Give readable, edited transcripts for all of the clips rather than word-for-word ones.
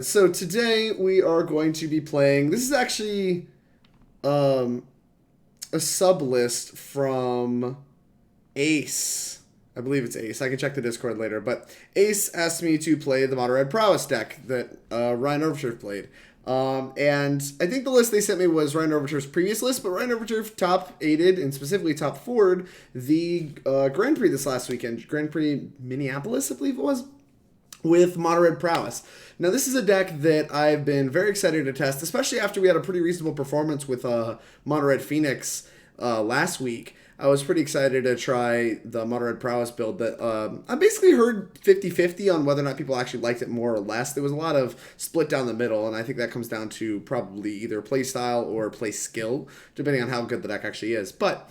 So today we are going to be playing. This is actually a sub list from Ace. I believe it's Ace. I can check the Discord later. But Ace asked me to play the Mono Red Prowess deck that Ryan Overturf played. And I think the list they sent me was Ryan Overturf's previous list, but Ryan Overturf top aided and specifically top forward the Grand Prix this last weekend. Grand Prix Minneapolis, I believe it was, with Mono Red Prowess. Now, this is a deck that I've been very excited to test, especially after we had a pretty reasonable performance with Mono Red Phoenix last week. I was pretty excited to try the Mono Red Prowess build that I basically heard 50-50 on whether or not people actually liked it more or less. There was a lot of split down the middle, and I think that comes down to probably either play style or play skill, depending on how good the deck actually is. But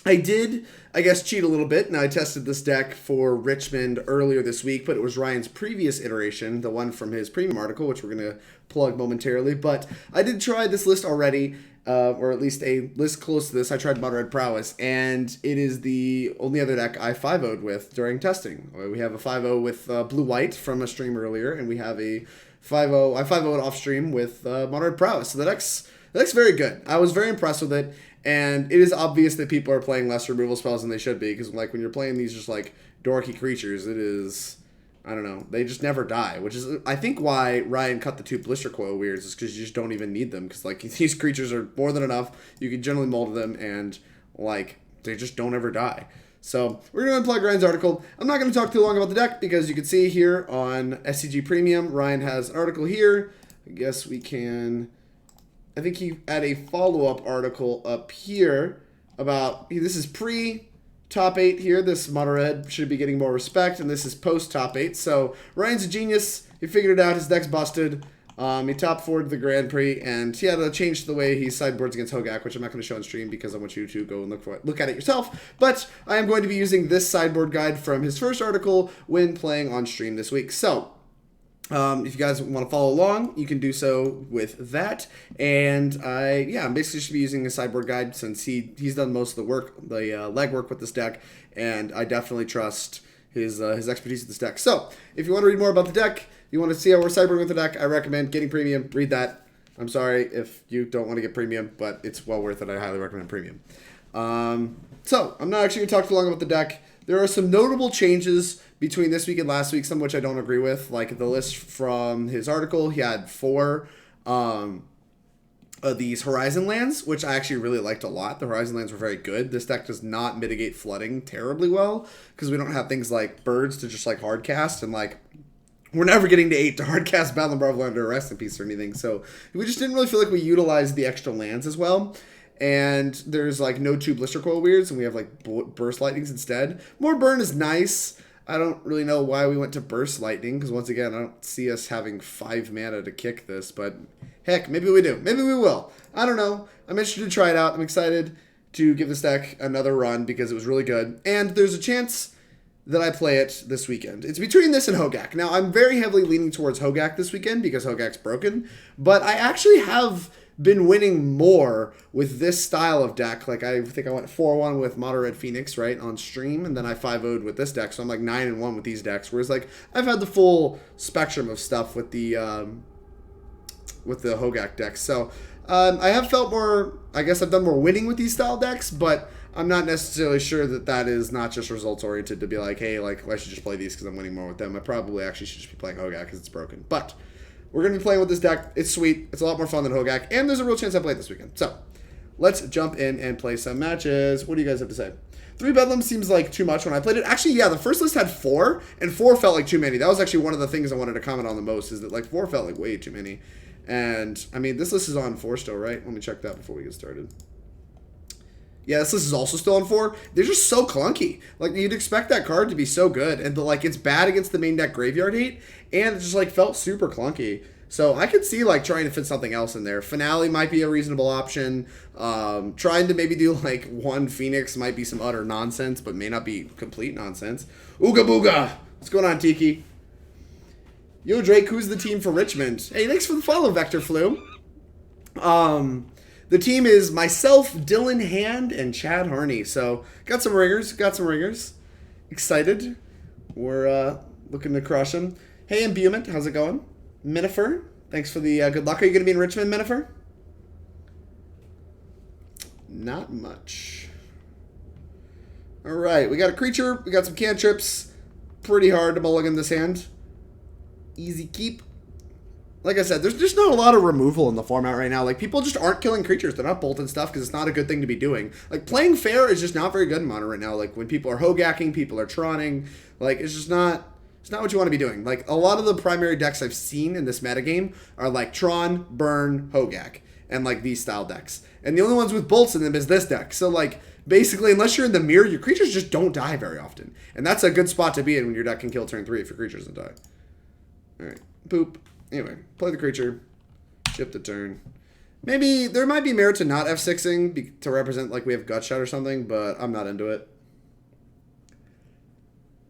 I did, I guess, cheat a little bit. Now, I tested this deck for Richmond earlier this week, but it was Ryan's previous iteration, the one from his premium article, which we're going to plug momentarily. But I did try this list already, or at least a list close to this. I tried Mono Red Prowess, and it is the only other deck I 5-0'd with during testing. We have a 5-0 with Blue-White from a stream earlier, and we have a 5-0, I 5-0'd off stream with Mono Red Prowess. So the deck's very good. I was very impressed with it. And it is obvious that people are playing less removal spells than they should be, because like when you're playing these just like dorky creatures, it is, I don't know, they just never die, which is I think why Ryan cut the 2 Blister Coil Weirds, is because you just don't even need them, because like these creatures are more than enough. You can generally mold them, and like they just don't ever die. So we're going to unplug Ryan's article. I'm not going to talk too long about the deck, because you can see here on SCG Premium, Ryan has an article here. I guess we can... I think he had a follow-up article up here about, this is pre-top 8 here. This Mono Red should be getting more respect, and this is post-top 8. So Ryan's a genius. He figured it out. His deck's busted. He top forward the Grand Prix, and he had to change the way he sideboards against Hogak, which I'm not going to show on stream because I want you to go and look at it yourself. But I am going to be using this sideboard guide from his first article when playing on stream this week. So if you guys want to follow along, you can do so with that. And I'm basically should be using a sideboard guide since he's done most of the work, the legwork with this deck, and I definitely trust his expertise with this deck. So if you want to read more about the deck, you want to see how we're sideboarding with the deck, I recommend getting premium. Read that. I'm sorry if you don't want to get premium, but it's well worth it. I highly recommend premium. So I'm not actually going to talk too long about the deck. There are some notable changes between this week and last week, some of which I don't agree with. Like the list from his article, he had 4 these Horizon lands, which I actually really liked a lot. The Horizon lands were very good. This deck does not mitigate flooding terribly well, because we don't have things like birds to just like hard cast, and like we're never getting to 8 to hard cast Bedlam Reveler under Rest in Peace or anything. So we just didn't really feel like we utilized the extra lands as well. And there's like no 2 Blister Coil Weirds, and we have like Burst Lightnings instead. More burn is nice. I don't really know why we went to Burst Lightning, because once again, I don't see us having 5 mana to kick this, but heck, maybe we do. Maybe we will. I don't know. I'm interested to try it out. I'm excited to give this deck another run because it was really good. And there's a chance that I play it this weekend. It's between this and Hogak. Now, I'm very heavily leaning towards Hogak this weekend because Hogak's broken, but I actually have been winning more with this style of deck. Like I think I went 4-1 with Mono Red Phoenix, right, on stream, and then I 5-0'd with this deck, so I'm like 9-1 with these decks. Whereas like I've had the full spectrum of stuff with the Hogak decks. So I have felt more. I guess I've done more winning with these style decks, but I'm not necessarily sure that that is not just results oriented to be like, hey, like I should just play these because I'm winning more with them. I probably actually should just be playing Hogak because it's broken, but. We're going to be playing with this deck. It's sweet. It's a lot more fun than Hogak. And there's a real chance I play it this weekend. So, let's jump in and play some matches. What do you guys have to say? 3 Bedlam seems like too much when I played it. Actually, yeah, the first list had 4, and 4 felt like too many. That was actually one of the things I wanted to comment on the most, is that like 4 felt like way too many. And, I mean, this list is on 4 still, right? Let me check that before we get started. Yeah, this list is also still on 4. They're just so clunky. Like, you'd expect that card to be so good. And, like, it's bad against the main deck Graveyard Hate. And it just, like, felt super clunky. So I could see, like, trying to fit something else in there. Finale might be a reasonable option. Trying to maybe do, like, 1 Phoenix might be some utter nonsense, but may not be complete nonsense. Ooga booga! What's going on, Tiki? Yo, Drake, who's the team for Richmond? Hey, thanks for the follow, Vector Flu. The team is myself, Dylan Hand, and Chad Harney. So, got some ringers. Excited. We're looking to crush them. Hey, Imbuement, how's it going? Minifer, thanks for the good luck. Are you going to be in Richmond, Minifer? Not much. All right, we got a creature. We got some cantrips. Pretty hard to mulligan this hand. Easy keep. Like I said, there's just not a lot of removal in the format right now. Like, people just aren't killing creatures. They're not bolting stuff because it's not a good thing to be doing. Like, playing fair is just not very good in Mono right now. Like, when people are hogacking, people are tronning. Like, it's just not... It's not what you want to be doing. Like, a lot of the primary decks I've seen in this metagame are like Tron, Burn, Hogak, and like these style decks. And the only ones with bolts in them is this deck. So like, basically, unless you're in the mirror, your creatures just don't die very often. And that's a good spot to be in when your deck can kill turn 3 if your creature doesn't die. Alright, boop. Anyway, play the creature, chip the turn. Maybe, there might be merit to not F6ing to represent like we have Gut Shot or something, but I'm not into it.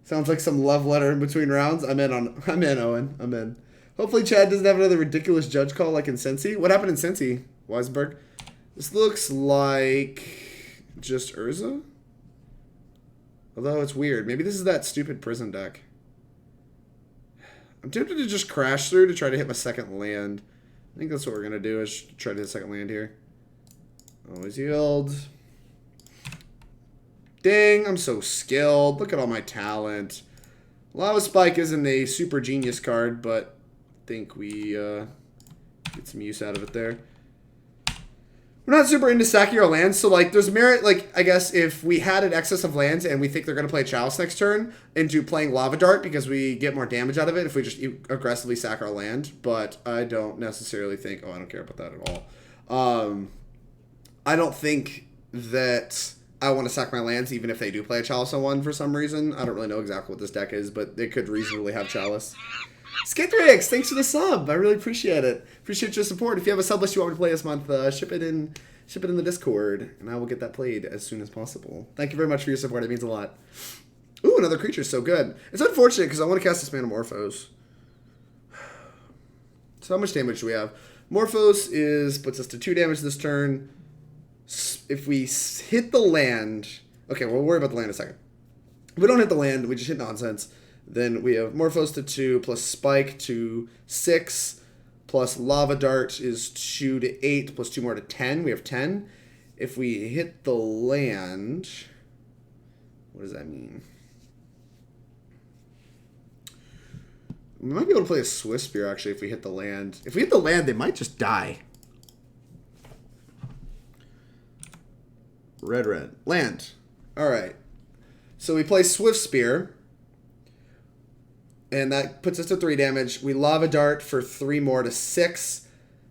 Sounds like some love letter in between rounds. I'm in, Owen. I'm in. Hopefully Chad doesn't have another ridiculous judge call like in Cincy. What happened in Cincy, Weisenberg? This looks like just Urza? Although it's weird. Maybe this is that stupid prison deck. I'm tempted to just crash through to try to hit my second land. I think that's what we're going to do, is try to hit the second land here. Always yield. Dang, I'm so skilled. Look at all my talent. Lava Spike isn't a super genius card, but I think we get some use out of it there. We're not super into sacking our lands, so like there's merit, like I guess if we had an excess of lands and we think they're going to play Chalice next turn, into playing Lava Dart because we get more damage out of it if we just aggressively sack our land, but I don't necessarily think, oh, I don't care about that at all. I don't think that I want to sack my lands even if they do play a Chalice on one for some reason. I don't really know exactly what this deck is, but they could reasonably have Chalice. Skithrix, thanks for the sub. I really appreciate it. Appreciate your support. If you have a sub list you want me to play this month, ship it in the Discord, and I will get that played as soon as possible. Thank you very much for your support. It means a lot. Ooh, another creature, so good. It's unfortunate because I want to cast this Manamorphose. So how much damage do we have? Morphose puts us to 2 damage this turn. If we hit the land... Okay, we'll worry about the land in a second. If we don't hit the land, we just hit nonsense. Then we have Morphose to 2, plus Spike to 6, plus Lava Dart is 2 to 8, plus 2 more to 10. We have 10. If we hit the land... What does that mean? We might be able to play a Swiftspear, actually, if we hit the land. If we hit the land, they might just die. Red. Land. Alright. So we play Swiftspear. And that puts us to 3 damage. We Lava Dart for 3 more to 6.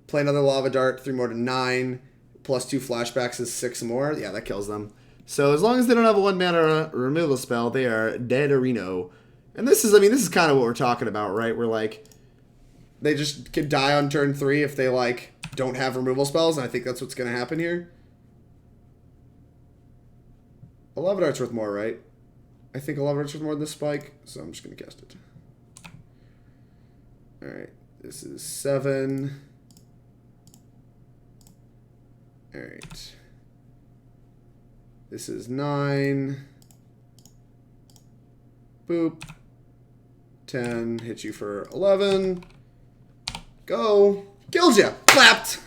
Play another Lava Dart, 3 more to 9. Plus 2 flashbacks is 6 more. Yeah, that kills them. So as long as they don't have a 1-mana removal spell, they are dead-a-reno. And this is kind of what we're talking about, right? We're like, they just could die on turn 3 if they, like, don't have removal spells. And I think that's what's going to happen here. A Lava Dart's worth more, right? I think a Lava Dart's worth more than this Spike, so I'm just going to cast it. Alright, this is 7. Alright. This is 9. Boop. 10. Hit you for 11. Go. Killed you. Clapped.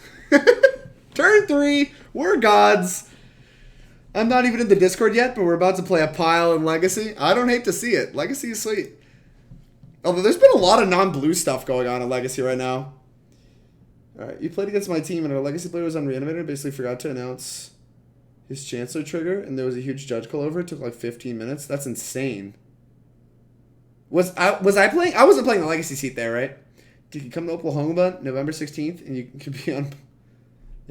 Turn 3. We're gods. I'm not even in the Discord yet, but we're about to play a pile in Legacy. I don't hate to see it. Legacy is sweet. Although there's been a lot of non-blue stuff going on in Legacy right now. Alright, you played against my team and our Legacy player was unreanimated. Basically forgot to announce his Chancellor trigger and there was a huge judge call over. It took like 15 minutes. That's insane. Was I playing? I wasn't playing the Legacy seat there, right? Did you come to Oklahoma November 16th and you can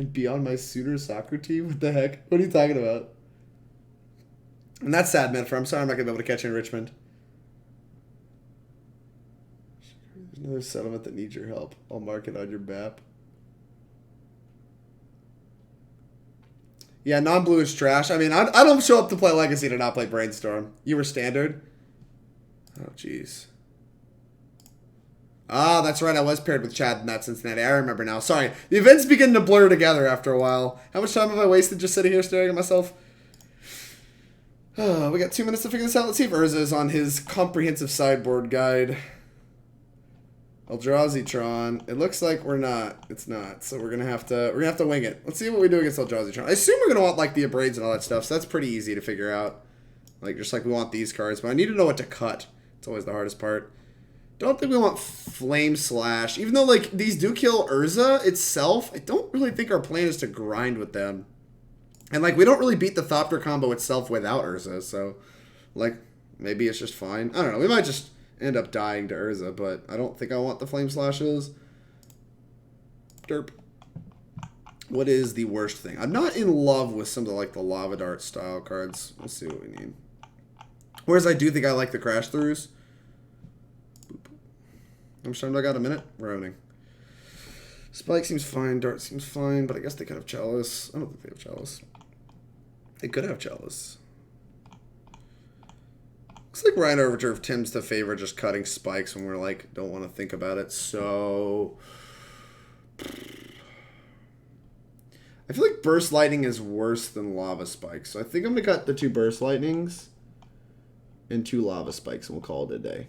be on my Suitor soccer team? What the heck? What are you talking about? And that's sad, man. I'm sorry I'm not going to be able to catch you in Richmond. There's another settlement that needs your help. I'll mark it on your map. Yeah, non-blue is trash. I mean, I don't show up to play Legacy to not play Brainstorm. You were standard? Oh, jeez. Ah, that's right. I was paired with Chad in that Cincinnati. I remember now. Sorry. The events begin to blur together after a while. How much time have I wasted just sitting here staring at myself? Oh, we got 2 minutes to figure this out. Let's see if Urza is on his comprehensive sideboard guide. Eldrazi-tron. It looks like we're not. It's not. So we're gonna have to wing it. Let's see what we do against Eldrazi-tron. I assume we're gonna want like the Abrades and all that stuff. So that's pretty easy to figure out. Like just like we want these cards, but I need to know what to cut. It's always the hardest part. Don't think we want Flame Slash. Even though like these do kill Urza itself, I don't really think our plan is to grind with them. And like we don't really beat the Thopter combo itself without Urza. So like maybe it's just fine. I don't know. We might just end up dying to Urza, but I don't think I want the Flame Slashes. Derp. What is the worst thing? I'm not in love with some of the, like, the Lava Dart style cards. Let's see what we need. Whereas I do think I like the Crash Throughs. I'm sure I got a minute. We're owning. Spike seems fine. Dart seems fine, but I guess they could have Chalice. I don't think they have Chalice. They could have Chalice. Looks like Ryan Overturf tends to favor just cutting spikes when we're like, don't want to think about it. So I feel like Burst Lightning is worse than Lava Spikes. So I think I'm going to cut the 2 Burst Lightnings and 2 Lava Spikes and we'll call it a day.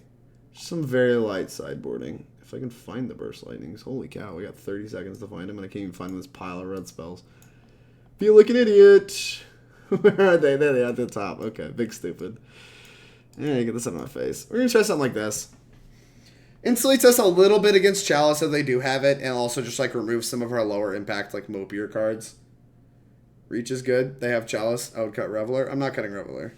Some very light sideboarding. If I can find the Burst Lightnings. Holy cow, we got 30 seconds to find them and I can't even find this pile of red spells. Feel like an idiot. Where are they? There they are at the top. Okay, big stupid. Yeah, get this out of my face. We're going to try something like this. Insulates us a little bit against Chalice if they do have it, and also just like remove some of our lower impact, like mopier cards. Reach is good. They have Chalice. I would cut Reveler. I'm not cutting Reveler.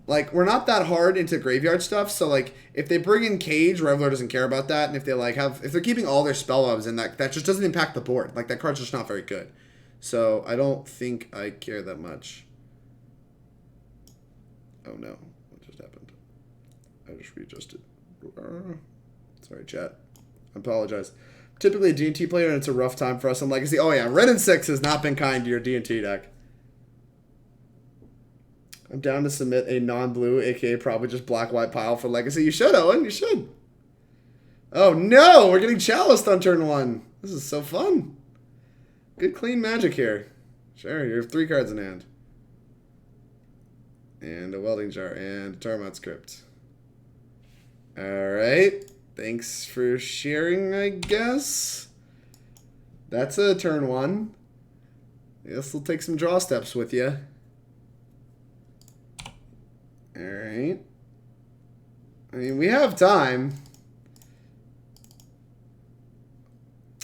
Like, we're not that hard into graveyard stuff, so like, if they bring in Cage, Reveler doesn't care about that, and if they like have, if they're keeping all their spell webs in, that just doesn't impact the board. Like, that card's just not very good. So, I don't think I care that much. Oh no. Happened. I just readjusted. Sorry, chat. I apologize. I'm typically a D&T player, and it's a rough time for us on Legacy. Oh yeah, Red and 6 has not been kind to your D&T deck. I'm down to submit a non-blue, aka probably just black-white pile for Legacy. You should, Owen. You should. Oh no, we're getting Chaliced on turn 1. This is so fun. Good clean magic here. Sure, you have 3 cards in hand. And a welding jar and a Tormod Crypt. Alright. Thanks for sharing, I guess. That's a turn 1. I guess we'll take some draw steps with you. Alright. I mean, we have time.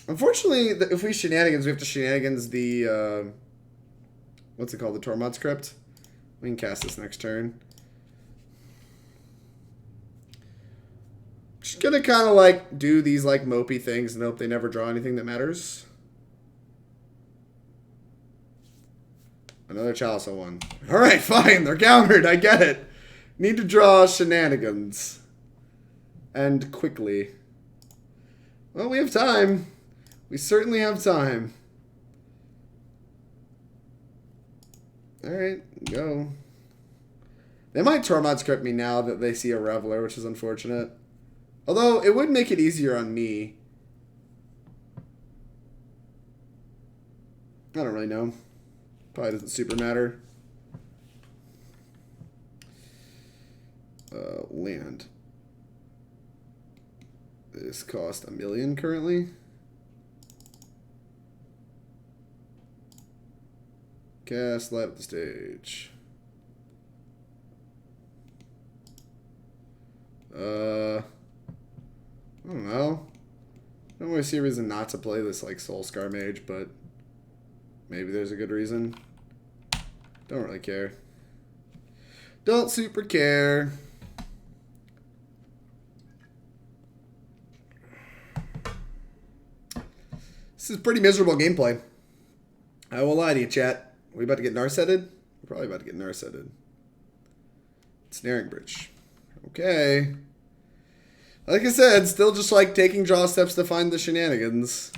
Unfortunately, if we Shenanigans, we have to Shenanigans the, what's it called? The Tormod Crypt. We can cast this next turn. Just gonna kind of like do these like mopey things and hope they never draw anything that matters. Another Chalice on 1. Alright, fine. They're countered. I get it. Need to draw Shenanigans. And quickly. Well, we have time. We certainly have time. Alright, go. They might Tormod Script me now that they see a Reveler, which is unfortunate. Although, it would make it easier on me. I don't really know. Probably doesn't super matter. Land. This cost $1 million currently. Cast light up the stage. I don't know. I don't really see a reason not to play this like Soul-Scar Mage, but maybe there's a good reason. Don't really care. Don't super care. This is pretty miserable gameplay. I will lie to you, chat. Are we about to get Narsetted? We're probably about to get Narsetted. Snaring Bridge. Okay. Like I said, still just like taking draw steps to find the Shenanigans.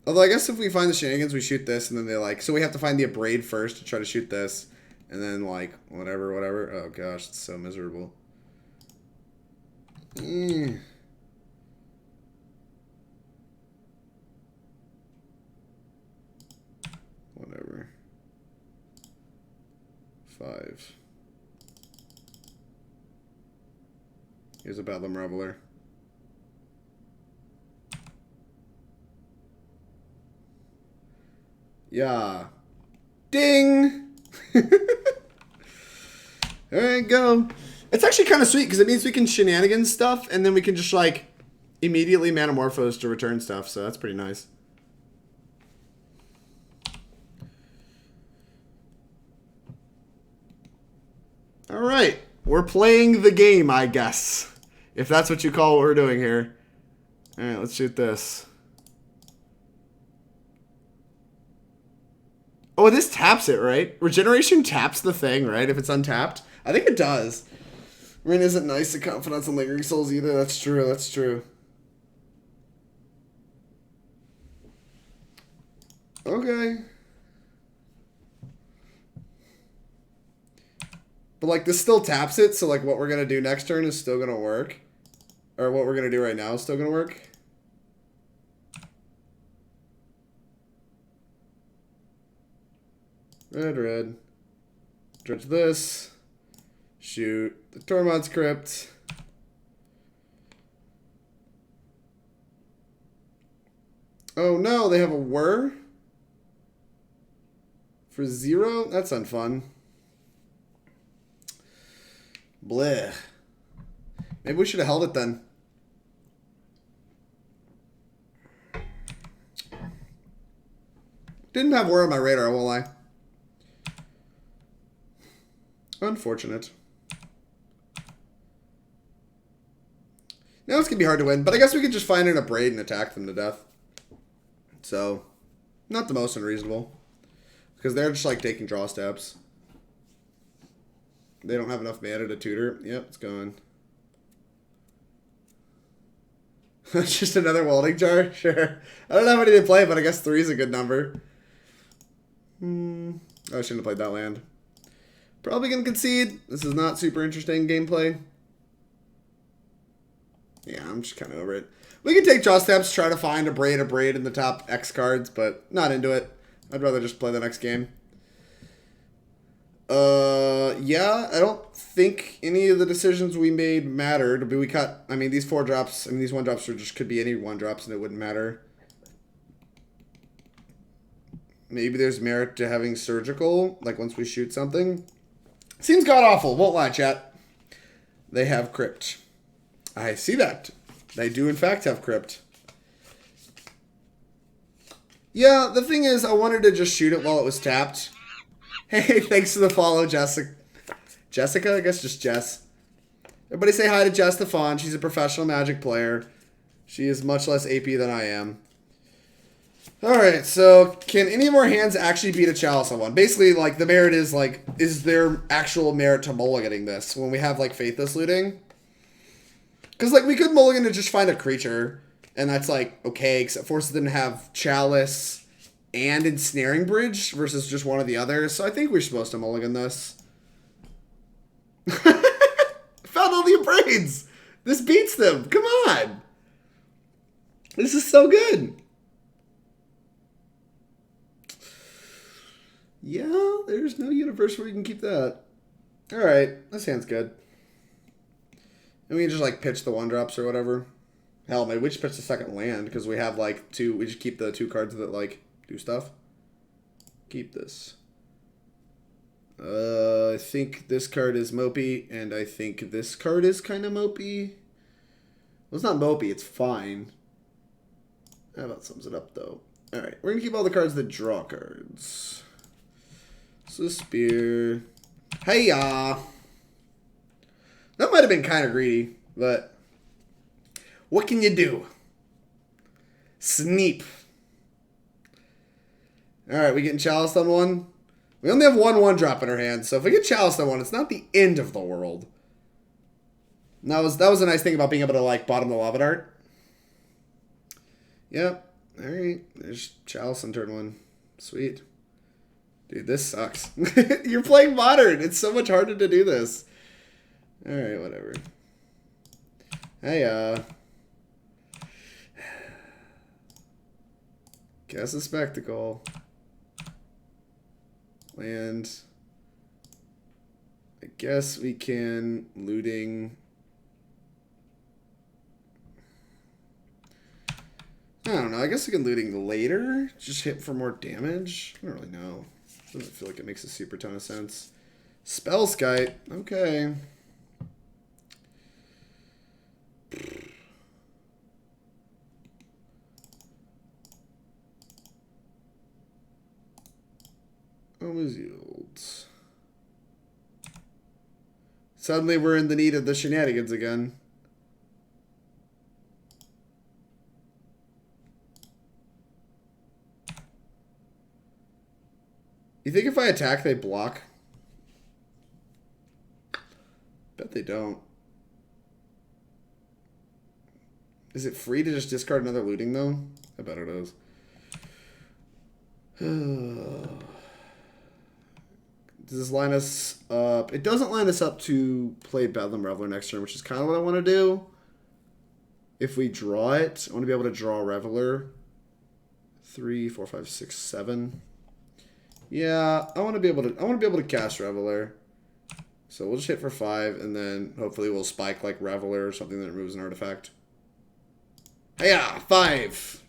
Although I guess if we find the Shenanigans, we shoot this, and then they like... So we have to find the Abrade first to try to shoot this. And then like, whatever. Oh gosh, it's so miserable. Whatever. 5. Here's a Bedlam Reveler. Yeah. Ding! Alright, go. It's actually kind of sweet because it means we can Shenanigans stuff and then we can just like immediately Manamorphose to return stuff, so that's pretty nice. Alright, we're playing the game, I guess. If that's what you call what we're doing here. Alright, let's shoot this. Oh, this taps it, right? Regeneration taps the thing, right? If it's untapped. I think it does. Rain isn't nice to Confidence and Lingering Souls either. That's true, that's true. Okay. But, like, this still taps it, so, like, what we're going to do next turn is still going to work. Or what we're going to do right now is still going to work. Red, red. Dredge this. Shoot. The Tormod's Crypt. Oh, no, they have a whir? For 0? That's unfun. Bleh. Maybe we should have held it then. Didn't have whir on my radar, I won't lie. Unfortunate. Now it's going to be hard to win, but I guess we could just find an Abrade and attack them to death. So, not the most unreasonable. Because they're just like taking draw steps. They don't have enough mana to tutor. Yep, it's gone. Just another welding jar? Sure. I don't know how many they play, but I guess 3 is a good number. I shouldn't have played that land. Probably going to concede. This is not super interesting gameplay. Yeah, I'm just kind of over it. We can take draw steps, try to find Abrade in the top X cards, but not into it. I'd rather just play the next game. Yeah, I don't think any of the decisions we made mattered. But we cut, I mean, these 4 drops, I mean, these 1 drops are just could be any 1 drops and it wouldn't matter. Maybe there's merit to having surgical, like once we shoot something. Seems god-awful, won't lie, chat. They have Crypt. I see that. They do, in fact, have Crypt. Yeah, the thing is, I wanted to just shoot it while it was tapped. Hey, thanks for the follow, Jessica. Jessica? I guess just Jess. Everybody say hi to Jess the Fawn. She's a professional Magic player. She is much less AP than I am. Alright, so can any of our hands actually beat a Chalice on one? Basically, like, the merit is, like, is there actual merit to mulliganing this when we have, like, Faithless Looting? Because, like, we could mulligan to just find a creature, and that's, like, okay, because it forces them to have Chalice and Ensnaring Bridge versus just one or the other. So I think we're supposed to mulligan this. Found all the Abrades! This beats them! Come on! This is so good! Yeah, there's no universe where you can keep that. Alright, this hand's good. And we can just, like, pitch the 1-drops or whatever. Hell, maybe we just pitch the second land, because we have, like, 2... We just keep the 2 cards that, like, do stuff. Keep this. I think this card is mopey, and I think this card is kind of mopey. Well, it's not mopey, it's fine. That about sums it up, though. Alright, we're going to keep all the cards that draw cards. Swiftspear. Hey-ya! That might have been kind of greedy, but what can you do? Sneep. Alright, we getting Chalice on one? We only have 1/1 in our hand, so if we get Chalice on one, it's not the end of the world. And that was a nice thing about being able to, like, bottom the Lava Dart. Yep. Alright, there's Chalice on turn 1. Sweet. Dude, this sucks. You're playing Modern. It's so much harder to do this. Alright, whatever. Hey, Cast a Spectacle. Land. I guess we can looting. I don't know. I guess I can looting later. Just hit for more damage. I don't really know. Doesn't feel like it makes a super ton of sense. Spell Skite. Okay. Always yields. Suddenly we're in the need of the shenanigans again. You think if I attack, they block? Bet they don't. Is it free to just discard another looting, though? I bet it is. Does this line us up? It doesn't line us up to play Bedlam Reveler next turn, which is kind of what I want to do. If we draw it, I want to be able to draw Reveler. 3, 4, 5, 6, 7. Yeah, I want to be able to cast Reveler. So we'll just hit for 5, and then hopefully we'll spike like Reveler or something that removes an artifact. Yeah, 5.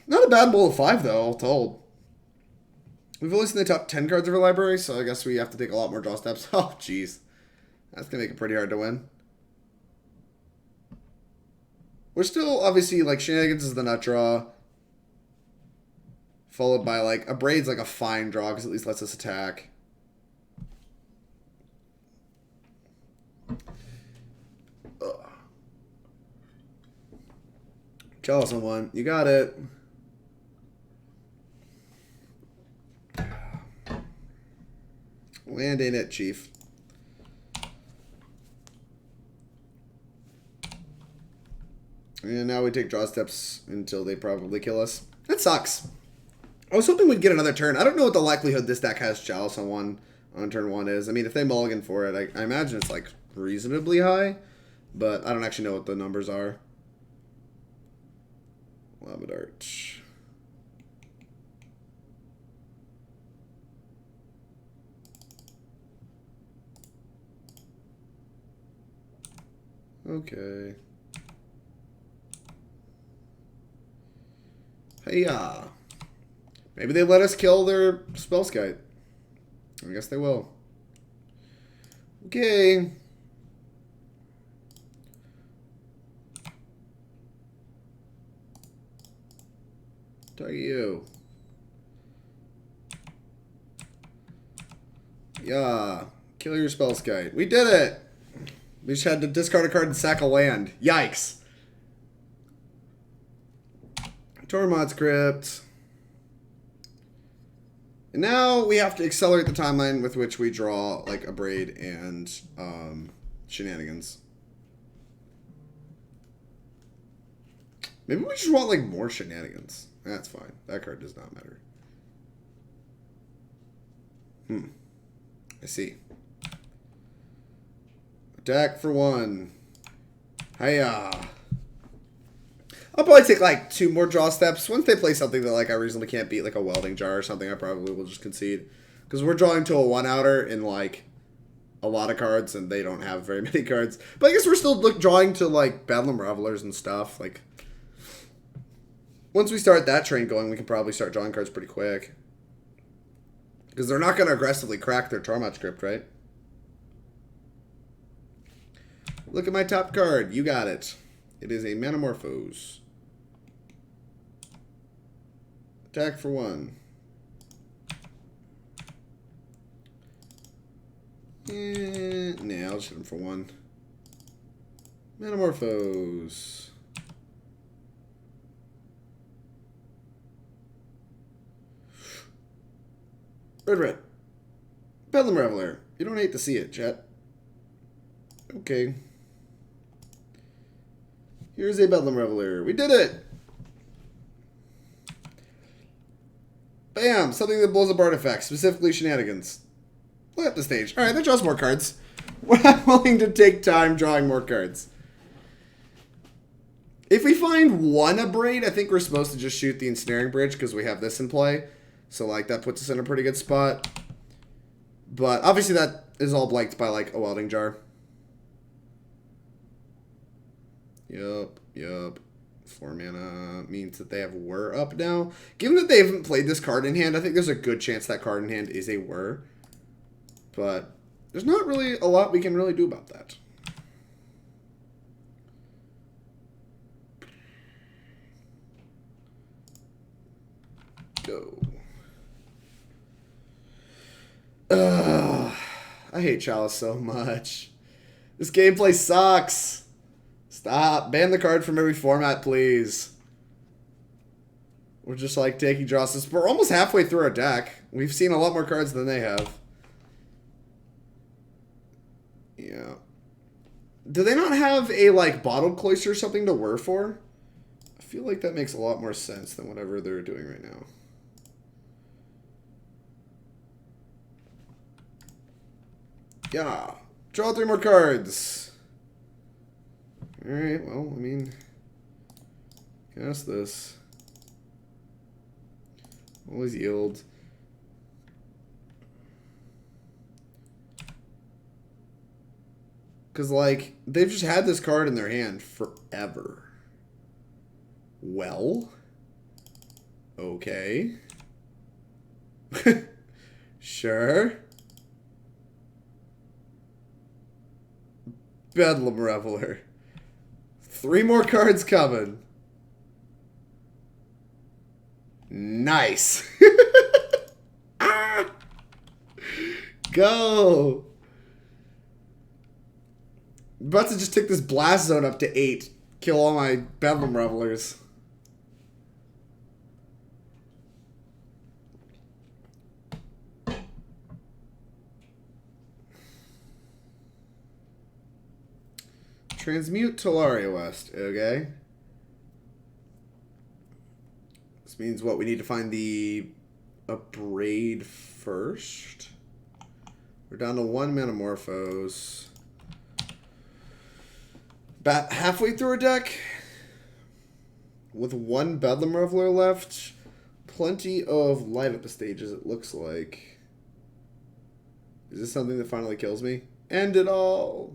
Not a bad bowl of 5, though, all told. We've only seen the top 10 cards of our library, so I guess we have to take a lot more draw steps. Oh, jeez. That's going to make it pretty hard to win. We're still, obviously, like, Shenanigans is the nut draw. Followed by, like, Abrade's like a fine draw, because at least lets us attack. Ugh. Chalice on 1. You got it. Land ain't it, Chief. And now we take draw steps until they probably kill us. That sucks. I was hoping we'd get another turn. I don't know what the likelihood this deck has Chalice on 1 on turn 1 is. I mean, if they mulligan for it, I imagine it's like reasonably high, but I don't actually know what the numbers are. Lava Dart. Okay. Hey-ya. Maybe they let us kill their Spellskite. I guess they will. Okay. Target you. Yeah. Kill your Spellskite. We did it! We just had to discard a card and sack a land. Yikes. Tormod's Crypt. And now we have to accelerate the timeline with which we draw like Abrade and Shenanigans. Maybe we just want like more Shenanigans. That's fine. That card does not matter. I see. Attack for 1. Hiya. I'll probably take like 2 more draw steps. Once they play something that like I reasonably can't beat, like a welding jar or something, I probably will just concede. Because we're drawing to a 1-outer in like a lot of cards, and they don't have very many cards. But I guess we're still drawing to like Bedlam Revelers and stuff. Like once we start that train going, we can probably start drawing cards pretty quick. Because they're not going to aggressively crack their Tormod Crypt, right? Look at my top card. You got it. It is a Manamorphose. Attack for 1. Nah, I'll just hit him for 1. Manamorphose. Red. Bedlam Reveler. You don't hate to see it, chat. Okay. Here's a Bedlam Reveler. We did it! Bam! Something that blows up artifacts, specifically Shenanigans. Play up the stage. Alright, that draws more cards. We're not willing to take time drawing more cards. If we find 1 Abrade, I think we're supposed to just shoot the Ensnaring Bridge because we have this in play. So, like, that puts us in a pretty good spot. But, obviously, that is all blanked by, like, a welding jar. Yup. 4 mana means that they have Whir up now. Given that they haven't played this card in hand, I think there's a good chance that card in hand is a Whir. But there's not really a lot we can really do about that. Go. Ugh, I hate Chalice so much. This gameplay sucks. Stop. Ban the card from every format, please. We're just like taking draws. We're almost halfway through our deck. We've seen a lot more cards than they have. Yeah. Do they not have a like Bottled Cloister or something to whir for? I feel like that makes a lot more sense than whatever they're doing right now. Yeah. Draw 3 more cards. Alright, well, I mean, cast this. Always yield. Because, like, they've just had this card in their hand forever. Well. Okay. Sure. Bedlam Reveler. 3 more cards coming. Nice. Ah! Go. I'm about to just take this blast zone up to 8. Kill all my Bedlam Revelers. Transmute Talaria West. Okay. This means what? We need to find the Abrade first. We're down to 1 Manamorphose. About halfway through our deck. With 1 Bedlam Reveler left. Plenty of light up the stages, it looks like. Is this something that finally kills me? End it all.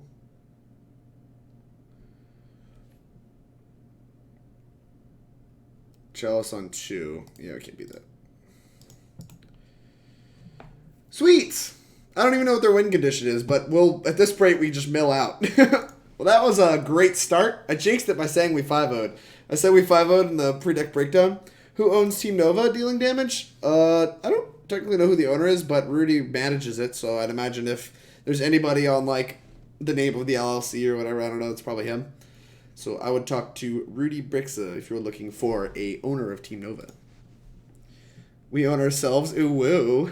Chalice on 2. Yeah, I can't beat that. Sweet! I don't even know what their win condition is, but we'll, at this rate, we just mill out. Well, that was a great start. I jinxed it by saying we 5-0'd. I said we 5-0'd in the pre-deck breakdown. Who owns Team Nova dealing damage? I don't technically know who the owner is, but Rudy manages it, so I'd imagine if there's anybody on, like, the name of the LLC or whatever, I don't know, it's probably him. So I would talk to Rudy Brixa if you're looking for a owner of Team Nova. We own ourselves. Ooh, woo.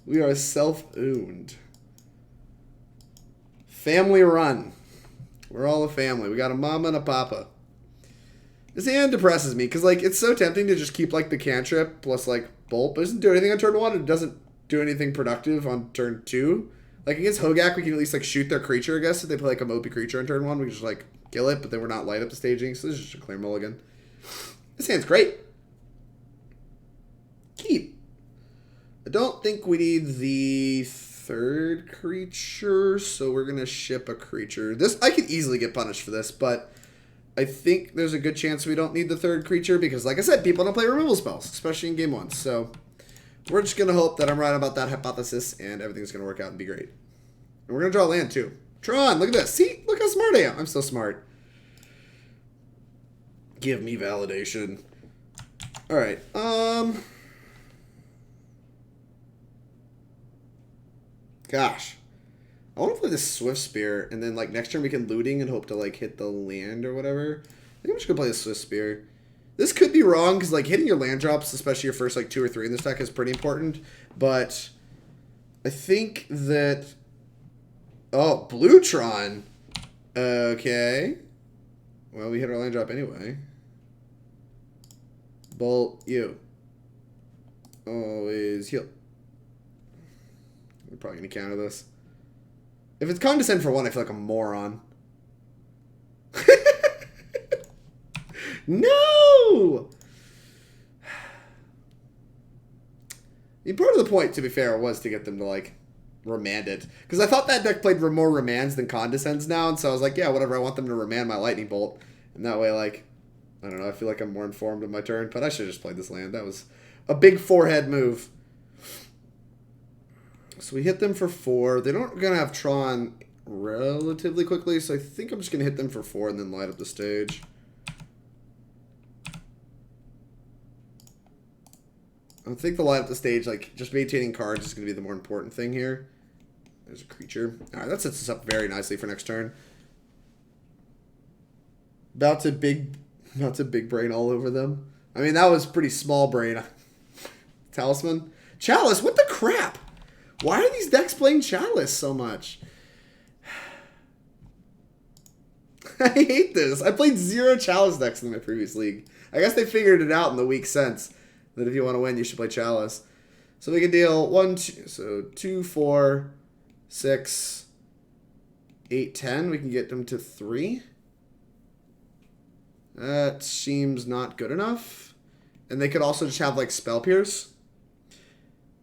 We are self-owned. Family run. We're all a family. We got a mama and a papa. This hand depresses me because, like, it's so tempting to just keep, like, the cantrip plus, like, bolt. But it doesn't do anything on turn 1. It doesn't do anything productive on turn 2. Like, against Hogak, we can at least, like, shoot their creature, I guess. If they play, like, a mopey creature on turn 1, we can just, like, kill it, but then we're not light up the staging, so this is just a clear mulligan. This hand's great. Keep. I don't think we need the 3rd creature, so we're going to ship a creature. This, I could easily get punished for this, but I think there's a good chance we don't need the 3rd creature, because, like I said, people don't play removal spells, especially in game 1, so we're just going to hope that I'm right about that hypothesis and everything's going to work out and be great. And we're going to draw land, too. Tron, look at this. See? Look how smart I am. I'm so smart. Give me validation. All right. Gosh. I want to play this Swiftspear, and then, like, next turn we can looting and hope to, like, hit the land or whatever. I think I'm just going to play the Swiftspear. This could be wrong, because, like, hitting your land drops, especially your first, like, 2 or 3 in this deck is pretty important. But I think that... Oh, Blue Tron. Okay. Well, we hit our land drop anyway. Bolt you. Always heal. We're probably going to counter this. If it's Condescend for 1, I feel like a moron. No! I mean, part of the point, to be fair, was to get them to, like, remand it. Because I thought that deck played more remands than condescends now, and so I was like, yeah, whatever, I want them to remand my lightning bolt. And that way, like, I don't know, I feel like I'm more informed of my turn, but I should have just played this land. That was a big forehead move. So we hit them for 4. They're not going to have Tron relatively quickly, so I think I'm just going to hit them for 4 and then light up the stage. I think the light up the stage, like, just maintaining cards is going to be the more important thing here. There's a creature. Alright, that sets us up very nicely for next turn. About to big brain all over them. I mean, that was pretty small brain. Talisman. Chalice, what the crap? Why are these decks playing Chalice so much? I hate this. I played 0 Chalice decks in my previous league. I guess they figured it out in the week since. That if you want to win, you should play Chalice. So we can deal 1, 2, so 2, 4, 6, 8, 10. We can get them to 3. That seems not good enough. And they could also just have, like, Spell Pierce.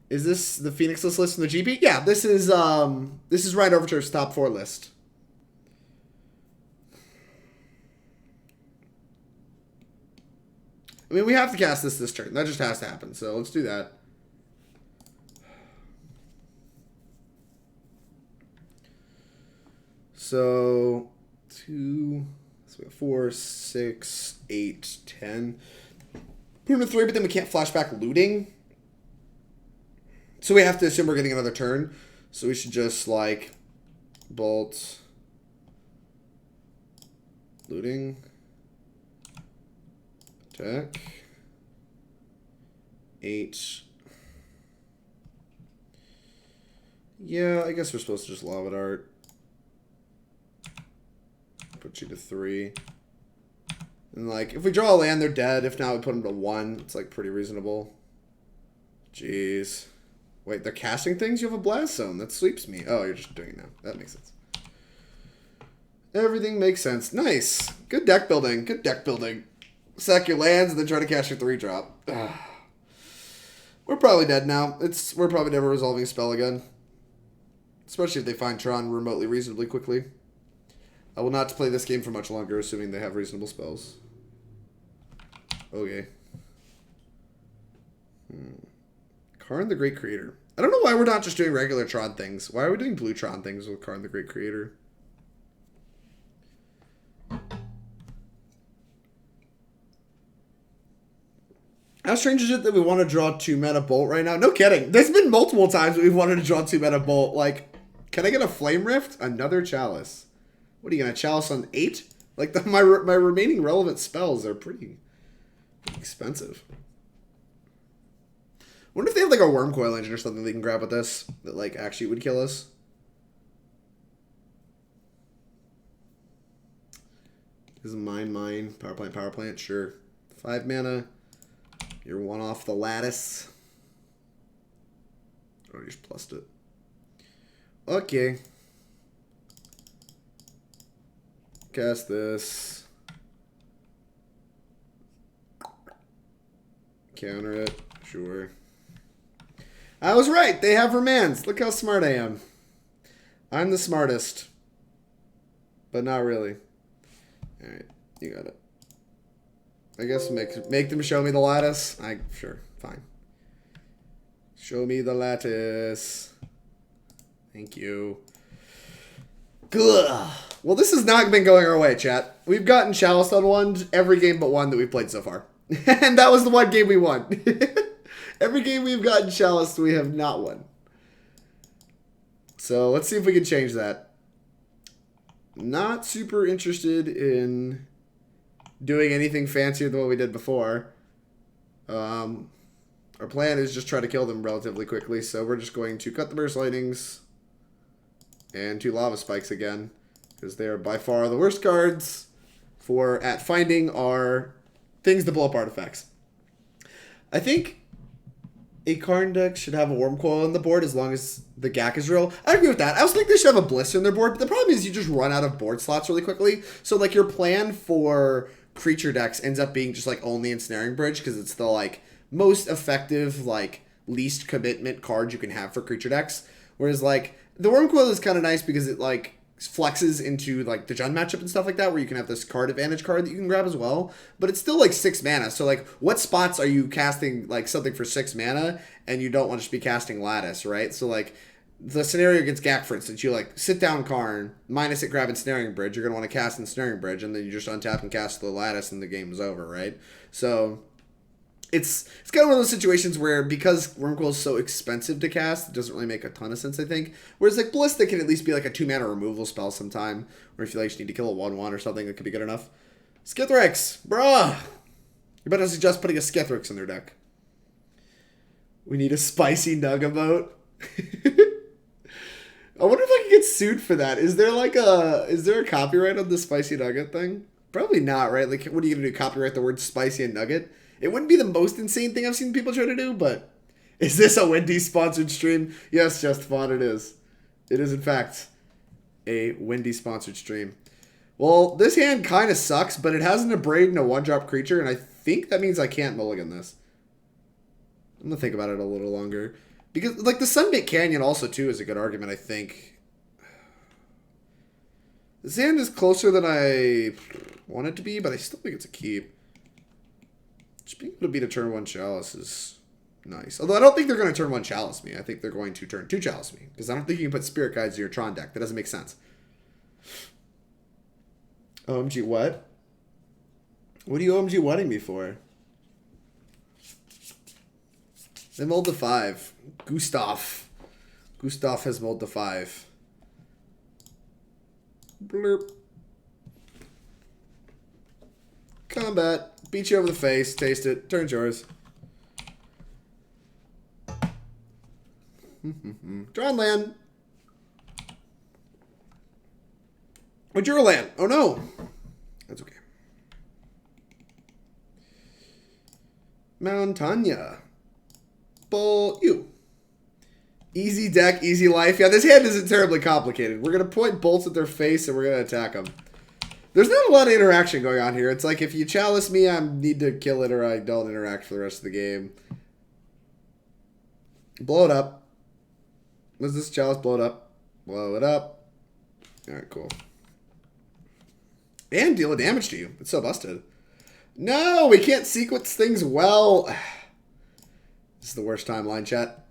Is this the Phoenixless list from the GP? Yeah, this is Ryan Overturf's top 4 list. I mean, we have to cast this turn. That just has to happen. So let's do that. So 2, so we have 4, 6, 8, 10. Put him to 3, but then we can't flashback looting. So we have to assume we're getting another turn. So we should just, like, bolt, looting, attack, 8. Yeah, I guess we're supposed to just Lava Dart. Put you to 3. And, like, if we draw a land, they're dead. If not, we put them to 1. It's, like, pretty reasonable. Jeez. Wait, they're casting things? You have a Blast Zone. That sweeps me. Oh, you're just doing it now. That makes sense. Everything makes sense. Nice. Good deck building. Good deck building. Sack your lands and then try to cast your 3-drop. We're probably dead now. We're probably never resolving a spell again. Especially if they find Tron remotely reasonably quickly. I will not play this game for much longer, assuming they have reasonable spells. Okay. Karn the Great Creator. I don't know why we're not just doing regular Tron things. Why are we doing blue Tron things with Karn the Great Creator? How strange is it that we want to draw 2-mana Bolt right now? No kidding. There's been multiple times that we've wanted to draw 2-mana Bolt. Like, can I get a Flame Rift? Another Chalice. What are you going to Chalice on 8? Like, my remaining relevant spells are pretty expensive. Wonder if they have, like, a Worm Coil engine or something they can grab with this that, like, actually would kill us. This is mine. Power plant, sure. 5 mana. You're 1 off the lattice. Oh, you just plussed it. Okay. Cast this. Counter it. Sure. I was right. They have remands. Look how smart I am. I'm the smartest. But not really. Alright. You got it. I guess make them show me the lattice. Sure. Fine. Show me the lattice. Thank you. Ugh. Well, this has not been going our way, chat. We've gotten Chalice on 1 every game but 1 that we've played so far. And that was the 1 game we won. Every game we've gotten Chalice, we have not won. So let's see if we can change that. Not super interested in doing anything fancier than what we did before. Our plan is just try to kill them relatively quickly, so we're just going to cut the Burst Lightnings and 2 Lava Spikes again, because they are by far the worst cards at finding our things that blow up artifacts. I think a Karn deck should have a Worm Coil on the board as long as the GAC is real. I agree with that. I also think they should have a Blister in their board, but the problem is you just run out of board slots really quickly. So, like, your plan for creature decks ends up being just, like, only Ensnaring Bridge, because it's the, like, most effective, like, least commitment card you can have for creature decks. Whereas, like, The Wormcoil is kind of nice because it like flexes into like the Jund matchup and stuff like that, where you can have this card advantage card that you can grab as well. But it's still like 6 mana. So like, what spots are you casting like something for 6 mana, and you don't want to just be casting Lattice, right? So like, the scenario against Gak, for instance, you like sit down Karn, minus it, grab Ensnaring Bridge. You're gonna want to cast Ensnaring Bridge, and then you just untap and cast the Lattice, and the game is over, right? So it's kind of one of those situations where, because Wormcoil is so expensive to cast, it doesn't really make a ton of sense, I think. Whereas like Ballista can at least be like a 2-mana removal spell sometime, or if you like just need to kill a 1/1 or something, that could be good enough. Skithrix, bruh, you better suggest putting a Skithrix in their deck. We need a spicy Nug emote. I wonder if I can get sued for that. Is there a copyright on the spicy nugget thing? Probably not, right? Like, what are you gonna do? Copyright the word spicy and nugget? It wouldn't be the most insane thing I've seen people try to do, but is this a Wendy sponsored stream? Yes, Just Fun, it is. It is in fact a Wendy sponsored stream. Well, this hand kind of sucks, but it has an Abrade and a 1-drop creature, and I think that means I can't mulligan this. I'm gonna think about it a little longer. Because, like, the Sunbaked Canyon also, too, is a good argument, I think. This hand is closer than I want it to be, but I still think it's a keep. Just being able to beat a turn 1 Chalice is nice. Although I don't think they're going to turn 1 Chalice me. I think they're going to turn 2 Chalice me. Because I don't think you can put Spirit Guides to your Tron deck. That doesn't make sense. OMG, what? What are you OMG whatting me for? They mulled the 5. Gustav has mulled the 5. Blurp. Combat. Beat you over the face. Taste it. Turn's yours. Draw on land. What's your land? Oh no. That's okay. Montagna. You. Easy deck, easy life. Yeah, this hand isn't terribly complicated. We're going to point bolts at their face and we're going to attack them. There's not a lot of interaction going on here. It's like if you chalice me, I need to kill it or I don't interact for the rest of the game. Blow it up. Was this chalice blow it up? Blow it up. Alright, cool. And deal a damage to you. It's so busted. No, we can't sequence things well. This is the worst timeline, chat.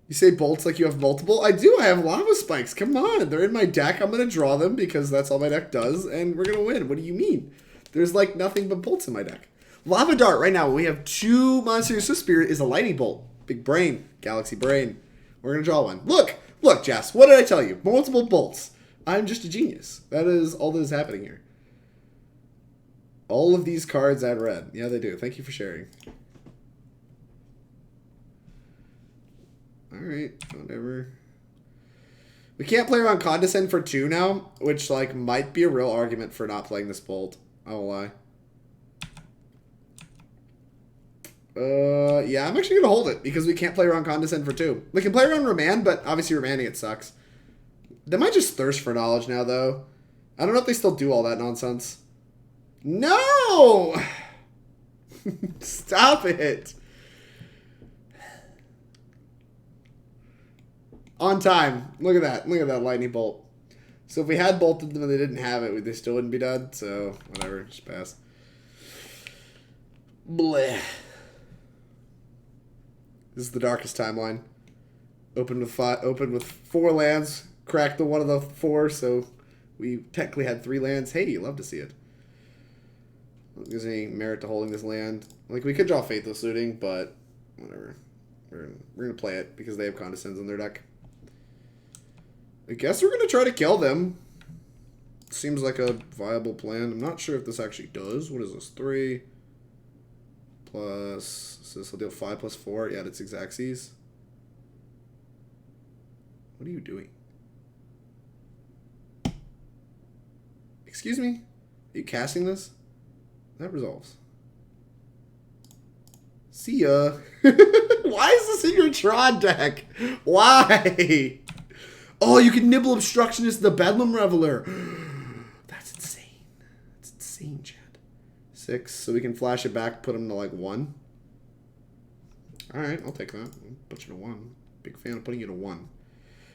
You say bolts like you have multiple? I do. I have lava spikes. Come on. They're in my deck. I'm going to draw them because that's all my deck does, and we're going to win. What do you mean? There's like nothing but bolts in my deck. Lava Dart right now. We have 2 Monastery Swiftspear is a lightning bolt. Big brain. Galaxy brain. We're going to draw one. Look. Look, Jess. What did I tell you? Multiple bolts. I'm just a genius. That is all that is happening here. All of these cards add red. Yeah, they do. Thank you for sharing. Alright, whatever. We can't play around Condescend for 2 now, which, like, might be a real argument for not playing this bolt. I won't lie. Yeah, I'm actually going to hold it, because we can't play around Condescend for 2. We can play around Remand, but obviously remanding it sucks. They might just thirst for knowledge now, though. I don't know if they still do all that nonsense. No! Stop it. On time. Look at that. Look at that lightning bolt. So if we had bolted them and they didn't have it, they still wouldn't be dead. So, whatever. Just pass. Bleh. This is the darkest timeline. Opened with 4 lands. Cracked the one of the 4, so we technically had 3 lands. Hey, you love to see it. I don't think there's any merit to holding this land. Like, we could draw Faithless Looting, but whatever. We're going to play it because they have Condescends on their deck. I guess we're going to try to kill them. Seems like a viable plan. I'm not sure if this actually does. What is this? 3 plus... So this will deal 5 plus 4. Yeah, that's Xaxes. What are you doing? Excuse me? Are you casting this? That resolves. See ya. Why is this in your Tron deck? Why? Oh, you can nibble Obstructionist the Bedlam Reveler. That's insane. That's insane, Chad. 6, so we can flash it back, put him to like 1. Alright, I'll take that. I'll put you to 1. Big fan of putting you to 1.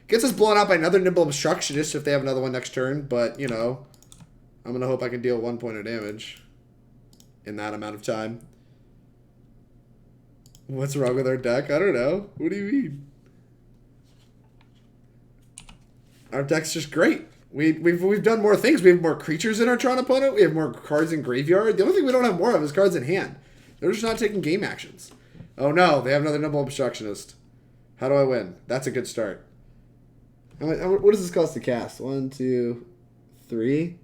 Gets us blown out by another Nimble Obstructionist if they have another one next turn, but, you know, I'm going to hope I can deal 1 point of damage in that amount of time. What's wrong with our deck? I don't know. What do you mean? Our deck's just great. We've done more things. We have more creatures in our Tron opponent. We have more cards in graveyard. The only thing we don't have more of is cards in hand. They're just not taking game actions. Oh no, they have another Nimble Obstructionist. How do I win? That's a good start. What does this cost to cast? 1, 2, 3.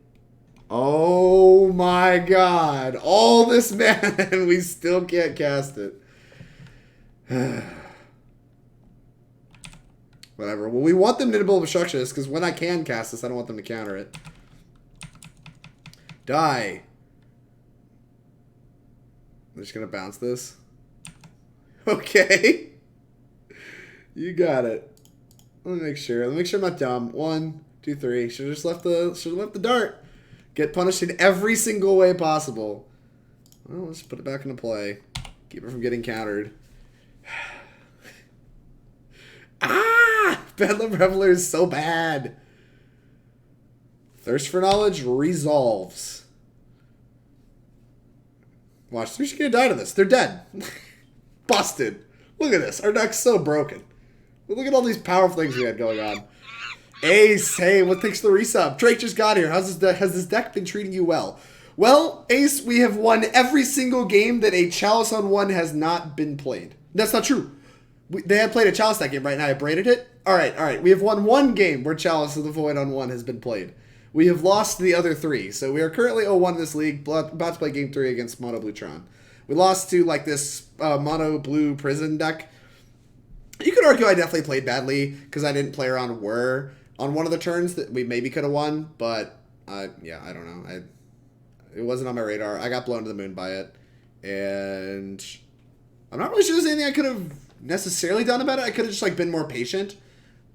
Oh my god. All this mana and we still can't cast it. Whatever. Well, we want them to Nimble Obstructionist because when I can cast this, I don't want them to counter it. Die. I'm just going to bounce this. Okay. You got it. Let me make sure. Let me make sure I'm not dumb. 1, 2, 3. Should have just left the dart. Get punished in every single way possible. Well, let's put it back into play. Keep it from getting countered. Ah! Bedlam Reveler is so bad. Thirst for Knowledge resolves. Watch, they're just gonna die to this. They're dead. Busted. Look at this. Our deck's so broken. Look at all these powerful things we had going on. Ace, hey, what thanks for the resub? Drake just got here. Has this deck been treating you well? Well, Ace, we have won every single game that a Chalice on 1 has not been played. That's not true. They had played a Chalice that game, right? Now I braided it. All right. We have won 1 game where Chalice of the Void on 1 has been played. We have lost the other 3. So we are currently 0-1 in this league, about to play game 3 against Mono Blue Tron. We lost to like this Mono Blue Prison deck. You could argue I definitely played badly because I didn't play around Whir on one of the turns that we maybe could have won. But yeah, I don't know. It wasn't on my radar. I got blown to the moon by it. And I'm not really sure there's anything I could have necessarily done about it. I could have just like been more patient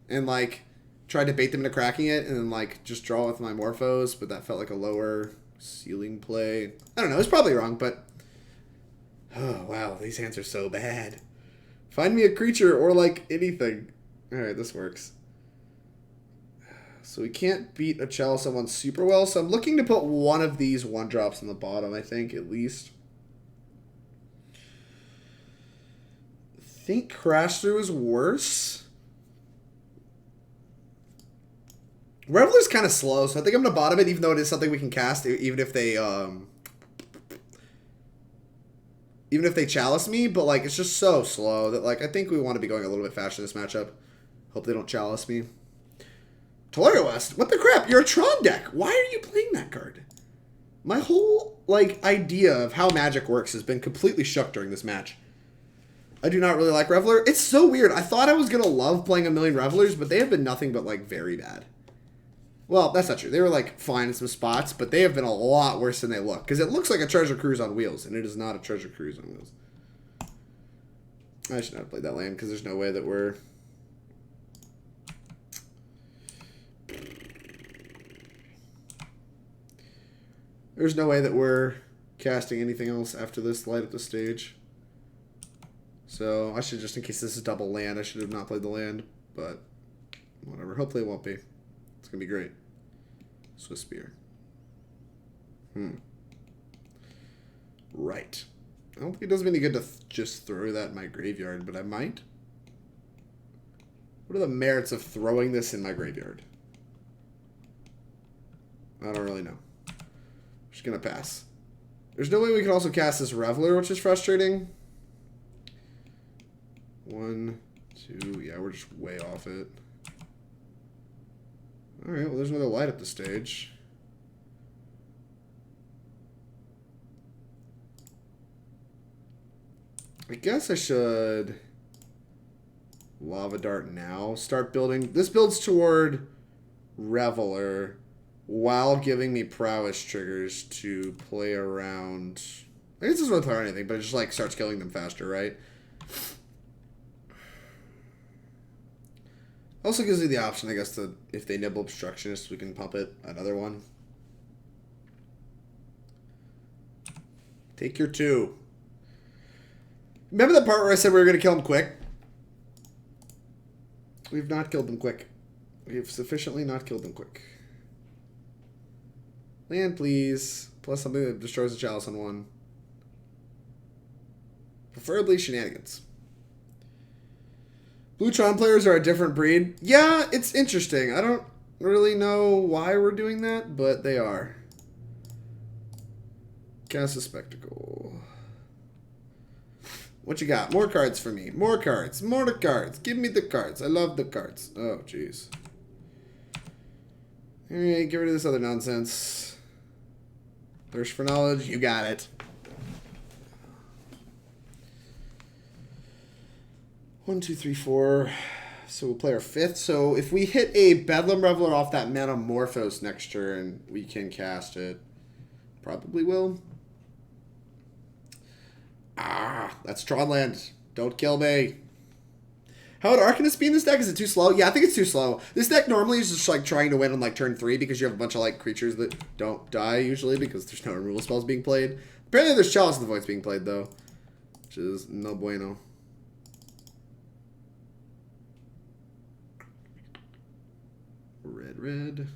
and like tried to bait them into cracking it and then like just draw with my Morphos, but that felt like a lower ceiling play. I don't know, it's probably wrong, but oh wow, these hands are so bad. Find me a creature or like anything. Alright, this works. So we can't beat a Chalice on 1 super well, so I'm looking to put one of these 1-drops on the bottom, I think, at least. I think Crash Through is worse. Reveler's kind of slow, so I think I'm going to bottom it, even though it is something we can cast, even if they Chalice me, but like it's just so slow that like I think we want to be going a little bit faster in this matchup. Hope they don't Chalice me. Tolaria West, what the crap? You're a Tron deck. Why are you playing that card? My whole like idea of how Magic works has been completely shook during this match. I do not really like Reveler. It's so weird. I thought I was gonna love playing a million Revelers, but they have been nothing but like very bad. Well, that's not true. They were like fine in some spots, but they have been a lot worse than they look. Because it looks like a Treasure Cruise on wheels, and it is not a Treasure Cruise on wheels. I should not have played that land because there's no way that we're... There's no way that we're casting anything else after this light up the stage. So I should, just in case this is double land, I should have not played the land. But whatever. Hopefully it won't be. It's going to be great. Swiftspear. Right. I don't think it does me any good to just throw that in my graveyard, but I might. What are the merits of throwing this in my graveyard? I don't really know. I'm just going to pass. There's no way we can also cast this Reveler, which is frustrating. 1, 2, yeah, we're just way off it. Alright, well there's another light up the stage. I guess I should Lava Dart now. Start building. This builds toward Reveler while giving me Prowess triggers to play around. I guess it doesn't really play around anything, but it just like starts killing them faster, right? Also gives you the option, I guess, to if they nibble Obstructionist, we can pump it another one. Take your 2. Remember that part where I said we were going to kill him quick? We've not killed them quick. We've sufficiently not killed them quick. Land, please. Plus something that destroys the chalice on one. Preferably Shenanigans. Blue-Tron players are a different breed. Yeah, it's interesting. I don't really know why we're doing that, but they are. Cast a Spectacle. What you got? More cards for me. More cards. More cards. Give me the cards. I love the cards. Oh, jeez. Alright, get rid of this other nonsense. Thirst for knowledge. You got it. 1, 2, 3, 4. So we'll play our 5th. So if we hit a Bedlam Reveler off that Manamorphose next turn, we can cast it. Probably will. Ah, that's Tron land. Don't kill me. How would Arcanist be in this deck? Is it too slow? Yeah, I think it's too slow. This deck normally is just like trying to win on like turn 3 because you have a bunch of like creatures that don't die usually because there's no removal spells being played. Apparently there's Chalice of the Voids being played though, which is no bueno. Red.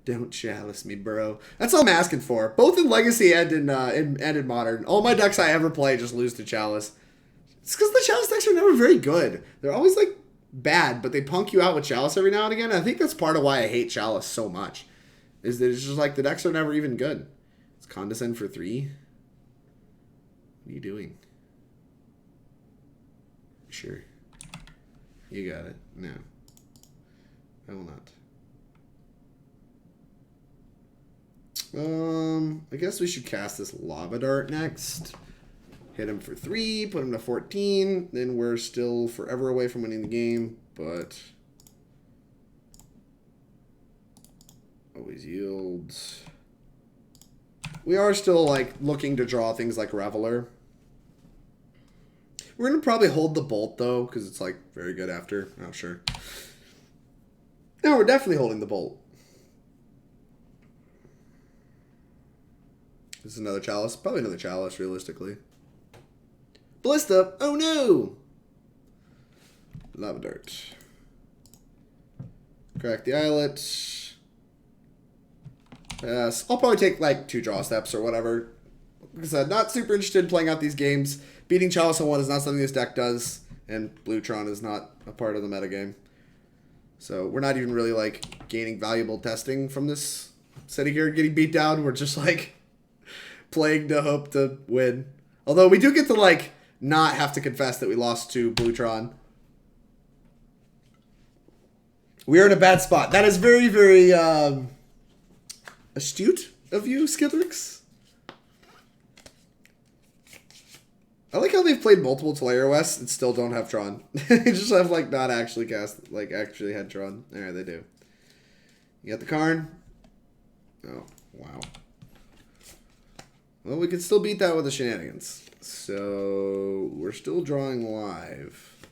Don't chalice me, bro. That's all I'm asking for. Both in Legacy and in Modern. All my decks I ever play just lose to Chalice. It's because the Chalice decks are never very good. They're always, like, bad, but they punk you out with Chalice every now and again. I think that's part of why I hate Chalice so much. Is that it's just, like, the decks are never even good. It's Condescend for 3. What are you doing? Sure. You got it. No. I will not. I guess we should cast this Lava Dart next. Hit him for 3, put him to 14. Then we're still forever away from winning the game, but always yields. We are still like looking to draw things like Reveler. We're gonna probably hold the Bolt though, because it's like very good after. Oh sure. No, we're definitely holding the Bolt. This is another Chalice. Probably another Chalice, realistically. Ballista! Oh no! Lava Dart. Crack the Islet. Pass. I'll probably take like 2 draw steps or whatever. Like I said, not super interested in playing out these games. Beating Chalice on 1 is not something this deck does. And Blue-Tron is not a part of the metagame. So we're not even really like gaining valuable testing from this city here getting beat down. We're just like playing to hope to win. Although we do get to like not have to confess that we lost to Blue-Tron. We are in a bad spot. That is very, very astute of you, SCGRICH. I like how they've played multiple Talaria West and still don't have Tron. They just have like not actually cast, like actually had Tron. Alright, they do. You got the Karn? Oh, wow. Well, we could still beat that with the Shenanigans. So, we're still drawing live.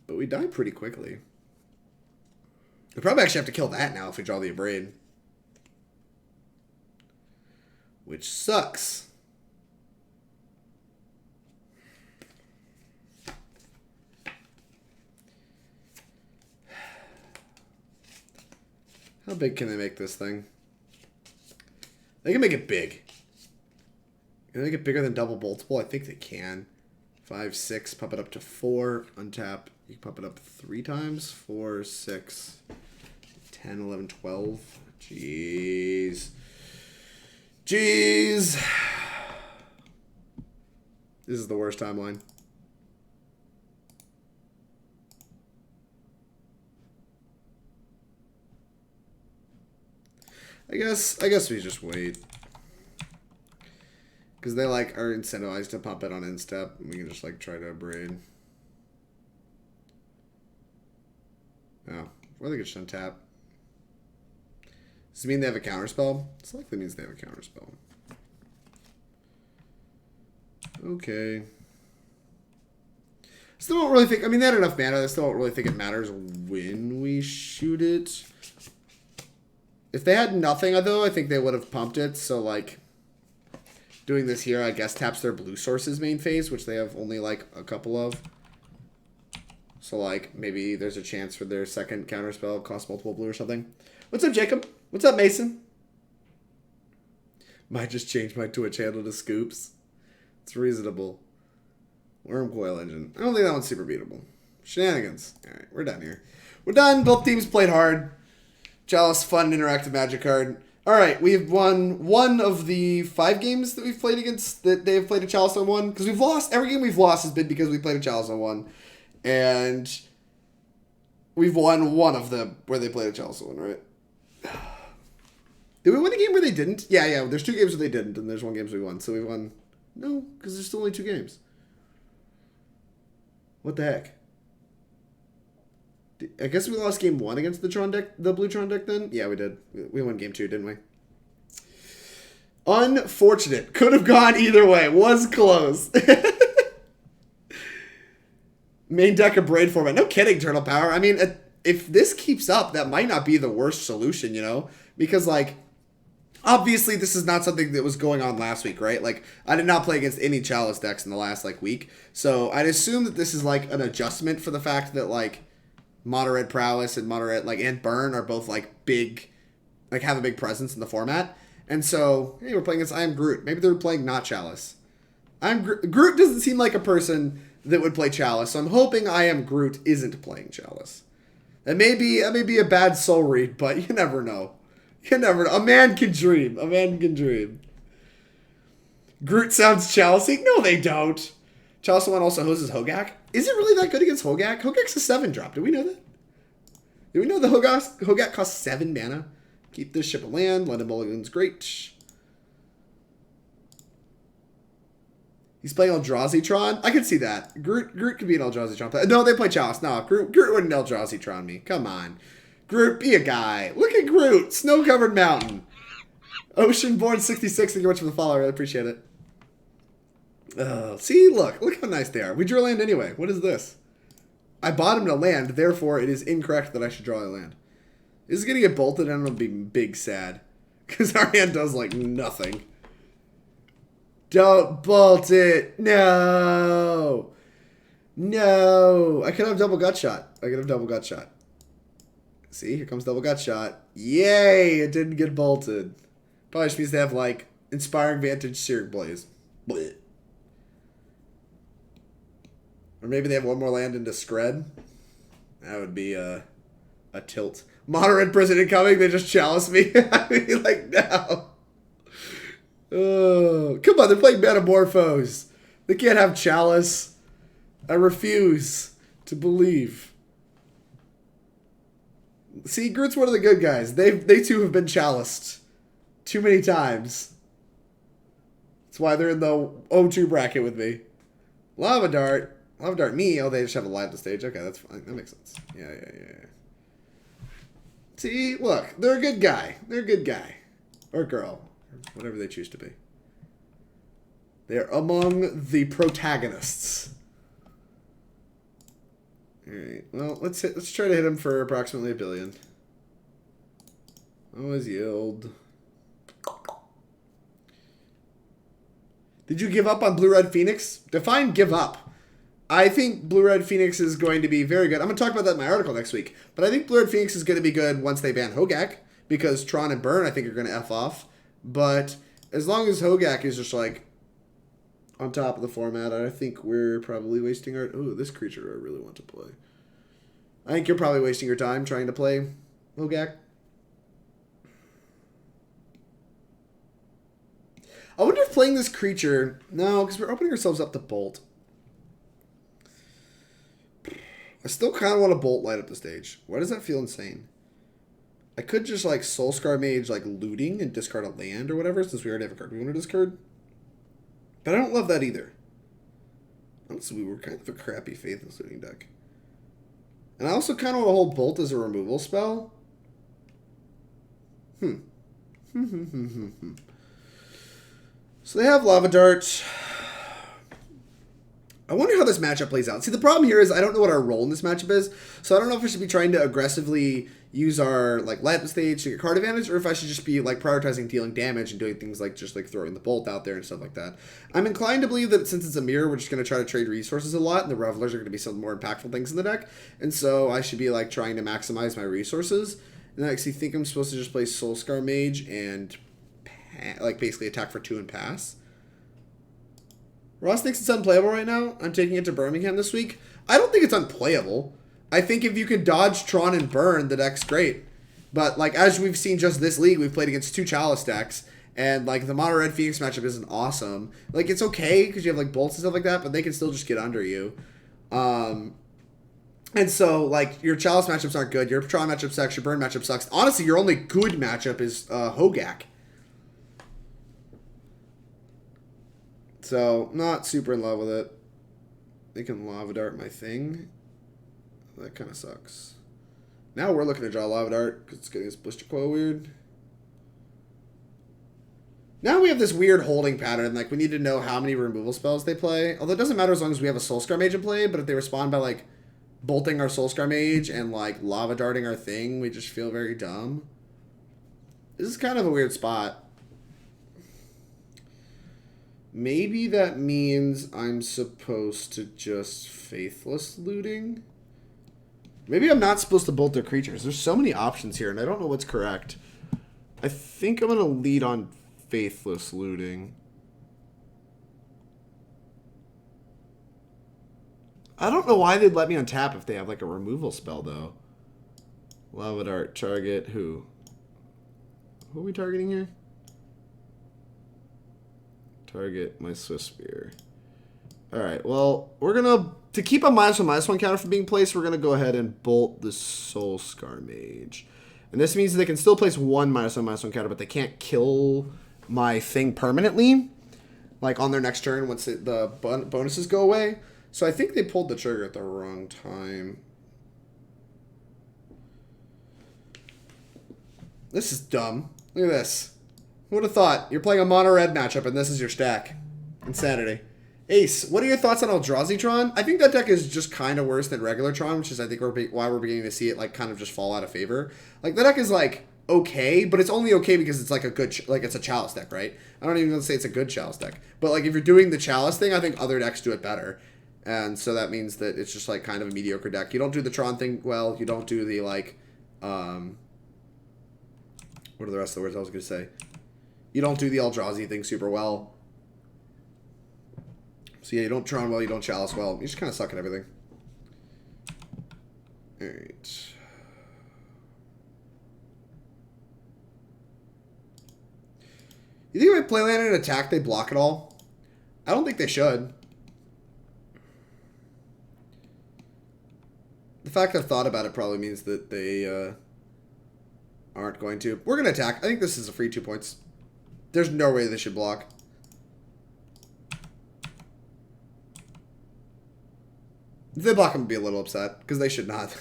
But we die pretty quickly. We probably actually have to kill that now if we draw the Abrade. Which sucks. How big can they make this thing? They can make it big. Can they make it bigger than double multiple? I think they can. 5, 6, pump it up to 4, untap. You can pump it up 3 times. 4, 6, 10, 11, 12. Jeez. Jeez. This is the worst timeline. I guess we just wait. Because they like are incentivized to pump it on instep. And we can just like try to Abrade. Oh, or they could just untap. Does it mean they have a counterspell? This likely means they have a counterspell. Okay. Still don't really think, I mean they had enough mana, I still don't really think it matters when we shoot it. If they had nothing, though, I think they would have pumped it. So, like, doing this here, I guess, taps their blue source's main phase, which they have only, like, a couple of. So, like, maybe there's a chance for their second counterspell cost multiple blue or something. What's up, Jacob? What's up, Mason? Might just change my Twitch handle to Scoops. It's reasonable. Worm Coil Engine. I don't think that one's super beatable. Shenanigans. Alright, we're done here. We're done. Both teams played hard. Chalice, fun, interactive Magic card. Alright, we've won one of the 5 games that we've played against that they've played a Chalice on 1. Because we've lost. Every game we've lost has been because we played a Chalice on 1. And we've won one of them where they played a Chalice on 1, right? Did we win a game where they didn't? Yeah. There's 2 games where they didn't, and there's 1 game we won. So we won. No, because there's still only 2 games. What the heck? I guess we lost game 1 against the Tron deck, the blue Tron deck then? Yeah, we did. We won game 2, didn't we? Unfortunate. Could have gone either way. Was close. Main deck Abrade format. No kidding, Turtle Power. I mean, if this keeps up, that might not be the worst solution, you know? Because, like, obviously this is not something that was going on last week, right? Like, I did not play against any Chalice decks in the last, like, week. So I'd assume that this is, like, an adjustment for the fact that, like, Mono Red Prowess and Mono Red, like, and Burn are both, like, big, like, have a big presence in the format. And so, hey, we're playing against I Am Groot. Maybe they're playing not Chalice. Groot doesn't seem like a person that would play Chalice, so I'm hoping I Am Groot isn't playing Chalice. That may be a bad soul read, but you never know. You never know. A man can dream. A man can dream. Groot sounds Chalice-y? No, they don't. Chalice one also hoses Hogak. Is it really that good against Hogak? Hogak's a 7-drop. Did we know that? Did we know the Hogak costs 7 mana? Keep this ship of land. London Mulligan's great. He's playing Eldrazi-tron? I can see that. Groot could be an Eldrazi-tron. No, they play Chalice. No, Groot wouldn't Eldrazi-tron me. Come on. Groot, be a guy. Look at Groot. Snow-covered mountain. Oceanborn 66, thank you much for the follow. I really appreciate it. Oh, see, look how nice they are. We drew a land anyway. What is this? I bottomed a land, therefore it is incorrect that I should draw a land. This is going to get bolted and I'm going to be big sad. Because our hand does, like, nothing. Don't bolt it. No. No. I could have double gut shot. See, here comes double gut shot. Yay, it didn't get bolted. Probably just means they have, like, Inspiring Vantage, Searing Blaze. Blech. Or maybe they have one more land into Scred. That would be a tilt. Mono Red Prison incoming, they just Chalice me. I mean, like, no. Oh, come on, they're playing Manamorphose. They can't have Chalice. I refuse to believe. See, Groot's one of the good guys. They too have been chaliced too many times. That's why they're in the O2 bracket with me. Lava Dart me. Oh, they just have a live to stage. Okay, that's fine. That makes sense. Yeah. See, look, they're a good guy. Or girl. Whatever they choose to be. They're among the protagonists. Alright, well, let's try to hit him for approximately $1 billion. Always yield. Did you give up on Blue-Red Phoenix? Define give up. I think Blue-Red Phoenix is going to be very good. I'm going to talk about that in my article next week. But I think Blue-Red Phoenix is going to be good once they ban Hogak. Because Tron and Burn, I think, are going to F off. But as long as Hogak is just, like, on top of the format, I think we're probably wasting our... Oh, this creature I really want to play. I think you're probably wasting your time trying to play Hogak. I wonder if playing this creature... No, because we're opening ourselves up to Bolt. I still kind of want to Bolt light up the stage. Why does that feel insane? I could just, like, Soul-Scar Mage, like, looting and discard a land or whatever, since we already have a card we want to discard. But I don't love that either. Honestly, we were kind of a crappy Faithless Looting deck. And I also kind of want to hold Bolt as a removal spell. So they have Lava Dart. I wonder how this matchup plays out. See, the problem here is I don't know what our role in this matchup is, so I don't know if I should be trying to aggressively use our like land stage to get card advantage, or if I should just be like prioritizing dealing damage and doing things like just like throwing the bolt out there and stuff like that. I'm inclined to believe that since it's a mirror, we're just going to try to trade resources a lot, and the Revelers are going to be some of the more impactful things in the deck, and so I should be like trying to maximize my resources. And I actually think I'm supposed to just play Soul-Scar Mage and like basically attack for 2 and pass. Ross thinks it's unplayable right now. I'm taking it to Birmingham this week. I don't think it's unplayable. I think if you can dodge Tron and burn, the deck's great. But like as we've seen just this league, we've played against 2 Chalice decks, and like the Mono Red Phoenix matchup isn't awesome. Like it's okay because you have like bolts and stuff like that, but they can still just get under you. And so like your Chalice matchups aren't good. Your Tron matchup sucks. Your burn matchup sucks. Honestly, your only good matchup is Hogak. So, not super in love with it. They can Lava Dart my thing. That kind of sucks. Now we're looking to draw Lava Dart because it's getting this Blister Coil weird. Now we have this weird holding pattern. Like, we need to know how many removal spells they play. Although it doesn't matter as long as we have a Soul-Scar Mage in play. But if they respond by, like, bolting our Soul-Scar Mage and, like, Lava Darting our thing, we just feel very dumb. This is kind of a weird spot. Maybe that means I'm supposed to just Faithless Looting? Maybe I'm not supposed to bolt their creatures. There's so many options here, and I don't know what's correct. I think I'm going to lead on Faithless Looting. I don't know why they'd let me untap if they have, like, a removal spell, though. Lava Dart, target who? Who are we targeting here? Target my Swiftspear. Alright, well, we're gonna, to keep a -1/-1 counter from being placed, we're gonna go ahead and bolt the Soul-Scar Mage. And this means they can still place one -1/-1 counter, but they can't kill my thing permanently, like on their next turn once the bonuses go away. So I think they pulled the trigger at the wrong time. This is dumb. Look at this. Who would have thought? You're playing a Mono Red matchup and this is your stack. Insanity. Ace, what are your thoughts on Eldrazi Tron? I think that deck is just kind of worse than regular Tron, which is I think why we're beginning to see it like kind of just fall out of favor. Like the deck is like okay, but it's only okay because it's like a good like it's a Chalice deck, right? I don't even want to say it's a good Chalice deck, but like if you're doing the Chalice thing, I think other decks do it better, and so that means that it's just like kind of a mediocre deck. You don't do the Tron thing well. You don't do the like what are the rest of the words I was going to say? You don't do the Eldrazi thing super well. So yeah, you don't Tron well, you don't Chalice well. You just kind of suck at everything. Alright. You think if I play land and attack, they block it all? I don't think they should. The fact I've thought about it probably means that they aren't going to. We're going to attack. I think this is a free 2 points. There's no way they should block. If they block, I'm going to be a little upset, because they should not.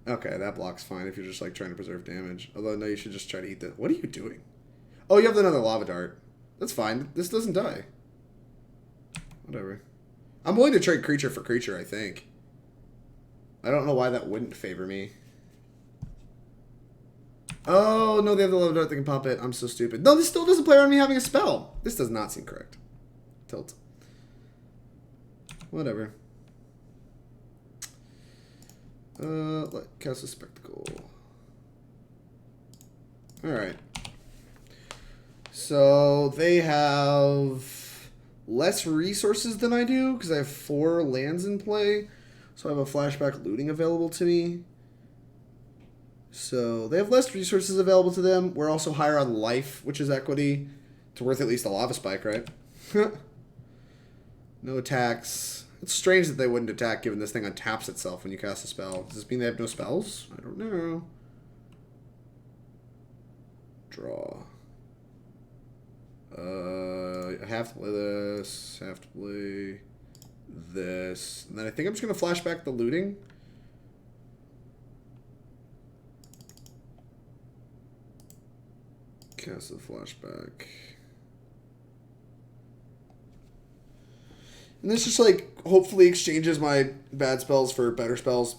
Okay, that block's fine if you're just like trying to preserve damage. Although, no, you should just try to eat the... What are you doing? Oh, you have another Lava Dart. That's fine. This doesn't die. Whatever. I'm willing to trade creature for creature, I think. I don't know why that wouldn't favor me. Oh, no, they have the Lava Dart that can pump it. I'm so stupid. No, this still doesn't play around me having a spell. This does not seem correct. Tilt. Whatever. Cast a Spectacle. Alright. So, they have less resources than I do, because I have 4 lands in play. So I have a Flashback Looting available to me. So, they have less resources available to them. We're also higher on life, which is equity. It's worth at least a Lava Spike, right? No attacks. It's strange that they wouldn't attack given this thing untaps itself when you cast a spell. Does this mean they have no spells? I don't know. Draw. I have to play this. Have to play this. And then I think I'm just going to flash back the looting. Cast the flashback. And this just, like, hopefully exchanges my bad spells for better spells.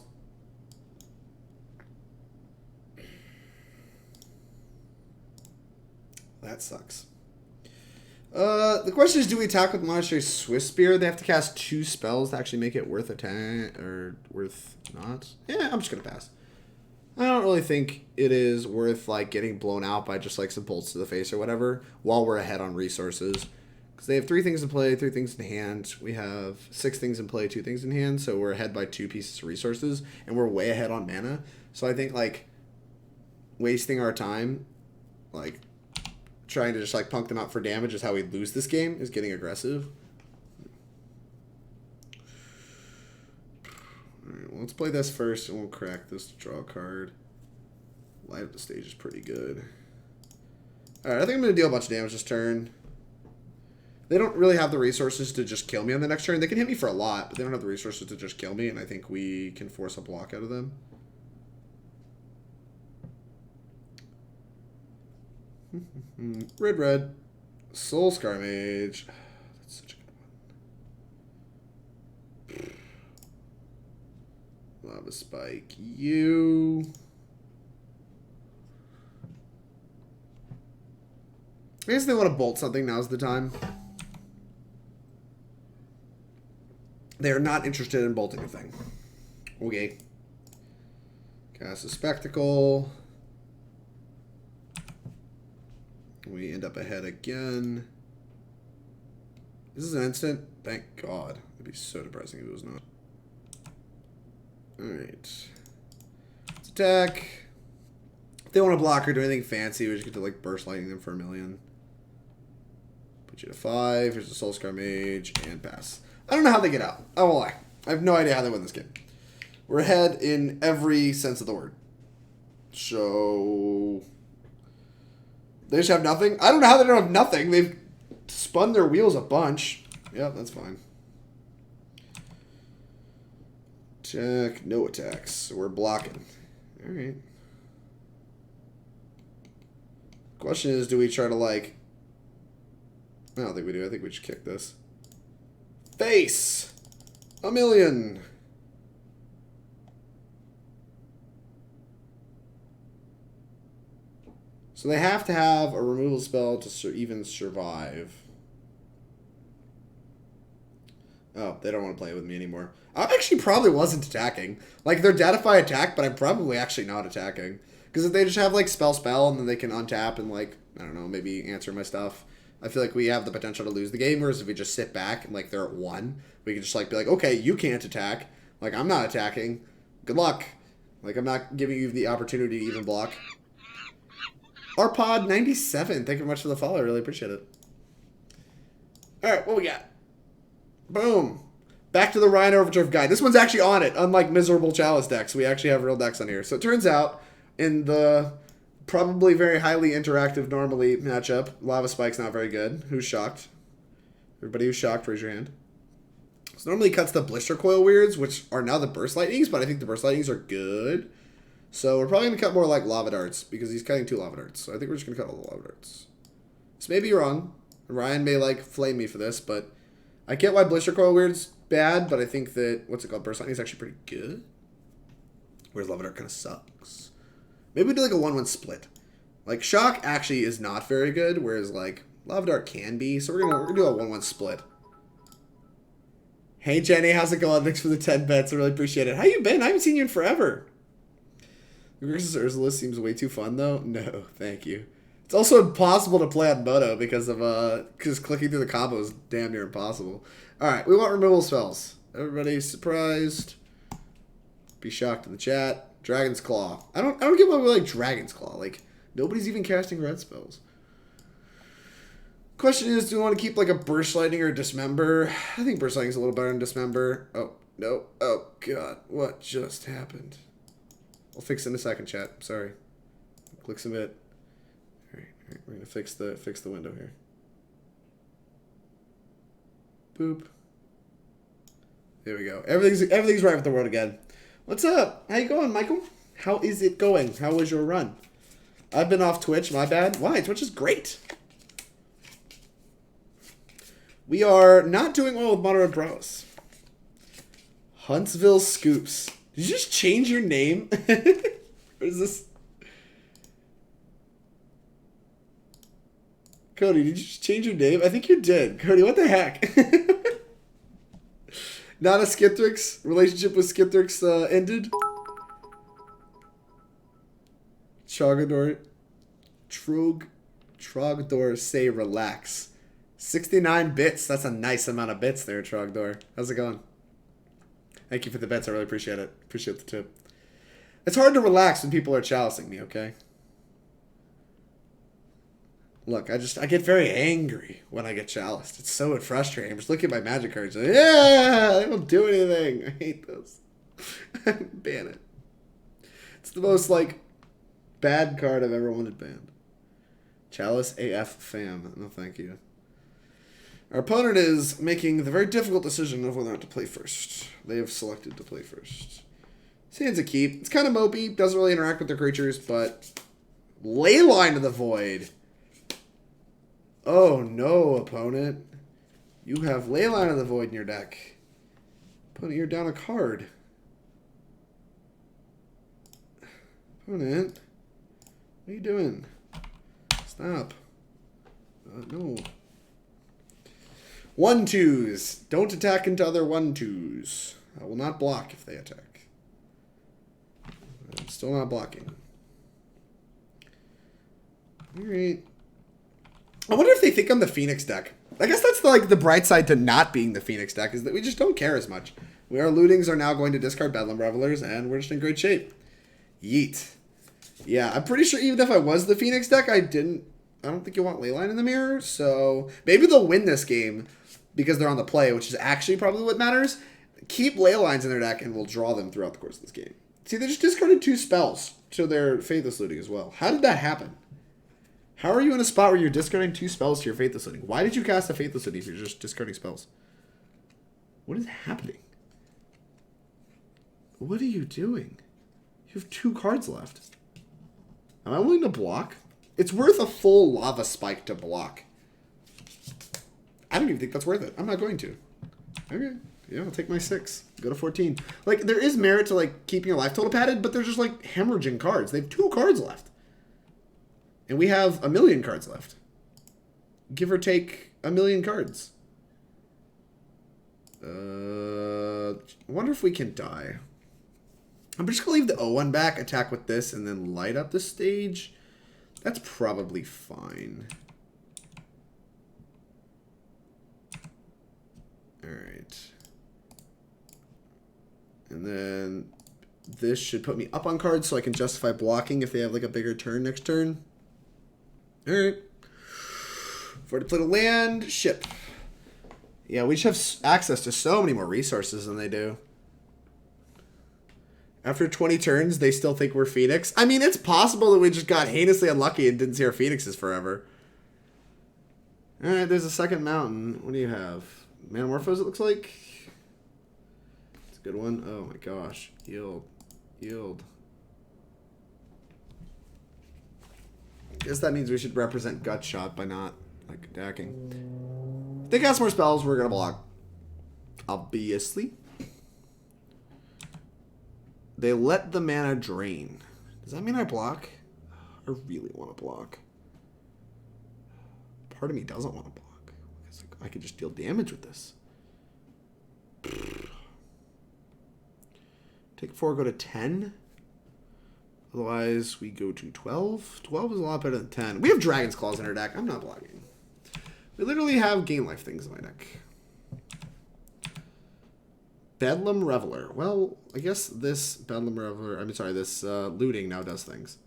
That sucks. The question is, do we attack with Monastery Swiftspear? They have to cast 2 spells to actually make it worth attack, or worth not? Yeah, I'm just going to pass. I don't really think it is worth, like, getting blown out by just, like, some bolts to the face or whatever while we're ahead on resources. Because they have 3 things in play, 3 things in hand. We have 6 things in play, 2 things in hand. So we're ahead by 2 pieces of resources. And we're way ahead on mana. So I think, like, wasting our time, like, trying to just, like, punk them out for damage is how we lose this game, is getting aggressive. Alright, well, let's play this first, and we'll crack this to draw a card. Light up the stage is pretty good. Alright, I think I'm going to deal a bunch of damage this turn. They don't really have the resources to just kill me on the next turn. They can hit me for a lot, but they don't have the resources to just kill me, and I think we can force a block out of them. Red. Soul-Scar Mage. That's such a good one. Lava Spike you. I guess they want to bolt something. Now's the time. They are not interested in bolting a thing. Okay. Cast a Spectacle. We end up ahead again. This is an instant. Thank God. It'd be so depressing if it was not. Alright. Let's attack. If they want to block or do anything fancy, we just get to, like, burst lightning them for 1,000,000. Put you to 5. Here's the Soul-Scar Mage. And pass. I don't know how they get out. I won't lie. I have no idea how they win this game. We're ahead in every sense of the word. So they just have nothing? I don't know how they don't have nothing. They've spun their wheels a bunch. Yep, that's fine. Check. No attacks. So we're blocking. Alright. Question is, do we try to, like... I don't think we do. I think we just kick this. Face! 1,000,000! So they have to have a removal spell to even survive. Oh, they don't want to play with me anymore. I actually probably wasn't attacking. Like, they're dead if I attack, but I'm probably actually not attacking. Because if they just have, like, spell, and then they can untap and, like, I don't know, maybe answer my stuff. I feel like we have the potential to lose the game, whereas if we just sit back and, like, they're at 1, we can just, like, be like, okay, you can't attack. Like, I'm not attacking. Good luck. Like, I'm not giving you the opportunity to even block. Arpod 97, thank you very much for the follow. I really appreciate it. Alright, what we got? Boom. Back to the Ryan Overturf guide. This one's actually on it, unlike miserable Chalice decks. We actually have real decks on here. So it turns out, in the probably very highly interactive normally matchup, Lava Spike's not very good. Who's shocked? Everybody who's shocked, raise your hand. So normally it cuts the Blister Coil Weirds, which are now the Burst Lightnings, but I think the Burst Lightnings are good. So we're probably going to cut more like Lava Darts, because he's cutting 2 Lava Darts. So I think we're just going to cut all the Lava Darts. This may be wrong. Ryan may, like, flame me for this, but I get why Blister Coil Weird's bad, but I think that, what's it called, Burst Lightning is actually pretty good. Whereas Lava Dart kind of sucks. Maybe we do, like, a 1-1 split. Like, Shock actually is not very good, whereas, like, Lava Dart can be. So we're gonna do a 1-1 split. Hey, Jenny, how's it going? Thanks for the 10 bets. I really appreciate it. How you been? I haven't seen you in forever. Versus Ursula seems way too fun, though. No, thank you. It's also impossible to play on Mono because clicking through the combo is damn near impossible. All right, we want removal spells. Everybody surprised? Be shocked in the chat. Dragon's Claw. I don't get why we like Dragon's Claw. Like, nobody's even casting red spells. Question is, do we want to keep like a Burst Lightning or a Dismember? I think Burst Lightning's a little better than Dismember. Oh, no. Oh, God. What just happened? I'll fix it in a second, chat. Sorry. Click submit. All right. We're gonna fix the window here. Boop. There we go. Everything's right with the world again. What's up? How you going, Michael? How is it going? How was your run? I've been off Twitch. My bad. Why? Twitch is great. We are not doing well with Mono Red Prowess. Huntsville Scoops. Did you just change your name? Or is this... Cody, did you just change your name? I think you did. Cody, what the heck? Not a SCGRICH. Relationship with SCGRICH ended. Trogador. Trogador say relax. 69 bits. That's a nice amount of bits there, Trogdor. How's it going? Thank you for the bits. I really appreciate it. Appreciate the tip. It's hard to relax when people are chalicing me, okay? Look, I get very angry when I get chaliced. It's so frustrating. I'm just looking at my magic cards. Like, yeah, they don't do anything. I hate this. Ban it. It's the most, like, bad card I've ever wanted banned. Chalice AF fam. No, thank you. Our opponent is making the very difficult decision of whether or not to play first. They have selected to play first. Sands a keep. It's kind of mopey. Doesn't really interact with their creatures, but... Leyline of the Void. Oh no, opponent. You have Leyline of the Void in your deck. Opponent, you're down a card. Opponent. What are you doing? Stop. No. 1/2s. Don't attack into other 1/2s. I will not block if they attack. I'm still not blocking. Alright. I wonder if they think I'm the Phoenix deck. I guess that's the bright side to not being the Phoenix deck, is that we just don't care as much. Our lootings are now going to discard Bedlam Revelers, and we're just in great shape. Yeet. Yeah, I'm pretty sure even if I was the Phoenix deck, I don't think you want Leyline in the mirror, so maybe they'll win this game because they're on the play, which is actually probably what matters. Keep Leylines in their deck, and we'll draw them throughout the course of this game. See, they just discarded 2 spells to their Faithless Looting as well. How did that happen? How are you in a spot where you're discarding 2 spells to your Faithless Looting? Why did you cast a Faithless Looting if you're just discarding spells? What is happening? What are you doing? You have 2 cards left. Am I willing to block? It's worth a full Lava Spike to block. I don't even think that's worth it. I'm not going to. Okay. Yeah, I'll take my 6. Go to 14. Like, there is merit to, like, keeping your life total padded, but they're just, like, hemorrhaging cards. They have 2 cards left. And we have 1,000,000 cards left. Give or take 1,000,000 cards. I wonder if we can die. I'm just going to leave the O1 back, attack with this, and then light up the stage. That's probably fine. Alright. And then this should put me up on cards so I can justify blocking if they have like a bigger turn next turn. Alright. For to play the land, ship. Yeah, we just have access to so many more resources than they do. After 20 turns, they still think we're Phoenix. I mean, it's possible that we just got heinously unlucky and didn't see our Phoenixes forever. Alright, there's a second mountain. What do you have? Manamorphose, it looks like. It's a good one. Oh my gosh. Yield. Yield. Guess that means we should represent Gut Shot by not, like, attacking. If they cast more spells, we're gonna block. Obviously. They let the mana drain. Does that mean I block? I really want to block. Part of me doesn't want to block. I could just deal damage with this. Take 4, go to 10. Otherwise, we go to 12. 12 is a lot better than 10. We have Dragon's Claws in our deck. I'm not blocking. We literally have gain life things in my deck. Bedlam Reveler. Well, I guess this Bedlam Reveler, I'm sorry, this looting now does things.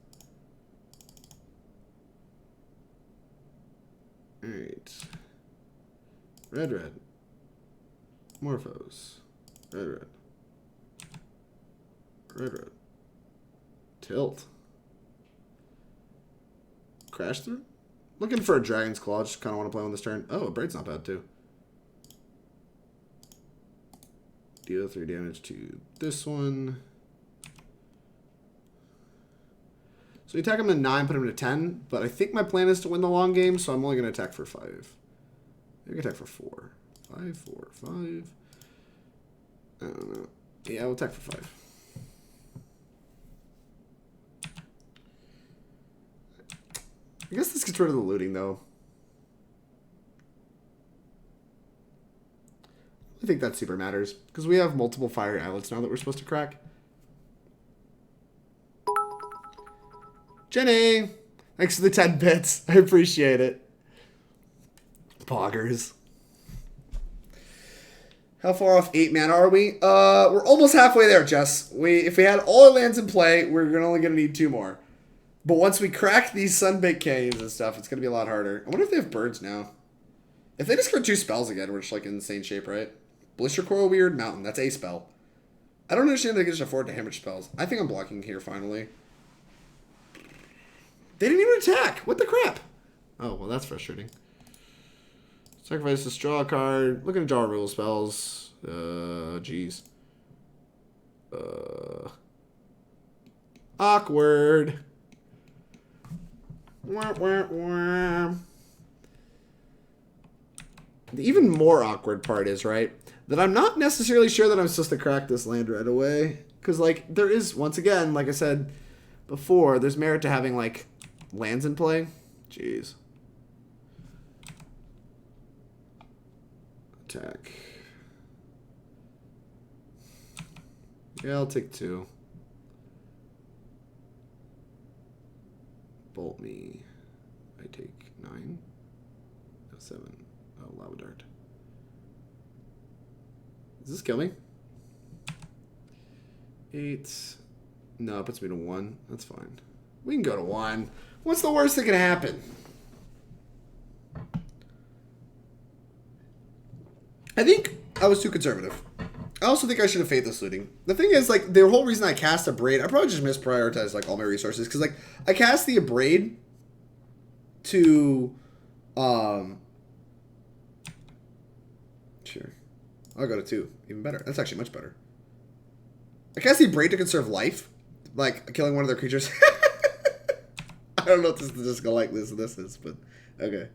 Alright. Red, red. Morphose. Red, red. Red, red. Tilt. Crash through? Looking for a Dragon's Claw. Just kind of want to play on this turn. Oh, Abrade's not bad, too. Deal 3 damage to this one. So we attack him to 9, put him to 10. But I think my plan is to win the long game, so I'm only going to attack for 5. Maybe attack for 4. 5, 4, 5. I don't know. Yeah, we'll attack for 5. I guess this gets rid of the looting, though. I think that super matters, because we have multiple Fiery Islets now that we're supposed to crack. Jenny! Thanks for the 10 bits. I appreciate it. Poggers. How far off 8 mana are we? We're almost halfway there, Jess. If we had all our lands in play, we're only going to need 2 more. But once we crack these Sunbaked Canyons and stuff, it's going to be a lot harder. I wonder if they have birds now. If they discard 2 spells again, we're just like in insane shape, right? Blister Coil, Weird Mountain. That's a spell. I don't understand they can just afford to hemorrhage spells. I think I'm blocking here, finally. They didn't even attack. What the crap? Oh, well, that's frustrating. Sacrifice this, draw a card. Looking to draw removal spells. Jeez. Awkward. Wah, wah, wah. The even more awkward part is, right, that I'm not necessarily sure that I'm supposed to crack this land right away. Because, like, there is, once again, like I said before, there's merit to having, like, lands in play. Jeez. Attack. Yeah, I'll take 2. Bolt me. I take 9. No, 7. Oh, Lava Dart. Does this kill me? 8. No, it puts me to 1. That's fine. We can go to 1. What's the worst that can happen? I think I was too conservative. I also think I should have Faithless Looting. The thing is, like, the whole reason I cast Abrade, I probably just misprioritized, like, all my resources. Because, like, I cast the Abrade to, sure. I'll go to 2. Even better. That's actually much better. I cast the Abrade to conserve life. Like, killing one of their creatures. I don't know if this is just going like this is, but, okay.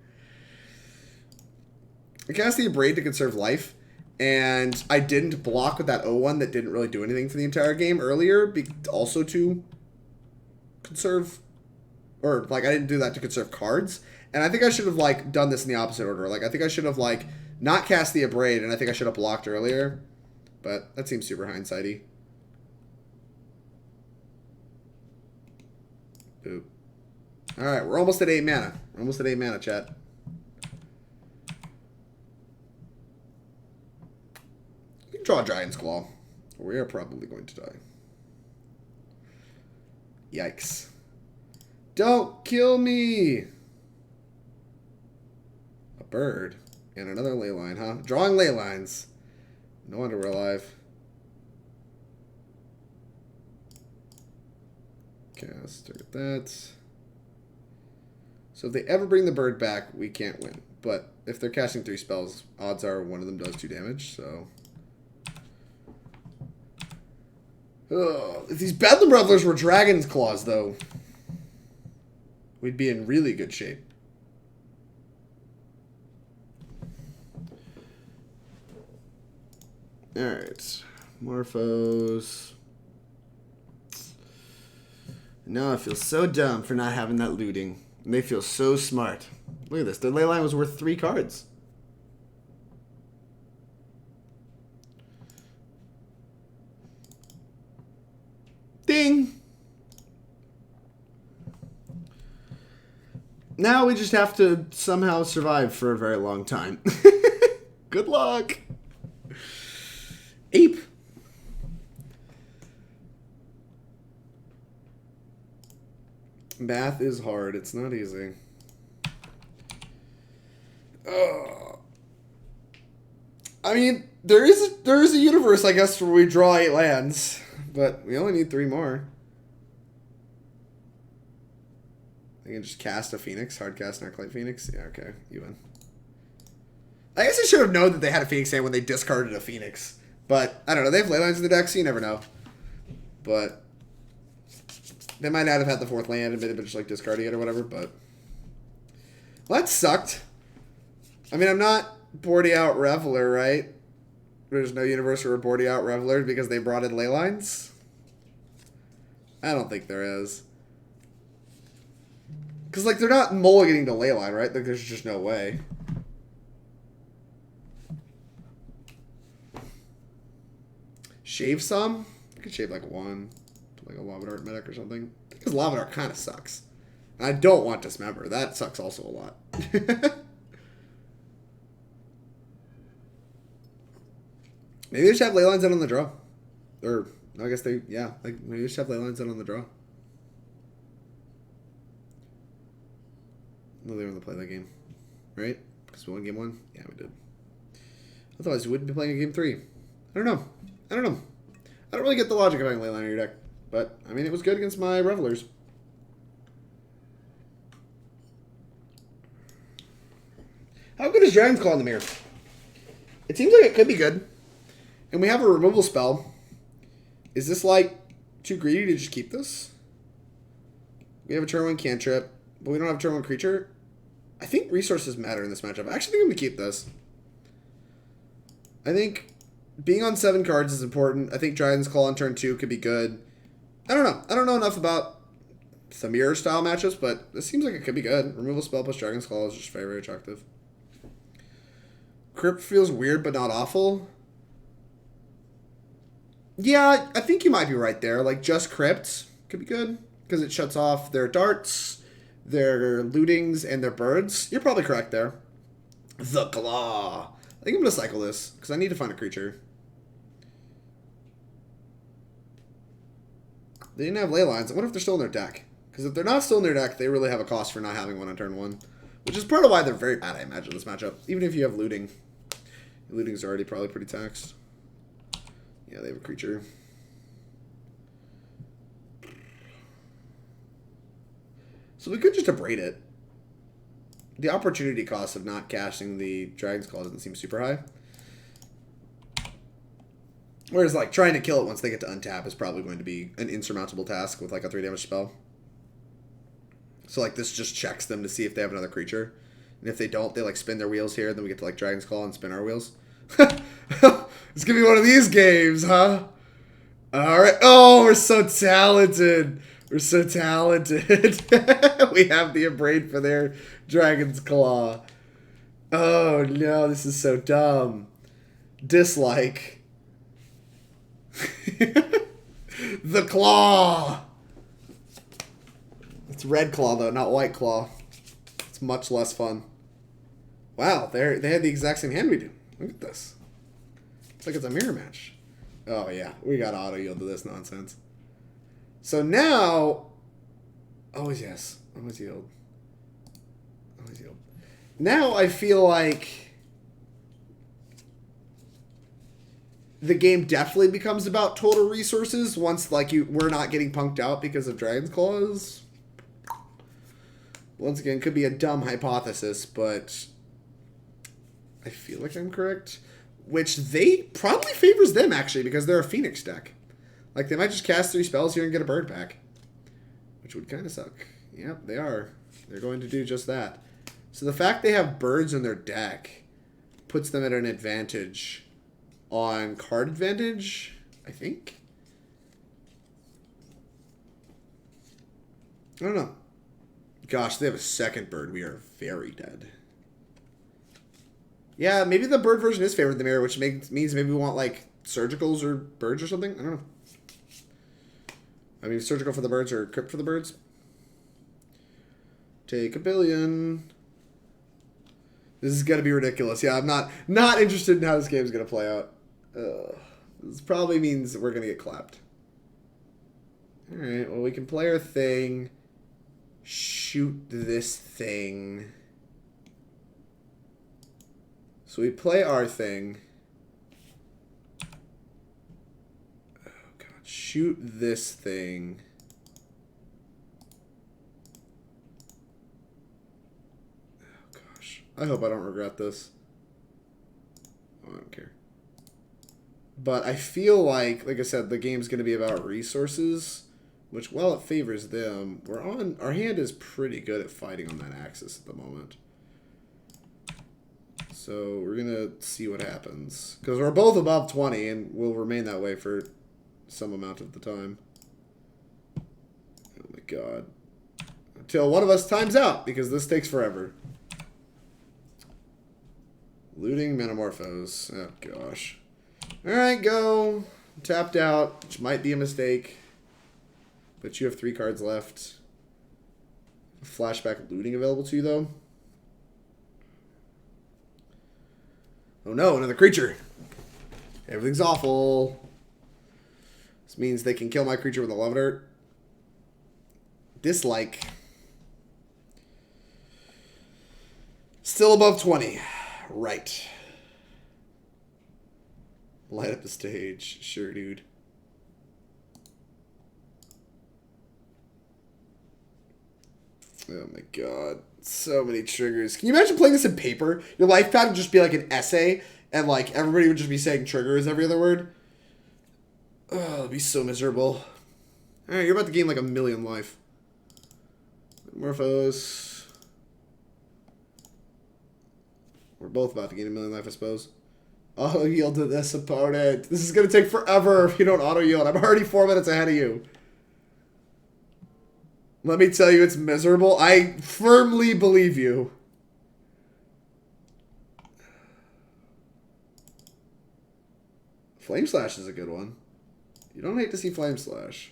I cast the Abrade to conserve life. And I didn't block with that O1 that didn't really do anything for the entire game earlier, also to conserve, or like I didn't do that to conserve cards. And I think I should have like done this in the opposite order. Like I think I should have like not cast the Abrade, and I think I should have blocked earlier. But that seems super hindsighty. Boop. All right, we're almost at 8 mana. We're almost at 8 mana, chat. Draw a Dragon's Claw. We are probably going to die. Yikes. Don't kill me! A bird. And another ley line, huh? Drawing ley lines. No wonder we're alive. Cast, target that. So if they ever bring the bird back, we can't win. But if they're casting 3 spells, odds are one of them does 2 damage, so... Ugh. If these Bedlam Revelers were Dragon's Claws, though, we'd be in really good shape. Alright. Morphose. Now I feel so dumb for not having that looting. And they feel so smart. Look at this. Their ley line was worth 3 cards. Ding! Now we just have to somehow survive for a very long time. Good luck! Ape! Math is hard. It's not easy. I mean, there is a universe, I guess, where we draw 8 lands. But we only need 3 more. I can just cast a Phoenix. Hard cast Narclite Phoenix. Yeah, okay. You win. I guess I should have known that they had a Phoenix hand when they discarded a Phoenix. But, I don't know. They have leylines in the deck, so you never know. But they might not have had the 4th land and been just like discarding it or whatever, but... Well, that sucked. I mean, I'm not boarding out Reveler, right? There's no universe where we're boarding out Reveler because they brought in ley lines? I don't think there is. Because, like, they're not mulliganing to ley line, right? Like, there's just no way. Shave some? You could shave, like, one. Like a Lava Dart medic or something. Because Lava Dart kind of sucks. And I don't want Dismember. That sucks also a lot. Maybe they just have ley lines out on the draw. Or, I guess they, yeah. Like, maybe they just have ley lines out on the draw. No, they wouldn't play that game. Right? Because we won game 1? Yeah, we did. Otherwise, we wouldn't be playing a game 3. I don't know. I don't really get the logic of having ley line in your deck. But, I mean, it was good against my Revelers. How good is Dragon's Claw in the mirror? It seems like it could be good. And we have a removal spell. Is this, like, too greedy to just keep this? We have a turn 1 cantrip, but we don't have a turn 1 creature. I think resources matter in this matchup. I actually think I'm going to keep this. I think being on 7 cards is important. I think Dragon's Claw on turn 2 could be good. I don't know. I don't know enough about the mirror style matchups, but this seems like it could be good. Removal spell plus Dragon's Claw is just very, very attractive. Crypt feels weird, but not awful. Yeah, I think you might be right there. Like, just Crypt could be good, because it shuts off their darts, their lootings, and their birds. You're probably correct there. The Claw. I think I'm going to cycle this, because I need to find a creature. They didn't have ley lines. I wonder if they're still in their deck. Because if they're not still in their deck, they really have a cost for not having one on turn 1. Which is part of why they're very bad, I imagine, this matchup. Even if you have looting. Looting's already probably pretty taxed. Yeah, they have a creature. So we could just Abrade it. The opportunity cost of not cashing the Dragon's Claw doesn't seem super high. Whereas, like, trying to kill it once they get to untap is probably going to be an insurmountable task with, like, a 3 damage spell. So, like, this just checks them to see if they have another creature. And if they don't, they, like, spin their wheels here. Then we get to, like, Dragon's Claw and spin our wheels. It's going to be one of these games, huh? Alright. Oh, we're so talented. We're so talented. We have the Abrade for their Dragon's Claw. Oh, no. This is so dumb. Dislike. The Claw. It's Red Claw, though, not White Claw. It's much less fun. Wow, they had the exact same hand we do. Look at this. It's like it's a mirror match. Oh, yeah. We got auto yield to this nonsense. So now... Always yes. Always yield. Always yield. Now I feel like... the game definitely becomes about total resources once, like, we're not getting punked out because of Dragon's Claws. Once again, could be a dumb hypothesis, but I feel like I'm correct. Which they probably favors them, actually, because they're a Phoenix deck. Like, they might just cast 3 spells here and get a bird back. Which would kind of suck. Yep, they are. They're going to do just that. So the fact they have birds in their deck puts them at an advantage on card advantage, I think. I don't know. Gosh, they have a second bird. We are very dead. Yeah, maybe the bird version is favored in the mirror, which means maybe we want, like, surgicals or birds or something. I don't know. I mean, surgical for the birds or crypt for the birds. Take a billion. This is going to be ridiculous. Yeah, I'm not interested in how this game is going to play out. This probably means we're going to get clapped. Alright, well, we can play our thing. Shoot this thing. So we play our thing. Oh, God. Shoot this thing. Oh, gosh. I hope I don't regret this. Oh, I don't care. But I feel like I said, the game's going to be about resources, which, while it favors them, our hand is pretty good at fighting on that axis at the moment. So we're going to see what happens. Because we're both above 20 and we'll remain that way for some amount of the time. Oh my god. Until one of us times out, because this takes forever. Looting Manamorphose. Oh gosh. Alright, go. Tapped out, which might be a mistake. But you have 3 cards left. Flashback looting available to you, though. Oh no, another creature. Everything's awful. This means they can kill my creature with a Love Dart. Dislike. Still above 20. Right. Light up the stage. Sure, dude. Oh my god. So many triggers. Can you imagine playing this in paper? Your life pad would just be like an essay, and like everybody would just be saying triggers every other word. Oh, it'd be so miserable. Alright, you're about to gain like 1,000,000 life. Morphos. We're both about to gain 1,000,000 life, I suppose. Auto yield to this opponent. This is going to take forever if you don't auto yield. I'm already 4 minutes ahead of you. Let me tell you, it's miserable. I firmly believe you. Flame Slash is a good one. You don't hate to see Flame Slash.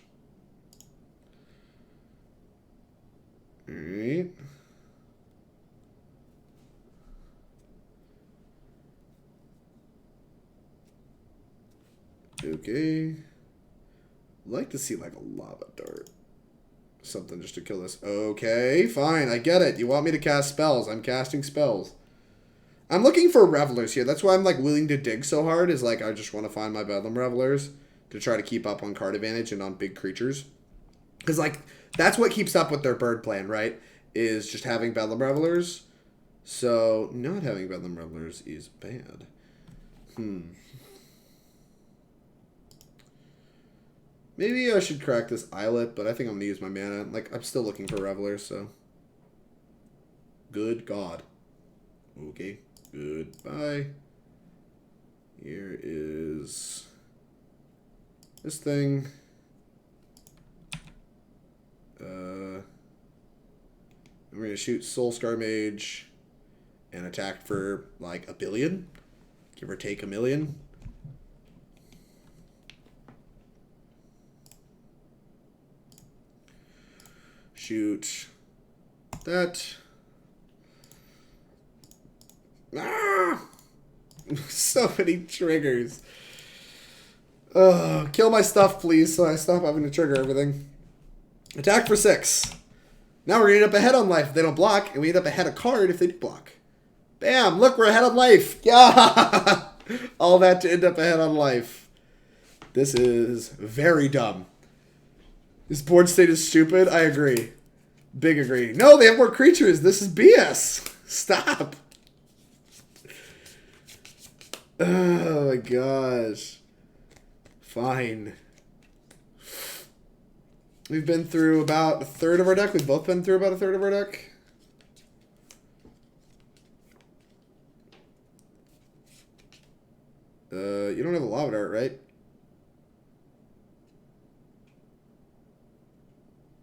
Alright. Okay. I'd like to see like a Lava Dart. Something just to kill this. Okay, fine. I get it. You want me to cast spells. I'm casting spells. I'm looking for Revelers here. That's why I'm like willing to dig so hard. Is like I just want to find my Bedlam Revelers to try to keep up on card advantage and on big creatures. Because like that's what keeps up with their bird plan, right? Is just having Bedlam Revelers. So not having Bedlam Revelers is bad. Maybe I should crack this Islet, but I think I'm going to use my mana. Like, I'm still looking for Revelers, so. Good God. Okay. Goodbye. Here is this thing. I'm going to shoot Soul-Scar Mage and attack for, like, 1 billion. Give or take 1,000,000. Shoot that. Ah! So many triggers. Kill my stuff, please, so I stop having to trigger everything. Attack for 6. Now we're going to end up ahead on life if they don't block, and we end up ahead of card if they do block. Bam! Look, we're ahead on life. Yeah! All that to end up ahead on life. This is very dumb. This board state is stupid. I agree. Big agree. No, they have more creatures. This is BS. Stop. Oh my gosh. Fine. We've been through about 1/3 of our deck. We've both been through about 1/3 of our deck. You don't have a Lava Dart, right?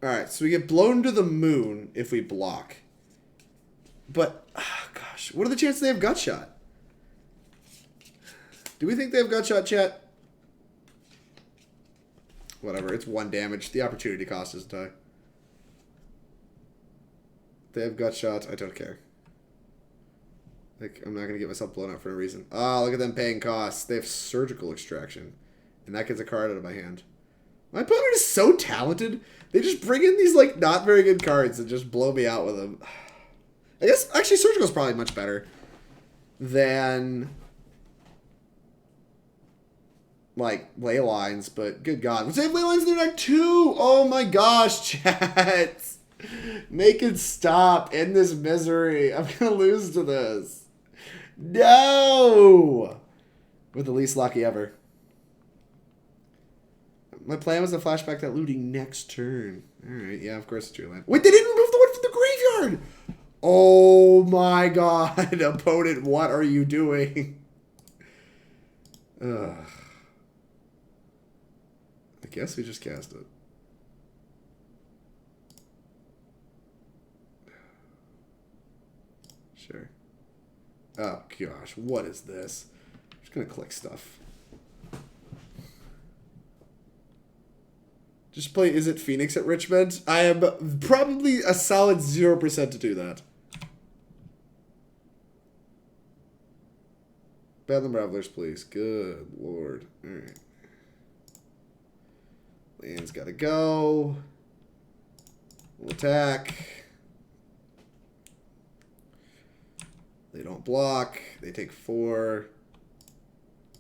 Alright, so we get blown to the moon if we block. But, oh gosh, what are the chances they have Gut Shot? Do we think they have Gut Shot, chat? Whatever, it's 1 damage. The opportunity cost is high. They have Gut Shot, I don't care. Like, I'm not going to get myself blown up for no reason. Oh, look at them paying costs. They have Surgical Extraction. And that gets a card out of my hand. My opponent is so talented. They just bring in these, like, not very good cards and just blow me out with them. I guess, actually, Surgical is probably much better than, like, Ley Lines, but good God. They have Ley Lines in their deck, too! Oh my gosh, chat! Make it stop. End this misery. I'm gonna lose to this. No! We're the least lucky ever. My plan was to flashback that looting next turn. Alright, yeah, of course it's your land. Wait, they didn't remove the one from the graveyard! Oh my god, opponent, what are you doing? Ugh. I guess we just cast it. Sure. Oh gosh, what is this? I'm just gonna click stuff. Just play Is It Phoenix at Richmond? I am probably a solid 0% to do that. Bedlam Revelers, please. Good lord. Alright. Land's gotta go. We'll attack. They don't block. They take 4.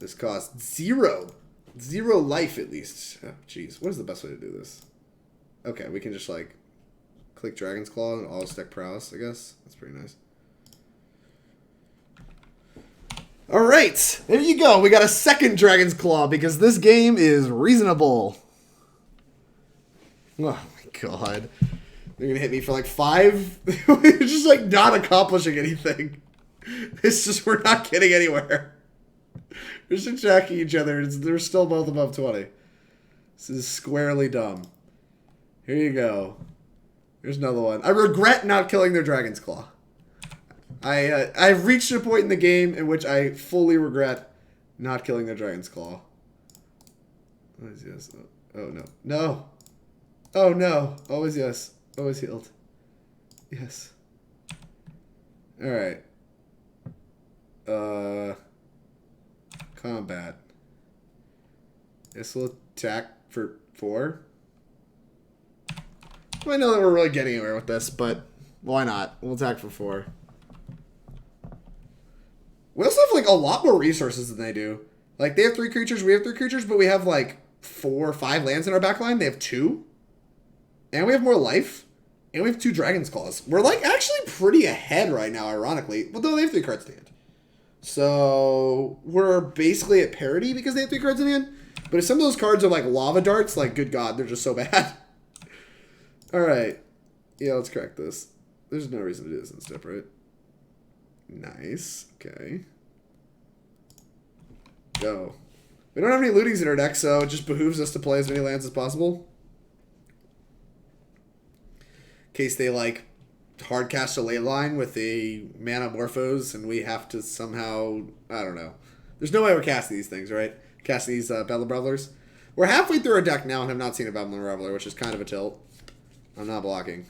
This costs 0. 0 life at least. Oh, jeez. What is the best way to do this? Okay, we can just like click Dragon's Claw and all stack Prowess, I guess. That's pretty nice. Alright, there you go. We got a second Dragon's Claw because this game is reasonable. Oh my god. They're gonna hit me for like 5? It's just like not accomplishing anything. It's just we're not getting anywhere. We're just attacking each other. They're still both above 20. This is squarely dumb. Here you go. Here's another one. I regret not killing their Dragon's Claw. I've reached a point in the game in which I fully regret not killing their Dragon's Claw. What is yes? Oh no. No. Oh no. Always yes. Always healed. Yes. Alright. Combat. This will attack for 4. I know that we're really getting anywhere with this, but why not? We'll attack for 4. We also have like a lot more resources than they do. Like they have 3 creatures, we have 3 creatures, but we have like 4 or 5 lands in our backline. They have 2. And we have more life. And we have 2 Dragon's Claws. We're like actually pretty ahead right now, ironically. Although they have 3 cards in hand. So we're basically at parity because they have 3 cards in hand. But if some of those cards are like lava darts, like good god, they're just so bad. Alright. Yeah, let's crack this. There's no reason to do this in step, right? Nice. Okay. Go. We don't have any lootings in our deck, so it just behooves us to play as many lands as possible. In case they, like, hard cast a ley line with a Manamorphose, and we have to somehow... I don't know. There's no way we're casting these things, right? Casting these Bedlam Revelers. We're halfway through our deck now and have not seen a Bedlam Reveler, which is kind of a tilt. I'm not blocking.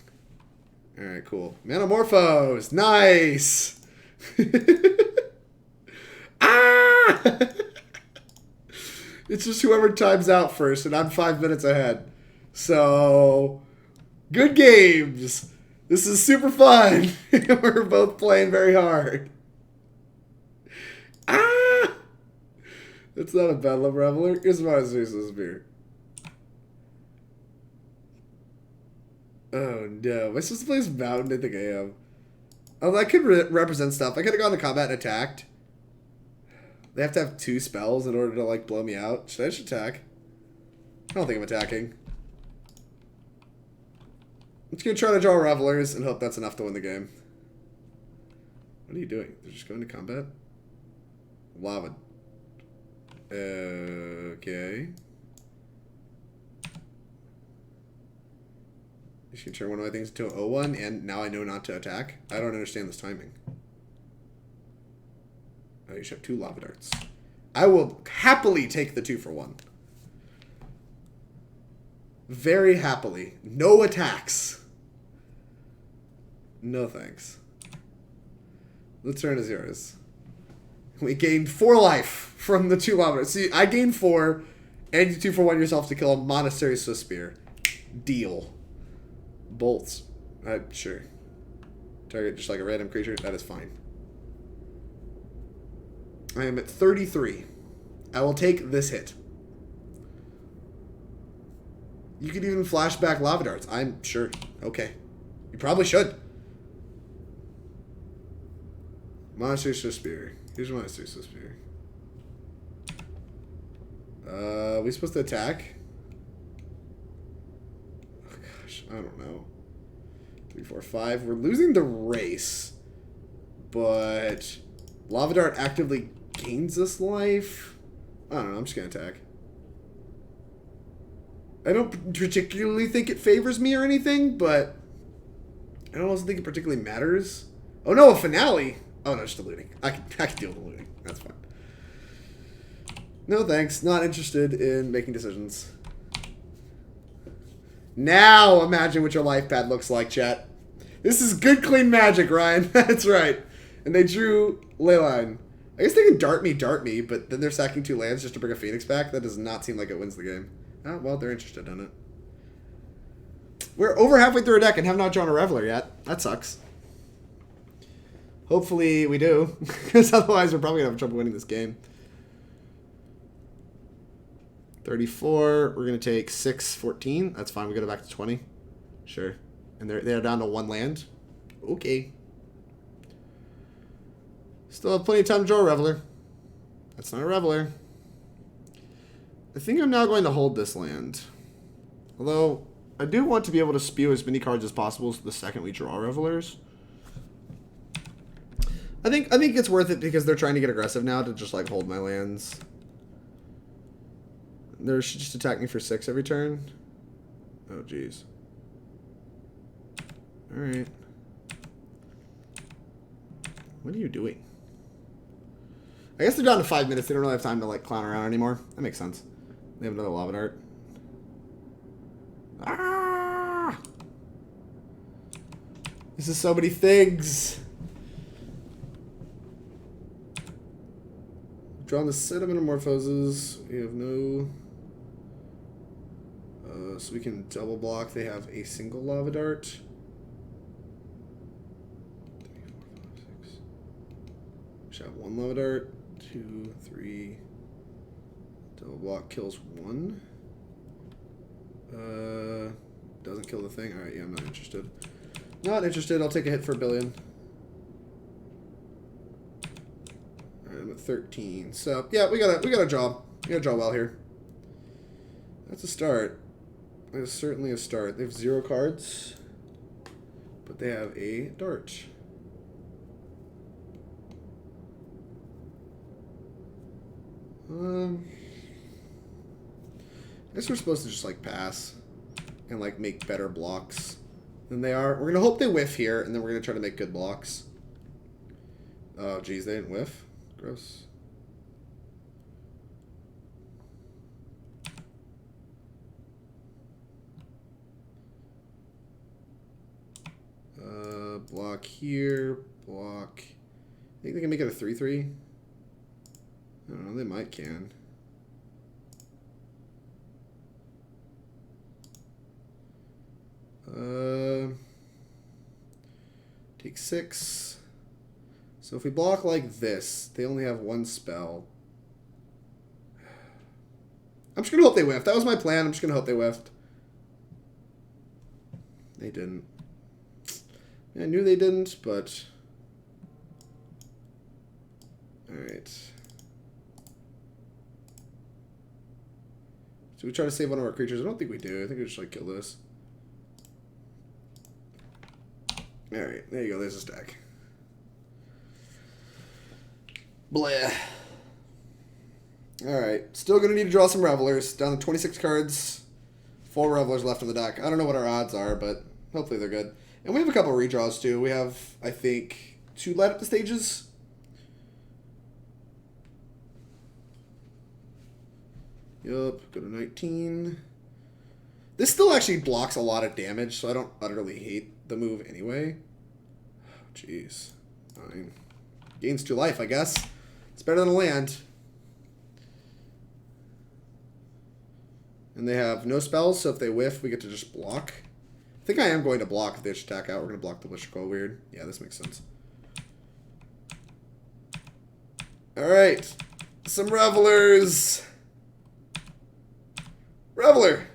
Alright, cool. Manamorphose! Nice! Ah! It's just whoever times out first, and I'm 5 minutes ahead. So, good games. This is super fun. We're both playing very hard. Ah! That's not a Bedlam Reveler. Here's Monastery Swiftspear. Oh no. Am I supposed to play this Mountain? I think I am. Oh, that could represent stuff. I could have gone to combat and attacked. They have to have 2 spells in order to, like, blow me out. Should I just attack? I don't think I'm attacking. I'm just going to try to draw Revelers and hope that's enough to win the game. What are you doing? They're just going to combat? Lava. Okay. You can turn one of my things into an 0-1, and now I know not to attack. I don't understand this timing. Oh, you should have 2 lava darts. I will happily take the 2 for 1. Very happily. No attacks. No thanks. Let's turn to zeros. We gained 4 life from the 2 lava darts. See, I gained 4, and you 2 for 1 yourself to kill a Monastery Swiftspear. Deal. Bolts. Sure. Target just like a random creature. That is fine. I am at 33. I will take this hit. You could even flash back lava darts. I'm sure. Okay. You probably should. Monastery Swiftspear. Here's Monastery Swiftspear. Are we supposed to attack? Oh gosh, I don't know. 3, 4, 5. We're losing the race. But Lava Dart actively gains this life. I don't know. I'm just going to attack. I don't particularly think it favors me or anything, but I don't also think it particularly matters. Oh no, a finale! Oh no, just a looting. I can deal with the looting. That's fine. No thanks. Not interested in making decisions. Now imagine what your life pad looks like, chat. This is good, clean magic, Ryan. That's right. And they drew Leyline. I guess they can dart me, but then they're sacking 2 lands just to bring a Phoenix back. That does not seem like it wins the game. Oh, well, they're interested in it. We're over halfway through a deck and have not drawn a Reveler yet. That sucks. Hopefully we do, because otherwise we're probably going to have trouble winning this game. 34. We're going to take 6, 14. That's fine. We go back to 20. Sure. And they're down to 1 land. Okay. Still have plenty of time to draw a Reveler. That's not a Reveler. I think I'm now going to hold this land. Although, I do want to be able to spew as many cards as possible the second we draw Revelers. I think it's worth it because they're trying to get aggressive now to just like hold my lands. They should just attack me for 6 every turn. Oh, jeez. Alright. What are you doing? I guess they're down to 5 minutes. They don't really have time to like clown around anymore. That makes sense. They have another Lava Dart. Ah! This is so many things. Drawn the set of Manamorphoses. We have no... so we can double block. They have a single Lava Dart. 3, 4, 5, 6. We should have 1 Lava Dart. 2, 3. Double block kills 1. Doesn't kill the thing. Alright, yeah, I'm not interested. Not interested. I'll take a hit for $1 billion. Alright, I'm at 13. So, yeah, we got a job. We got a draw well here. That's a start. That is certainly a start. They have 0 cards, but they have a dart. I guess we're supposed to just like pass and like make better blocks than they are. We're gonna hope they whiff here, and then we're gonna try to make good blocks. Oh, geez, they didn't whiff. Gross. Block here, block. I think they can make it a 3/3. I don't know, they might can. Take 6. So if we block like this, they only have 1 spell. I'm just gonna hope they whiffed. That was my plan. I'm just gonna hope they whiffed. They didn't. I knew they didn't, but... Alright. So we try to save one of our creatures? I don't think we do. I think we just like kill this. Alright, there you go. There's a stack. Bleh. Alright, still going to need to draw some Revelers. Down to 26 cards. 4 Revelers left in the deck. I don't know what our odds are, but hopefully they're good. And we have a couple of redraws too. We have, I think, 2 light up the stages. Yup, go to 19. This still actually blocks a lot of damage, so I don't utterly hate the move anyway. Jeez. Fine. Gains 2 life, I guess. It's better than a land. And they have no spells, so if they whiff, we get to just block. I think I am going to block if they just attack out. We're going to block the Witch Coil Weird. Yeah, this makes sense. Alright. Some Revelers. Reveler.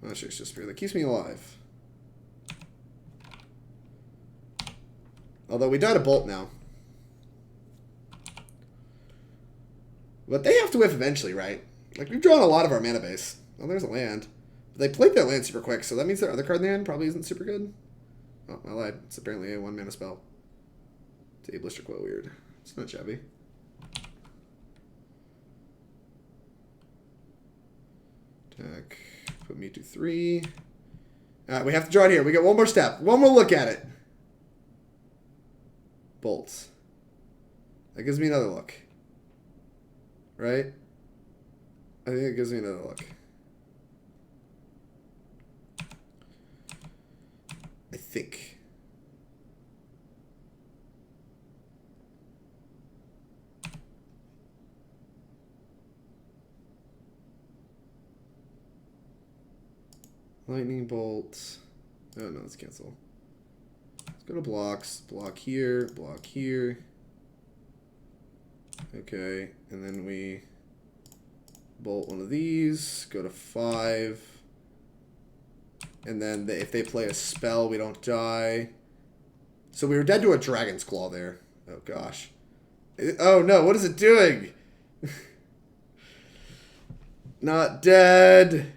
Monastery Swiftspear. That keeps me alive. Although we died a Bolt now. But they have to whiff eventually, right? Like, we've drawn a lot of our mana base. Oh, there's a land. But They played that land super quick, so that means their other card in the hand probably isn't super good. Oh, I lied. It's apparently a 1 mana spell. It's ableist or quite weird. It's not shabby. Attack. Put me to 3. Alright, we have to draw it here. We got one more step. One more look at it. Bolts. That gives me another look. Right? I think it gives me another look. I think. Lightning bolt. Oh no, let's cancel. Let's go to blocks. Block here, block here. Okay, and then we bolt one of these, go to 5. And then if they play a spell, we don't die. So we were dead to a Dragon's Claw there. Oh gosh. Oh no, what is it doing? Not dead.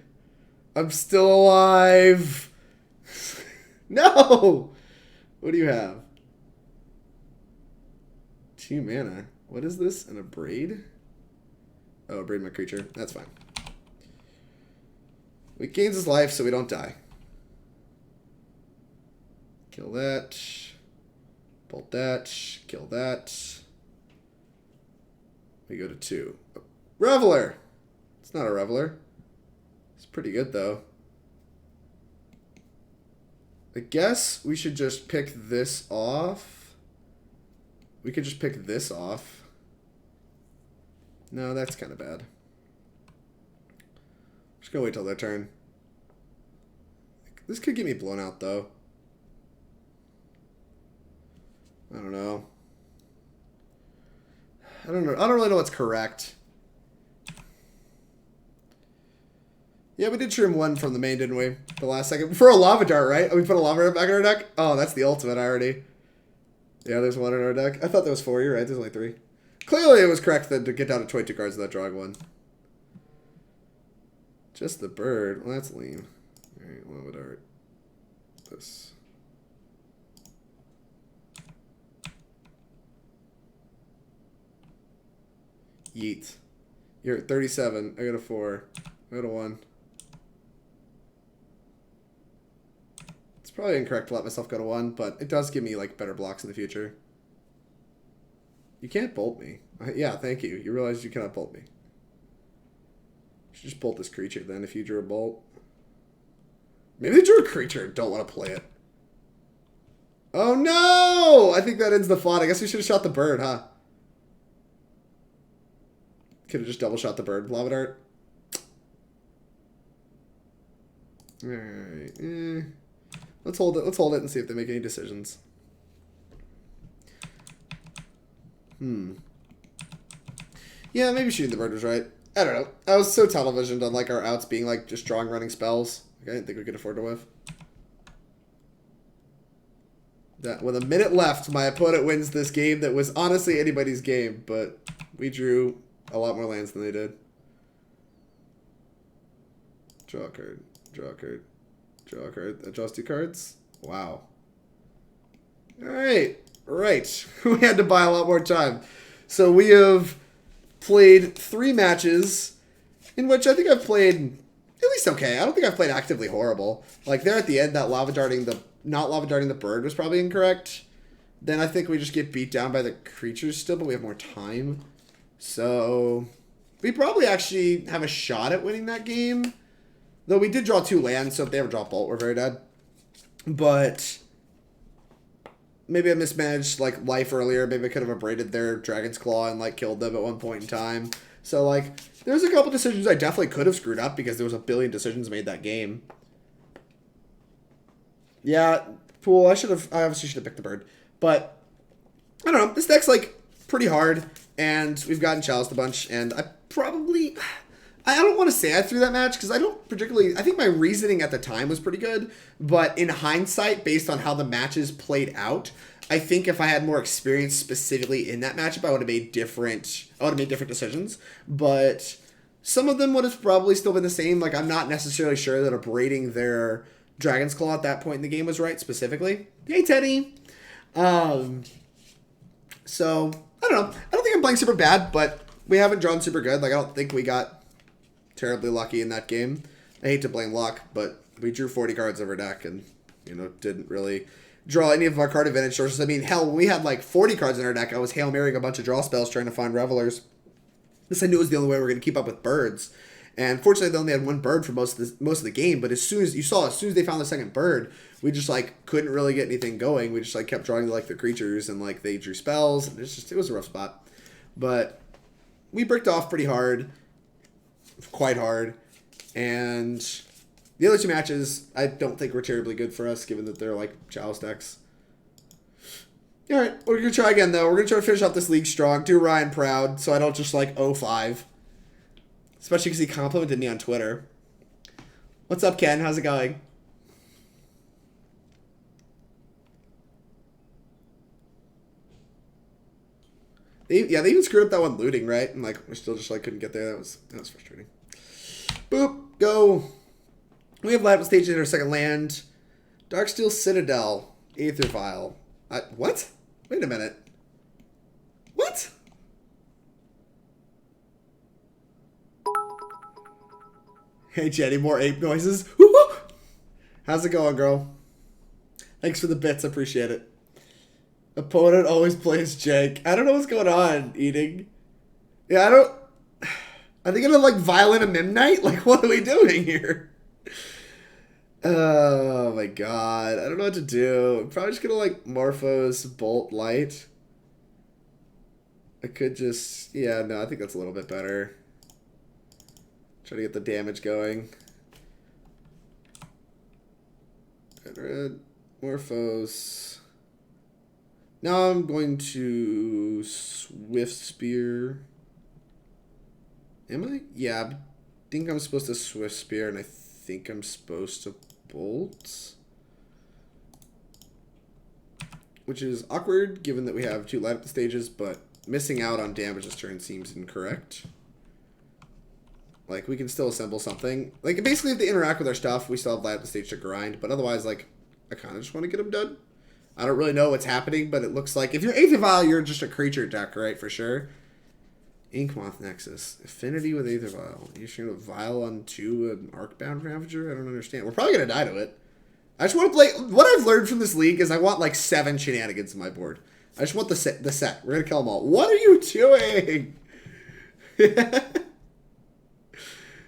I'm still alive. No! What do you have? 2 mana. What is this? An Abrade? Oh, Abrade my creature. That's fine. It gains his life so we don't die. Kill that. Bolt that. Kill that. We go to 2. Reveler! It's not a Reveler. It's pretty good, though. I guess we should just pick this off. We could just pick this off. No, that's kind of bad. Just gonna wait till their turn. This could get me blown out, though. I don't know. I don't really know what's correct. Yeah, we did trim 1 from the main, didn't we? The last second. For a Lava Dart, right? Oh, we put a Lava Dart back in our deck? Oh, that's the ultimate already. Yeah, there's 1 in our deck. I thought there was 4. You're right. There's only 3. Clearly it was correct then to get down to 22 cards without drawing 1. Just the bird. Well, that's lame. Alright, Lava Dart. This. Yeet. You're at 37. I got a 4. I got a 1. It's probably incorrect to let myself go to 1, but it does give me like better blocks in the future. You can't bolt me. Yeah, thank you. You realize you cannot bolt me. You should just bolt this creature then if you drew a bolt. Maybe they drew a creature and don't want to play it. Oh no! I think that ends the fun. I guess we should have shot the bird, huh? Could have just double shot the bird. Lava Dart. Alright. Let's hold it. Let's hold it and see if they make any decisions. Yeah, maybe shooting the bird was right. I don't know. I was so tunnel visioned on like our outs being like just drawing running spells. Like, I didn't think we could afford to whiff. That with a minute left, my opponent wins this game that was honestly anybody's game, but we drew a lot more lands than they did. Draw a card. Draw a card. Draw a card. That draws 2 cards. Wow. Alright. Right. We had to buy a lot more time. So we have played 3 matches in which I think I've played at least okay. I don't think I've played actively horrible. Like there at the end, that not lava darting the bird was probably incorrect. Then I think we just get beat down by the creatures still, but we have more time. So we probably actually have a shot at winning that game. Though we did draw 2 lands, so if they ever draw Bolt, we're very dead. But maybe I mismanaged like life earlier. Maybe I could have abraded their Dragon's Claw and like killed them at one point in time. So like there's a couple decisions I definitely could have screwed up because there was a billion decisions made that game. Yeah, Pool, I obviously should have picked the bird. But I don't know, this deck's like pretty hard and we've gotten challenged a bunch and I don't want to say I threw that match because I think my reasoning at the time was pretty good, but in hindsight, based on how the matches played out, I think if I had more experience specifically in that matchup, I would have made different decisions. But Some of them would have probably still been the same. Like, I'm not necessarily sure that abrading their Dragon's Claw at that point in the game was right, specifically. Hey, Teddy! So, I don't know. I don't think I'm playing super bad, but we haven't drawn super good. Like, I don't think we got terribly lucky in that game. I hate to blame luck, but we drew 40 cards over deck and, you know, didn't really draw any of our card advantage sources. I mean, hell, when we had like 40 cards in our deck, I was Hail Marrying a bunch of draw spells trying to find Revelers. This I knew was the only way we were going to keep up with birds. And fortunately, they only had one bird for most of the game. But as soon as they found the second bird, we just like couldn't really get anything going. We just like kept drawing like the creatures and like they drew spells. And it was a rough spot. But we bricked off pretty hard, quite hard. And the other two matches, I don't think were terribly good for us, given that they're like Chalice decks. All right, we're going to try again, though. We're going to try to finish off this league strong. Do Ryan proud, so I don't just, like, 0-5. Especially because he complimented me on Twitter. What's up, Ken? How's it going? They even screwed up that one looting, right? And, like, we still just, like, couldn't get there. That was frustrating. Boop. Go. We have Lapis Stage in our second land. Darksteel Citadel. Aether Vial. What? Wait a minute. What? Hey, Jenny, more ape noises. Woo-hoo! How's it going, girl? Thanks for the bits. I appreciate it. Opponent always plays Jake. I don't know what's going on, Eating. Yeah, Are they gonna, like, violent a Midnight? Like, what are we doing here? Oh my god. I don't know what to do. I'm probably just gonna like Morphose Bolt Light. I could just... Yeah, no, I think that's a little bit better. Try to get the damage going. Red, Morphose. Now I'm going to Swiftspear. Am I? Yeah, I think I'm supposed to Swiftspear, and I think I'm supposed to Bolt, which is awkward given that we have 2 light up the stages, but missing out on damage this turn seems incorrect. Like, we can still assemble something. Like, basically, if they interact with our stuff, we still have light up the stage to grind, but otherwise, like, I kind of just want to get them done. I don't really know what's happening, but it looks like if you're Aether Vial, you're just a creature deck, right? For sure. Inkmoth Nexus. Affinity with Aether Vial. You're going to Vial onto an Arcbound Ravager? I don't understand. We're probably going to die to it. I just want to play... What I've learned from this league is I want like 7 Shenanigans on my board. I just want the set. We're going to kill them all. What are you doing?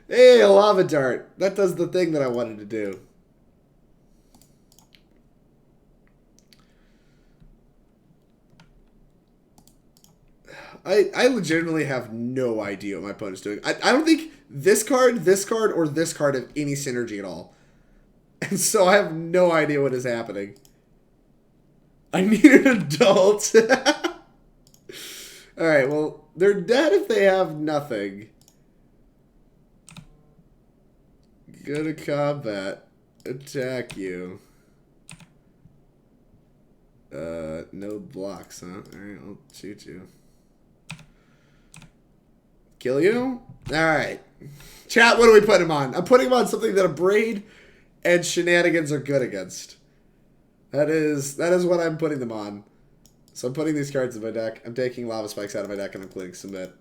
Hey, a Lava Dart. That does the thing that I wanted to do. I legitimately have no idea what my opponent's doing. I don't think this card, or this card have any synergy at all. And so I have no idea what is happening. I need an adult. Alright, well, they're dead if they have nothing. Go to combat. Attack you. No blocks, huh? Alright, I'll shoot you. Kill you? Alright. Chat, what do we put him on? I'm putting him on something that Abrade and Shenanigans are good against. That is what I'm putting them on. So I'm putting these cards in my deck. I'm taking Lava Spikes out of my deck and I'm clicking Submit.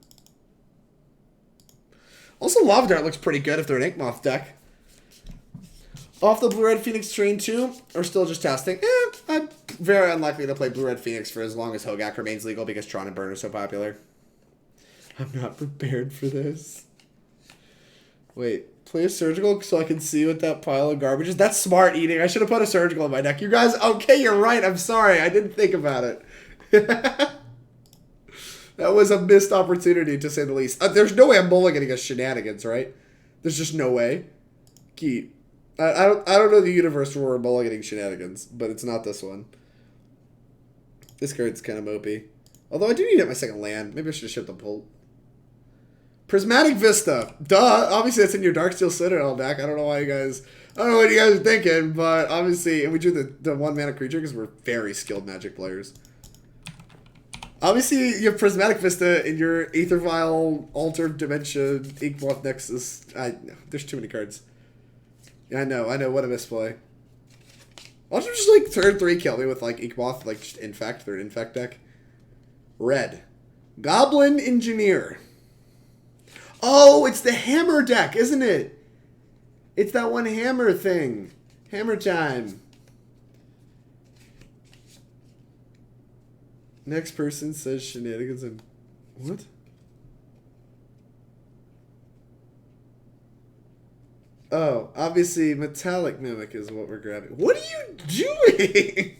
Also, Lava Dart looks pretty good if they're an Inkmoth deck. Off the Blue-Red Phoenix train 2, or still just testing? I'm very unlikely to play Blue-Red Phoenix for as long as Hogak remains legal because Tron and Burn are so popular. I'm not prepared for this. Wait, play a Surgical so I can see what that pile of garbage is? That's smart, Eating. I should have put a Surgical in my deck. You guys, okay, you're right. I'm sorry. I didn't think about it. That was a missed opportunity, to say the least. There's no way I'm mulliganing against Shenanigans, right? There's just no way. Keep. I don't know the universe where we're mulliganing Shenanigans, but it's not this one. This card's kind of mopey. Although I do need to get my second land. Maybe I should have shipped the Bolt. Prismatic Vista. Duh. Obviously, that's in your Darksteel Citadel deck. I don't know why you guys... I don't know what you guys are thinking, but obviously... And we drew the 1-mana creature because we're very skilled Magic players. Obviously, you have Prismatic Vista in your Aether Vial, Altar of Dementia, Inkmoth Nexus. There's too many cards. Yeah, I know. What a misplay. Why don't you just, like, turn 3 kill me with, like, Inkmoth, like, just Infect, their Infect deck? Red. Goblin Engineer. Oh, it's the Hammer deck, isn't it? It's that one Hammer thing. Hammer time. Next person says Shenanigans and... What? Oh, obviously Metallic Mimic is what we're grabbing. What are you doing?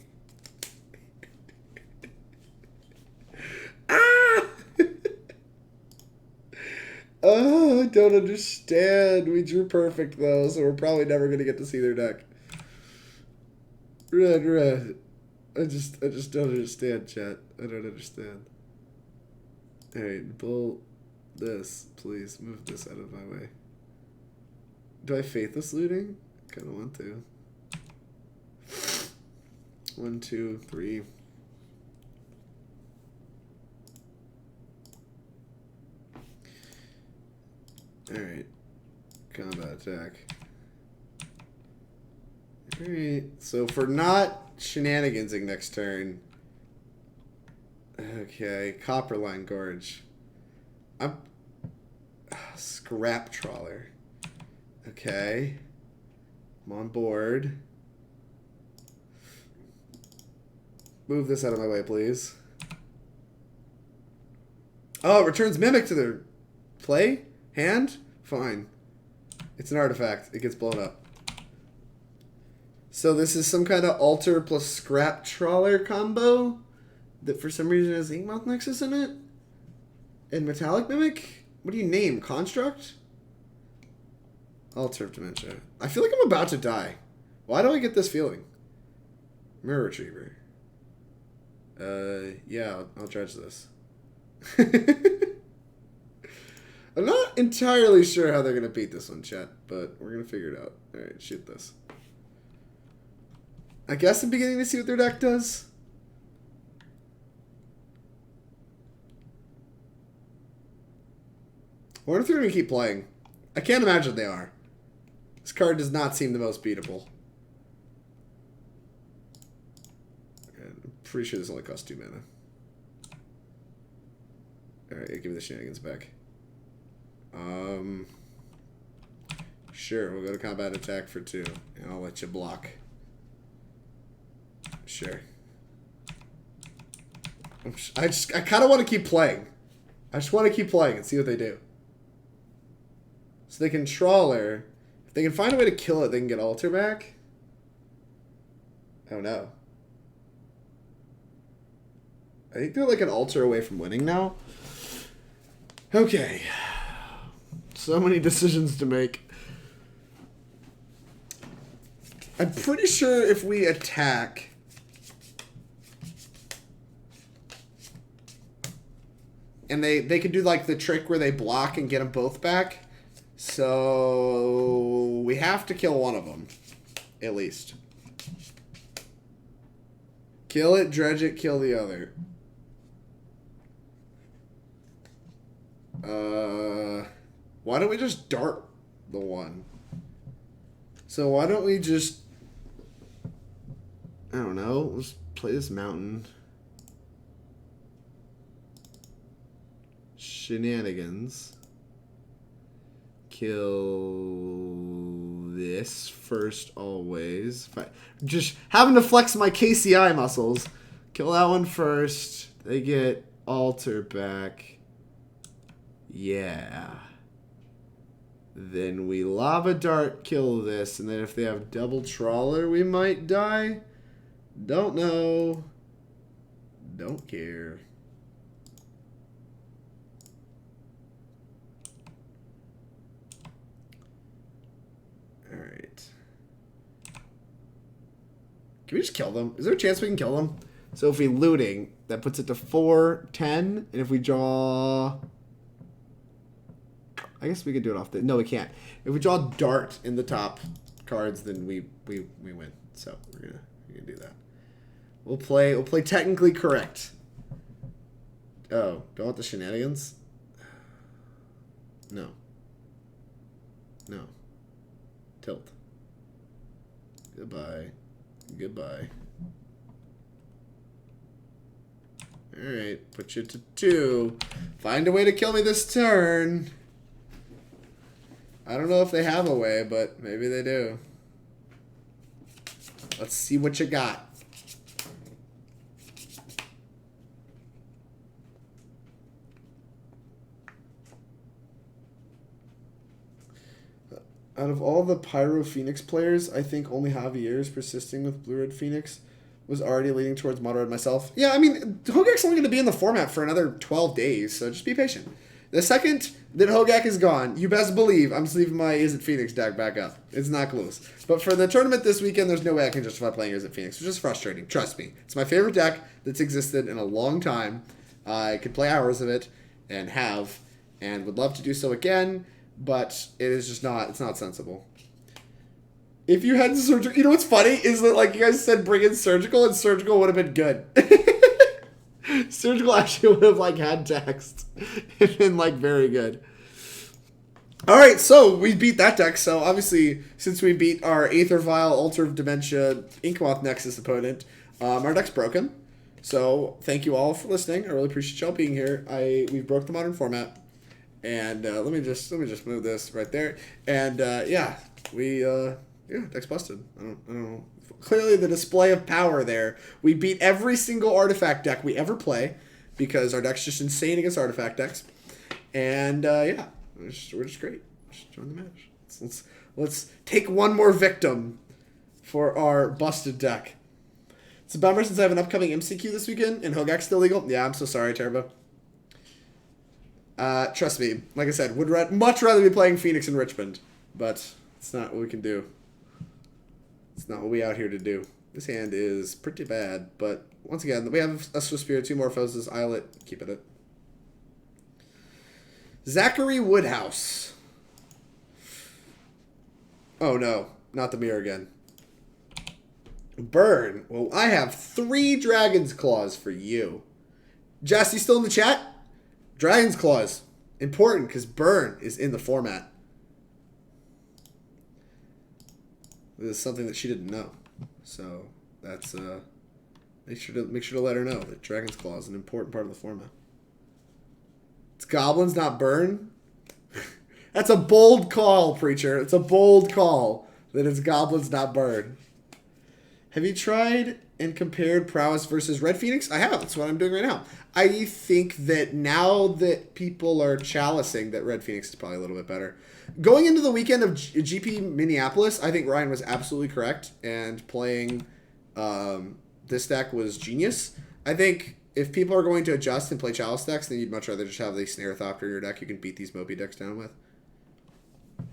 Ah! Oh, I don't understand. We drew perfect though, so we're probably never gonna get to see their deck. Red. I just don't understand, chat. I don't understand. Alright, pull this, please. Move this out of my way. Do I Faithless Looting? Kinda want to. 1, 2, 3. Alright. Combat attack. Alright. So for not Shenanigansing next turn. Okay. Copperline Gorge. I'm... Scrap Trawler. Okay. I'm on board. Move this out of my way, please. Oh, it returns Mimic to their play? Hand? Fine. It's an artifact. It gets blown up. So this is some kind of Altar plus Scrap Trawler combo that for some reason has Inkmoth Nexus in it? And Metallic Mimic? What do you name? Construct? Altar of Dementia. I feel like I'm about to die. Why do I get this feeling? Mirror Retriever. Yeah, I'll dredge this. I'm not entirely sure how they're going to beat this one, chat, but we're going to figure it out. Alright, shoot this. I guess I'm beginning to see what their deck does. I wonder if they're going to keep playing. I can't imagine they are. This card does not seem the most beatable. I'm pretty sure this only costs 2 mana. Alright, give me the Shenanigans back. Sure, we'll go to combat attack for 2, and I'll let you block. Sure. I kind of want to keep playing. I just want to keep playing and see what they do. So they can Trawler. If they can find a way to kill it, they can get Altar back. Oh no. I think they're like an Altar away from winning now. Okay. So many decisions to make. I'm pretty sure if we attack... And they can do like the trick where they block and get them both back. So we have to kill one of them. At least. Kill it, dredge it, kill the other. Why don't we just dart the one? So why don't we just... I don't know. Let's play this mountain. Shenanigans. Kill this first always. Just having to flex my KCI muscles. Kill that one first. They get Altar back. Yeah. Then we Lava Dart, kill this, and then if they have double Trawler, we might die. Don't know. Don't care. Alright. Can we just kill them? Is there a chance we can kill them? So if we looting, that puts it to 4, 10, and if we draw... I guess we could do it off the... No, we can't. If we draw Dart in the top cards, then we win. So we're gonna do that. We'll play technically correct. Oh, don't want the Shenanigans? No. No. Tilt. Goodbye. Goodbye. Alright, put you to 2. Find a way to kill me this turn. I don't know if they have a way, but maybe they do. Let's see what you got. Out of all the Pyro Phoenix players, I think only Javier is persisting with Blue Red Phoenix. Was already leaning towards Mono Red myself. Yeah, I mean, Hogak's only going to be in the format for another 12 days, so just be patient. The second that Hogak is gone, you best believe I'm sleeving my Is It Phoenix deck back up. It's not close. But for the tournament this weekend, there's no way I can justify playing Is It Phoenix, which is frustrating. Trust me. It's my favorite deck that's existed in a long time. I could play hours of it and have, and would love to do so again, but it is just not, it's not sensible. If you had surgical, you know what's funny is that like you guys said bring in surgical, and surgical would have been good. Surgical actually would have like had text and been like very good. All right, so we beat that deck. So obviously, since we beat our Aether Vial, Altar of Dementia, Inkmoth Nexus opponent, our deck's broken. So thank you all for listening. I really appreciate y'all being here. We broke the modern format, and let me just move this right there. And yeah, yeah, deck's busted. I don't know. Clearly the display of power there. We beat every single artifact deck we ever play because our deck's just insane against artifact decks. And yeah, we're just great. Just join the match. Let's take one more victim for our busted deck. It's a bummer since I have an upcoming MCQ this weekend and Hogak's still legal. Yeah, I'm so sorry, Turbo. Trust me, like I said, would much rather be playing Phoenix in Richmond, but it's not what we can do. It's not what we out here to do. This hand is pretty bad, but once again, we have a Swiftspear, 2 Morphoses, Islet, keep it. Zachary Woodhouse. Oh no, not the mirror again. Burn. Well, I have 3 Dragon's Claws for you. Jess, you still in the chat? Dragon's Claws. Important, because Burn is in the format. This is something that she didn't know. So that's make sure to let her know that Dragon's Claw is an important part of the format. It's goblins, not burn. That's a bold call, Preacher. It's a bold call that it's goblins, not burn. Have you tried and compared Prowess versus Red Phoenix? I have. That's what I'm doing right now. I think that now that people are chalicing that Red Phoenix is probably a little bit better. Going into the weekend of GP Minneapolis, I think Ryan was absolutely correct, and playing this deck was genius. I think if people are going to adjust and play Chalice decks, then you'd much rather just have the Snare Thopter in your deck you can beat these Moby decks down with.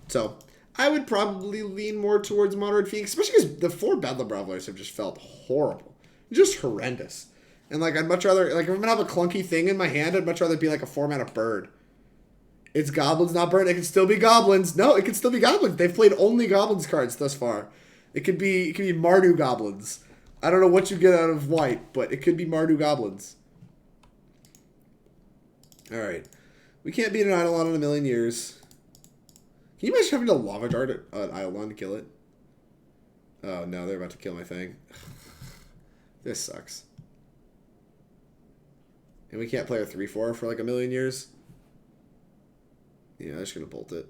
So I would probably lean more towards Mono Red Phoenix, especially because the 4 Bedlam Revelers have just felt horrible. Just horrendous. And like I'd much rather, like if I'm going to have a clunky thing in my hand, I'd much rather be like a 4-mana bird. It's goblins, not burn. It can still be goblins. No, it can still be goblins. They've played only goblins cards thus far. It could be Mardu goblins. I don't know what you get out of white, but it could be Mardu goblins. All right, we can't beat an Eidolon in a million years. Can you imagine having to Lava Dart an Eidolon to kill it? Oh no, they're about to kill my thing. This sucks. And we can't play a 3/4 for like a million years. Yeah, I'm just going to bolt it.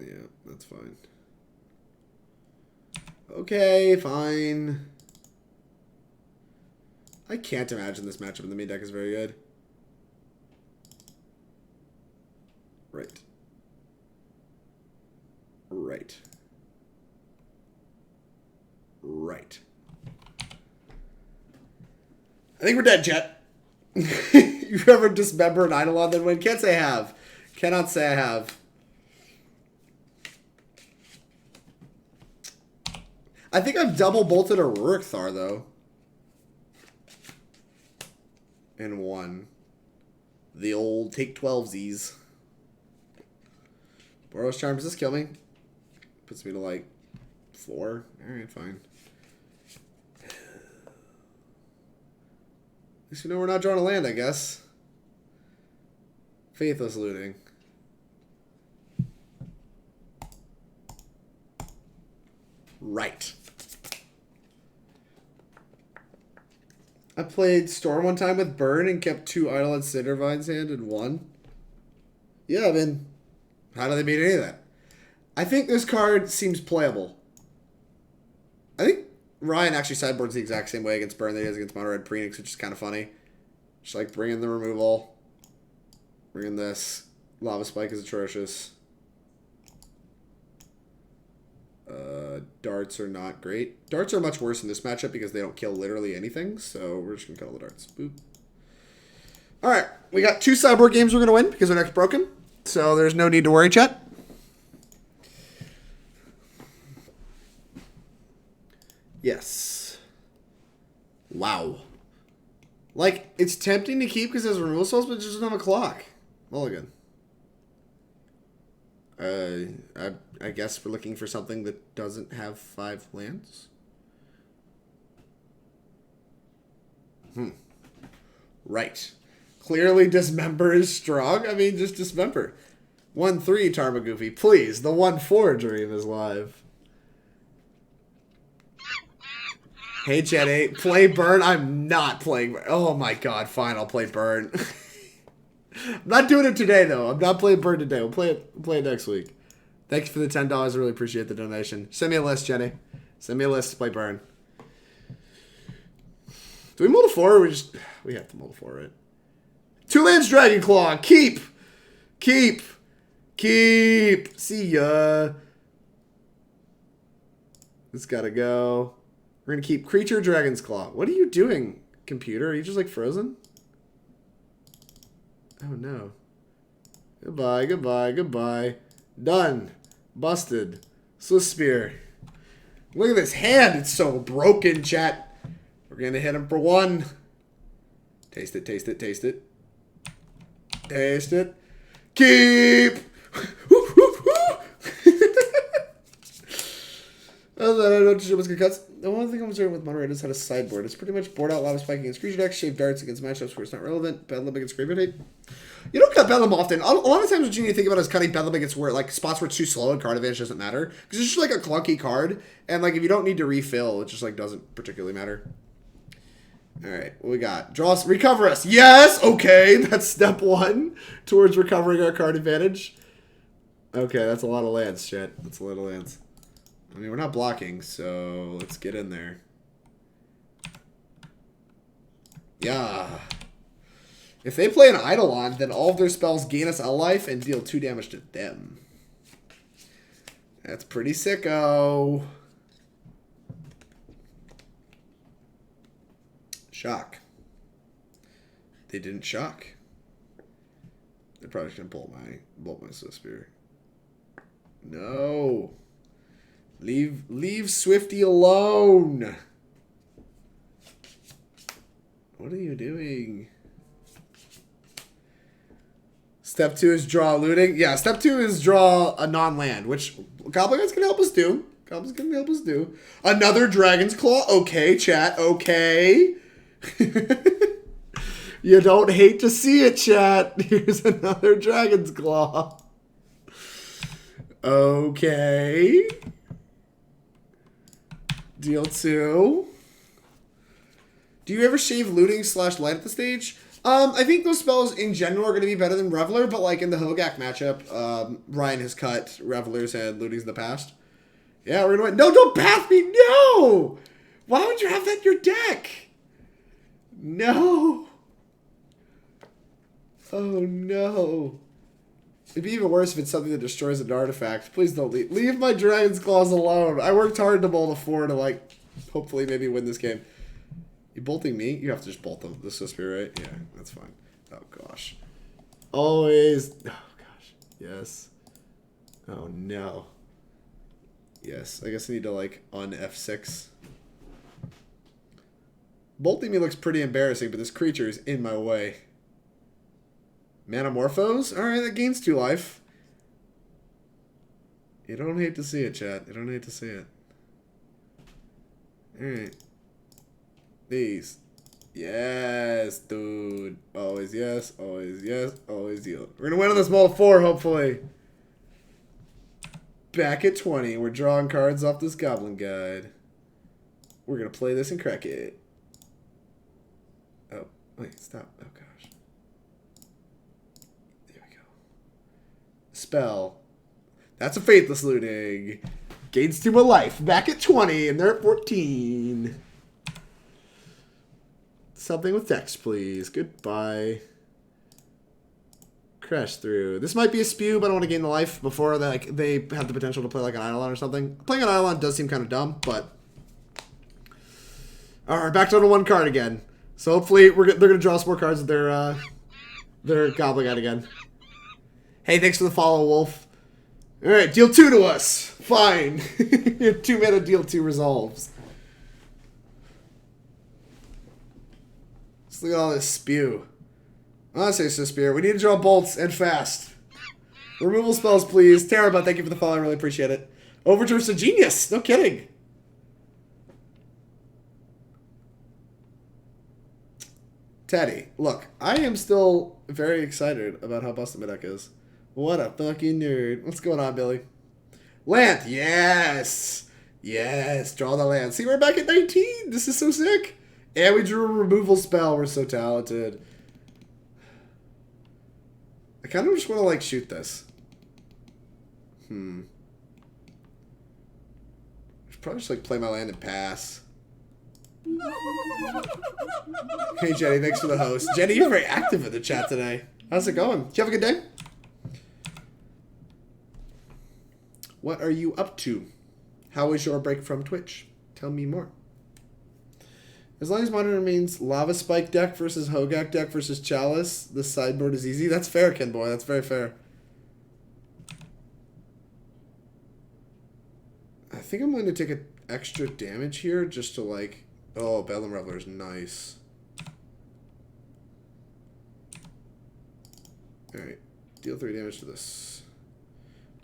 Yeah, that's fine. Okay, fine. I can't imagine this matchup in the main deck is very good. Right. Right. Right. I think we're dead, Jet. You've ever Dismember an Eidolon then win? Can't say I have. Cannot say I have. I think I've double bolted a Rurikthar though. And won. The old take 12Zs. Boros Charm, does this kill me? Puts me to like 4. Alright, fine. least we know we're not drawing a land, I guess. Faithless Looting. Right. I played Storm one time with Burn and kept 2 Idle at Cindervine's hand and won. Yeah, I mean, how do they beat any of that? I think this card seems playable. I think Ryan actually sideboards the exact same way against Burn that he does against Mono Red Prowess, which is kind of funny. Just like bring in the removal. Bring in this. Lava Spike is atrocious. Darts are not great. Darts are much worse in this matchup because they don't kill literally anything, so we're just going to kill all the darts. Boop. Alright, we got 2 sideboard games we're going to win because our deck's broken, so there's no need to worry, chat. Yes. Wow. Like, it's tempting to keep because it has removal spells, but it just doesn't have a clock. Mulligan. I guess we're looking for something that doesn't have 5 lands. Right. Clearly Dismember is strong. I mean, just Dismember. 1-3 Tarmogoofy. Please, the 1-4 dream is live. Hey, Jenny. Play Burn? I'm not playing Burn. Oh my god, fine, I'll play Burn. I'm not doing it today, though. I'm not playing Burn today. We'll play it next week. Thanks for the $10. I really appreciate the donation. Send me a list, Jenny. Send me a list to play Burn. Do we mull to 4 or we have to mull to 4, right? 2 lands Dragon Claw. Keep. Keep. Keep. See ya. It's gotta go. We're gonna keep Creature Dragon's Claw. What are you doing, computer? Are you just like frozen? Oh no. Goodbye, goodbye, goodbye. Done. Busted. Swiftspear. Look at this hand. It's so broken, chat. We're going to hit him for 1. Taste it, taste it, taste it. Taste it. Keep. Other than that, I don't know what was good cuts. The one thing I'm concerned with Mono Red is how to sideboard. It's pretty much board out Lava Spike against creature decks, shave darts against matchups where it's not relevant, Bedlam against Graveyard. You don't cut Bedlam often. A lot of times what you need to think about is cutting Bedlam against where like spots where it's too slow and card advantage doesn't matter. Because it's just like a clunky card. And like if you don't need to refill, it just like doesn't particularly matter. Alright, what we got? Draw us, recover us. Yes! Okay, that's step 1 towards recovering our card advantage. Okay, that's a lot of lands, shit. That's a lot of lands. I mean, we're not blocking, so let's get in there. Yeah. If they play an Eidolon, then all of their spells gain us a life and deal 2 damage to them. That's pretty sicko. Shock. They didn't shock. They're probably just gonna bolt my Swiftspear. No. Leave Swifty alone. What are you doing? Step 2 is draw looting. Yeah, step 2 is draw a non-land, which Goblins can help us do. Goblins can help us do. Another Dragon's Claw. Okay, chat. Okay. You don't hate to see it, chat. Here's another Dragon's Claw. Okay. Deal 2. Do you ever shave looting / light at the stage? I think those spells in general are going to be better than Reveler, but like in the Hogak matchup, Ryan has cut Revelers and lootings in the past. Yeah, we're going to win. No, don't path me. No! Why would you have that in your deck? No. Oh, no. It'd be even worse if it's something that destroys an artifact. Please don't leave. Leave my Dragon's Claws alone. I worked hard to bolt a 4 to, like, hopefully maybe win this game. You bolting me? You have to just bolt them. The Swiftspear, right? Yeah, that's fine. Oh, gosh. Always. Oh, gosh. Yes. Oh, no. Yes. I guess I need to, like, un-F6. Bolting me looks pretty embarrassing, but this creature is in my way. Manamorphose? Alright, that gains 2 life. You don't hate to see it, chat. You don't hate to see it. Alright. These. Yes, dude. Always yes, always yes, always yield. We're going to win on this mull 4, hopefully. Back at 20. We're drawing cards off this Goblin Guide. We're going to play this and crack it. Oh, wait, stop. Oh, gosh. There we go. Spell. That's a Faithless Looting. Gains 2 more life. Back at 20, and they're at 14. Something with text, please. Goodbye. Crash through. This might be a spew, but I don't want to gain the life before they have the potential to play like an Eidolon or something. Playing an Eidolon does seem kind of dumb, but... Alright, back down to 1 card again. So hopefully they're going to draw some more cards with their Goblin Guide again. Hey, thanks for the follow, Wolf. Alright, deal 2 to us. Fine. 2 mana deal 2 resolves. Let's look at all this spew. Monastery Swiftspear. We need to draw bolts and fast. Removal spells, please. Terrabot, thank you for the follow. I really appreciate it. Overturf's a genius. No kidding. Teddy, look, I am still very excited about how busted my deck is. What a fucking nerd. What's going on, Billy? Land. Yes. Yes. Draw the land. See, we're back at 19. This is so sick. And we drew a removal spell. We're so talented. I kind of just want to, like, shoot this. Should probably just, like, play my land and pass. Hey, Jenny. Thanks for the host. Jenny, you're very active in the chat today. How's it going? Did you have a good day? What are you up to? How is your break from Twitch? Tell me more. As long as Modern remains Lava Spike deck versus Hogak deck versus Chalice, the sideboard is easy. That's fair, Ken Boy. That's very fair. I think I'm going to take an extra damage here just to like... Oh, Bedlam Reveler is nice. Alright. Deal 3 damage to this.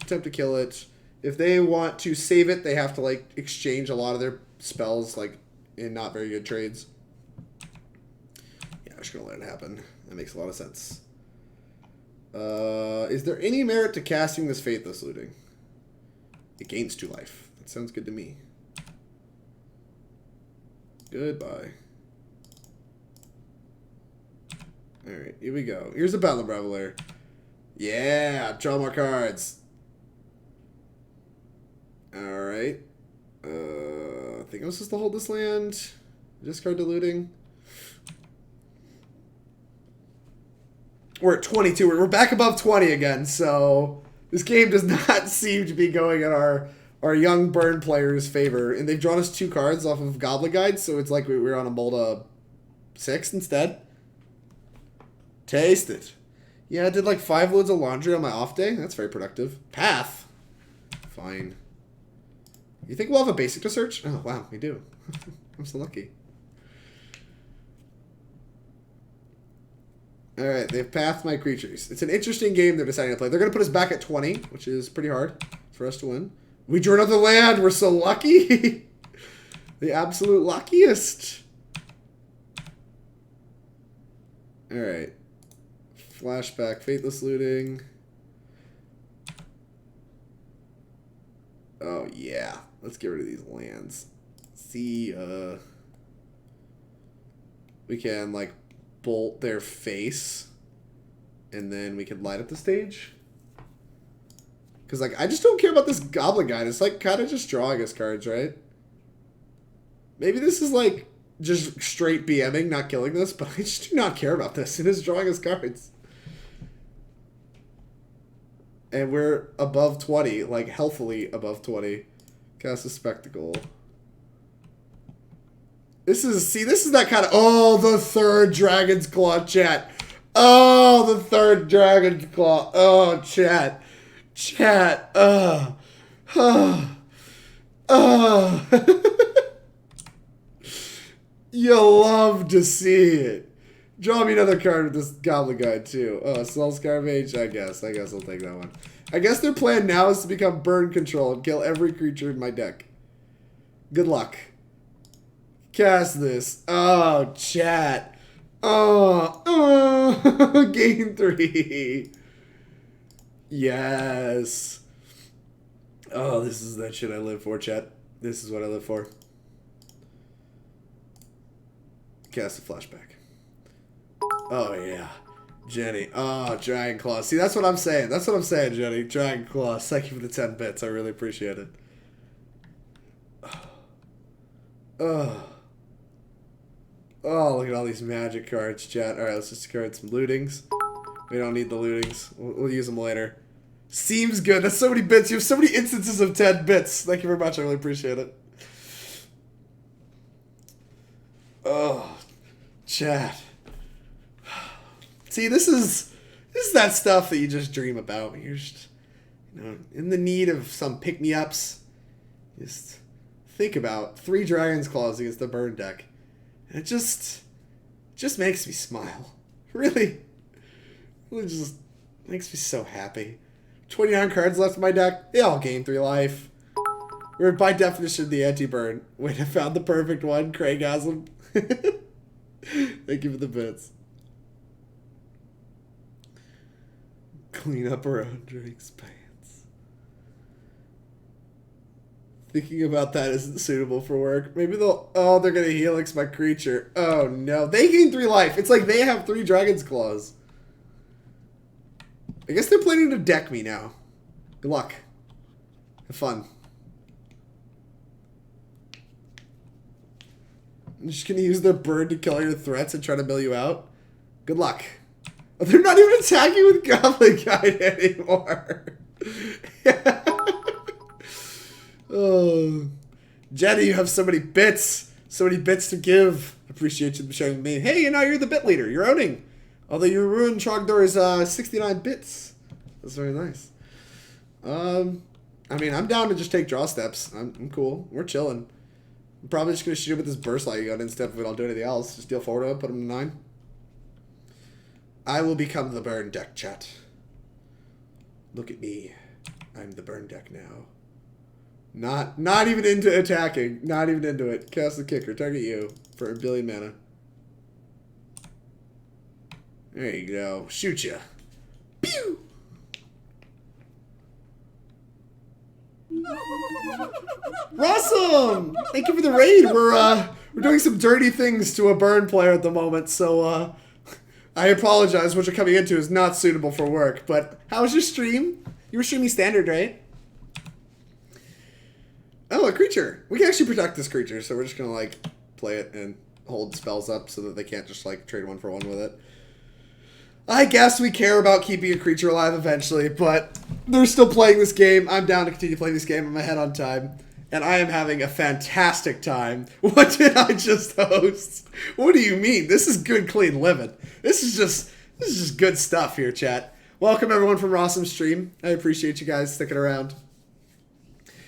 Attempt to kill it. If they want to save it, they have to like exchange a lot of their spells like in not very good trades. Yeah, I'm just gonna let it happen. That makes a lot of sense. Is there any merit to casting this Faithless Looting? It gains 2 life. That sounds good to me. Goodbye. Alright, here we go. Here's a Bedlam Reveler. Yeah, draw more cards. Alright. I think I'm supposed to hold this land. Discard to looting. We're at 22. We're back above 20 again, so this game does not seem to be going in our young burn players' favor. And they've drawn us 2 cards off of Goblin Guide, so it's like we were on a Molda 6 instead. Taste it. Yeah, I did like 5 loads of laundry on my off day. That's very productive. Path. Fine. You think we'll have a basic to search? Oh, wow, we do. I'm so lucky. Alright, they've pathed my creatures. It's an interesting game they're deciding to play. They're going to put us back at 20, which is pretty hard for us to win. We drew another land. We're so lucky. The absolute luckiest. Alright. Flashback, Faithless Looting. Oh, yeah. Let's get rid of these lands. See, we can, like, bolt their face, and then we can light up the stage. Because, like, I just don't care about this Goblin Guide. It's, like, kind of just drawing us cards, right? Maybe this is, like, just straight BMing, not killing this, but I just do not care about this. It is drawing us cards. And we're above 20, like, healthily above 20. Cast a Spectacle. This is that kind of... Oh, the 3rd Dragon's Claw, chat. Oh, the 3rd Dragon's Claw. Oh, chat. Chat. You'll love to see it. Draw me another card with this Goblin Guide, too. Oh, Soul-Scar Mage? I guess I'll take that one. I guess their plan now is to become burn control and kill every creature in my deck. Good luck. Cast this. Oh, chat. Gain 3. Yes. Oh, this is that shit I live for, chat. This is what I live for. Cast a flashback. Oh, yeah. Jenny. Oh, Dragon Claw. See, that's what I'm saying. That's what I'm saying, Jenny. Dragon Claw. Thank you for the 10 bits. I really appreciate it. Oh. Oh, look at all these magic cards, chat. Alright, let's just discard some lootings. We don't need the lootings. We'll use them later. Seems good. That's so many bits. You have so many instances of 10 bits. Thank you very much. I really appreciate it. Oh, chat. See, this is that stuff that you just dream about. You're just, you know, in the need of some pick-me-ups. Just think about 3 Dragon's Claws against the burn deck. And it just makes me smile. Really just makes me so happy. 29 cards left in my deck. They all gain 3 life. We're by definition the anti-burn. Wait, I found the perfect one. Craigasm. Thank you for the bits. Clean up around Drake's pants. Thinking about that isn't suitable for work. Maybe they'll... Oh, they're going to Helix my creature. Oh, no. They gain 3 life. It's like they have 3 Dragon's Claws. I guess they're planning to deck me now. Good luck. Have fun. I'm just going to use their bird to kill your threats and try to mill you out. Good luck. Oh, they're not even attacking with Goblin Guide anymore. Oh, Jenny, you have so many bits. So many bits to give. Appreciate you showing me. Hey, you know, you're the bit leader. You're owning. Although you ruined Trogdor's 69 bits. That's very nice. I mean, I'm down to just take draw steps. I'm cool. We're chilling. I'm probably just going to shoot him with this Burst Light gun instead if we don't do anything else. Just deal forward to him, put him to 9. I will become the burn deck, chat. Look at me. I'm the burn deck now. Not even into attacking. Not even into it. Cast the kicker. Target you for 1 billion mana. There you go. Shoot ya. Pew! Rossum! Thank you for the raid. We're doing some dirty things to a burn player at the moment, so I apologize. What you're coming into is not suitable for work. But how was your stream? You were streaming standard, right? Oh, a creature. We can actually protect this creature, so we're just gonna like play it and hold spells up so that they can't just like trade 1 for 1 with it. I guess we care about keeping a creature alive eventually, but they're still playing this game. I'm down to continue playing this game. I'm ahead on time. And I am having a fantastic time. What did I just host? What do you mean? This is good, clean living. This is just good stuff here, chat. Welcome everyone from Rossum's stream. I appreciate you guys sticking around.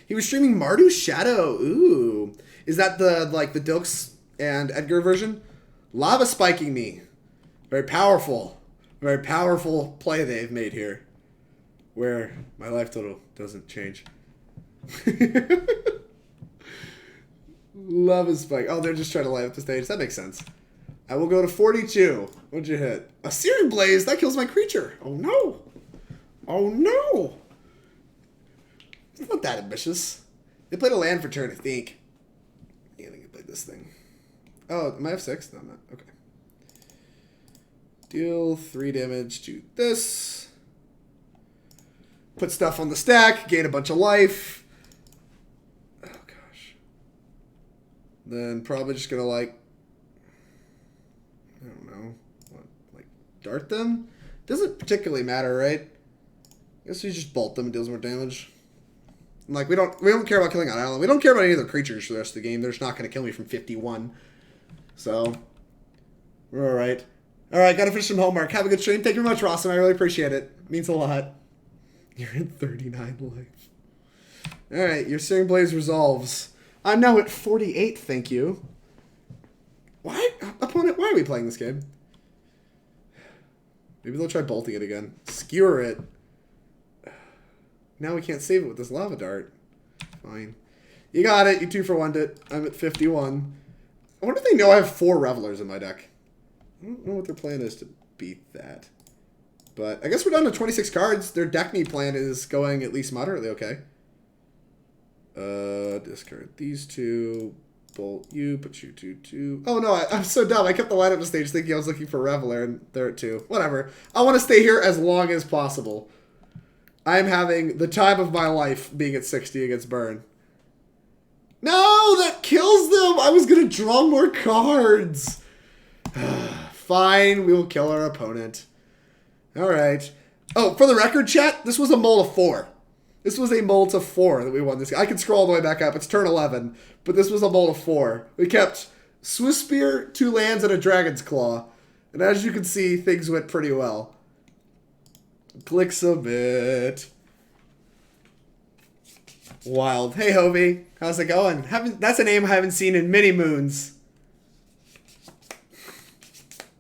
He was streaming Mardu's Shadow. Ooh. Is that the the Dilks and Edgar version? Lava spiking me. Very powerful. Very powerful play they've made here. Where my life total doesn't change. Lava spike. Oh, they're just trying to light up the stage. That makes sense. I will go to 42. What'd you hit? A Searing Blaze. That kills my creature. Oh no. Oh no. It's not that ambitious. They played a land for turn, I think. Yeah, I think they played this thing. Oh, am I F6? No, I'm not. Okay. Deal 3 damage to this. Put stuff on the stack. Gain a bunch of life. Oh, gosh. Then probably just gonna, like... I don't know. What, like, dart them? Doesn't particularly matter, right? I guess we just bolt them and deals more damage. Like, we don't care about killing on island. We don't care about any of the creatures for the rest of the game. They're just not going to kill me from 51. So, we're alright. Alright, gotta finish some homework. Have a good stream. Thank you very much, Rossum. I really appreciate it. It means a lot. You're at 39 life. Alright, your Searing Blaze resolves. I'm now at 48, thank you. Why? Opponent, why are we playing this game? Maybe they'll try bolting it again. Skewer it. Now we can't save it with this lava dart. Fine. You got it. You 2-for-1'd it. I'm at 51. I wonder if they know I have 4 Revelers in my deck. I don't know what their plan is to beat that. But I guess we're down to 26 cards. Their deck me plan is going at least moderately okay. Discard these 2. Bolt you, put you 2/2. Oh no, I'm so dumb. I kept the lineup stage thinking I was looking for Reveler, and they're at 2. Whatever. I want to stay here as long as possible. I'm having the time of my life being at 60 against Burn. No, that kills them. I was going to draw more cards. Fine, we will kill our opponent. All right. Oh, for the record, chat, this was a mull of 4. This was a mull to 4 that we won this game. I can scroll all the way back up. It's turn 11, but this was a mull of 4. We kept Swiftspear, 2 lands, and a Dragon's Claw. And as you can see, things went pretty well. Click submit. Wild. Hey, Hobie. How's it going? That's a name I haven't seen in many moons.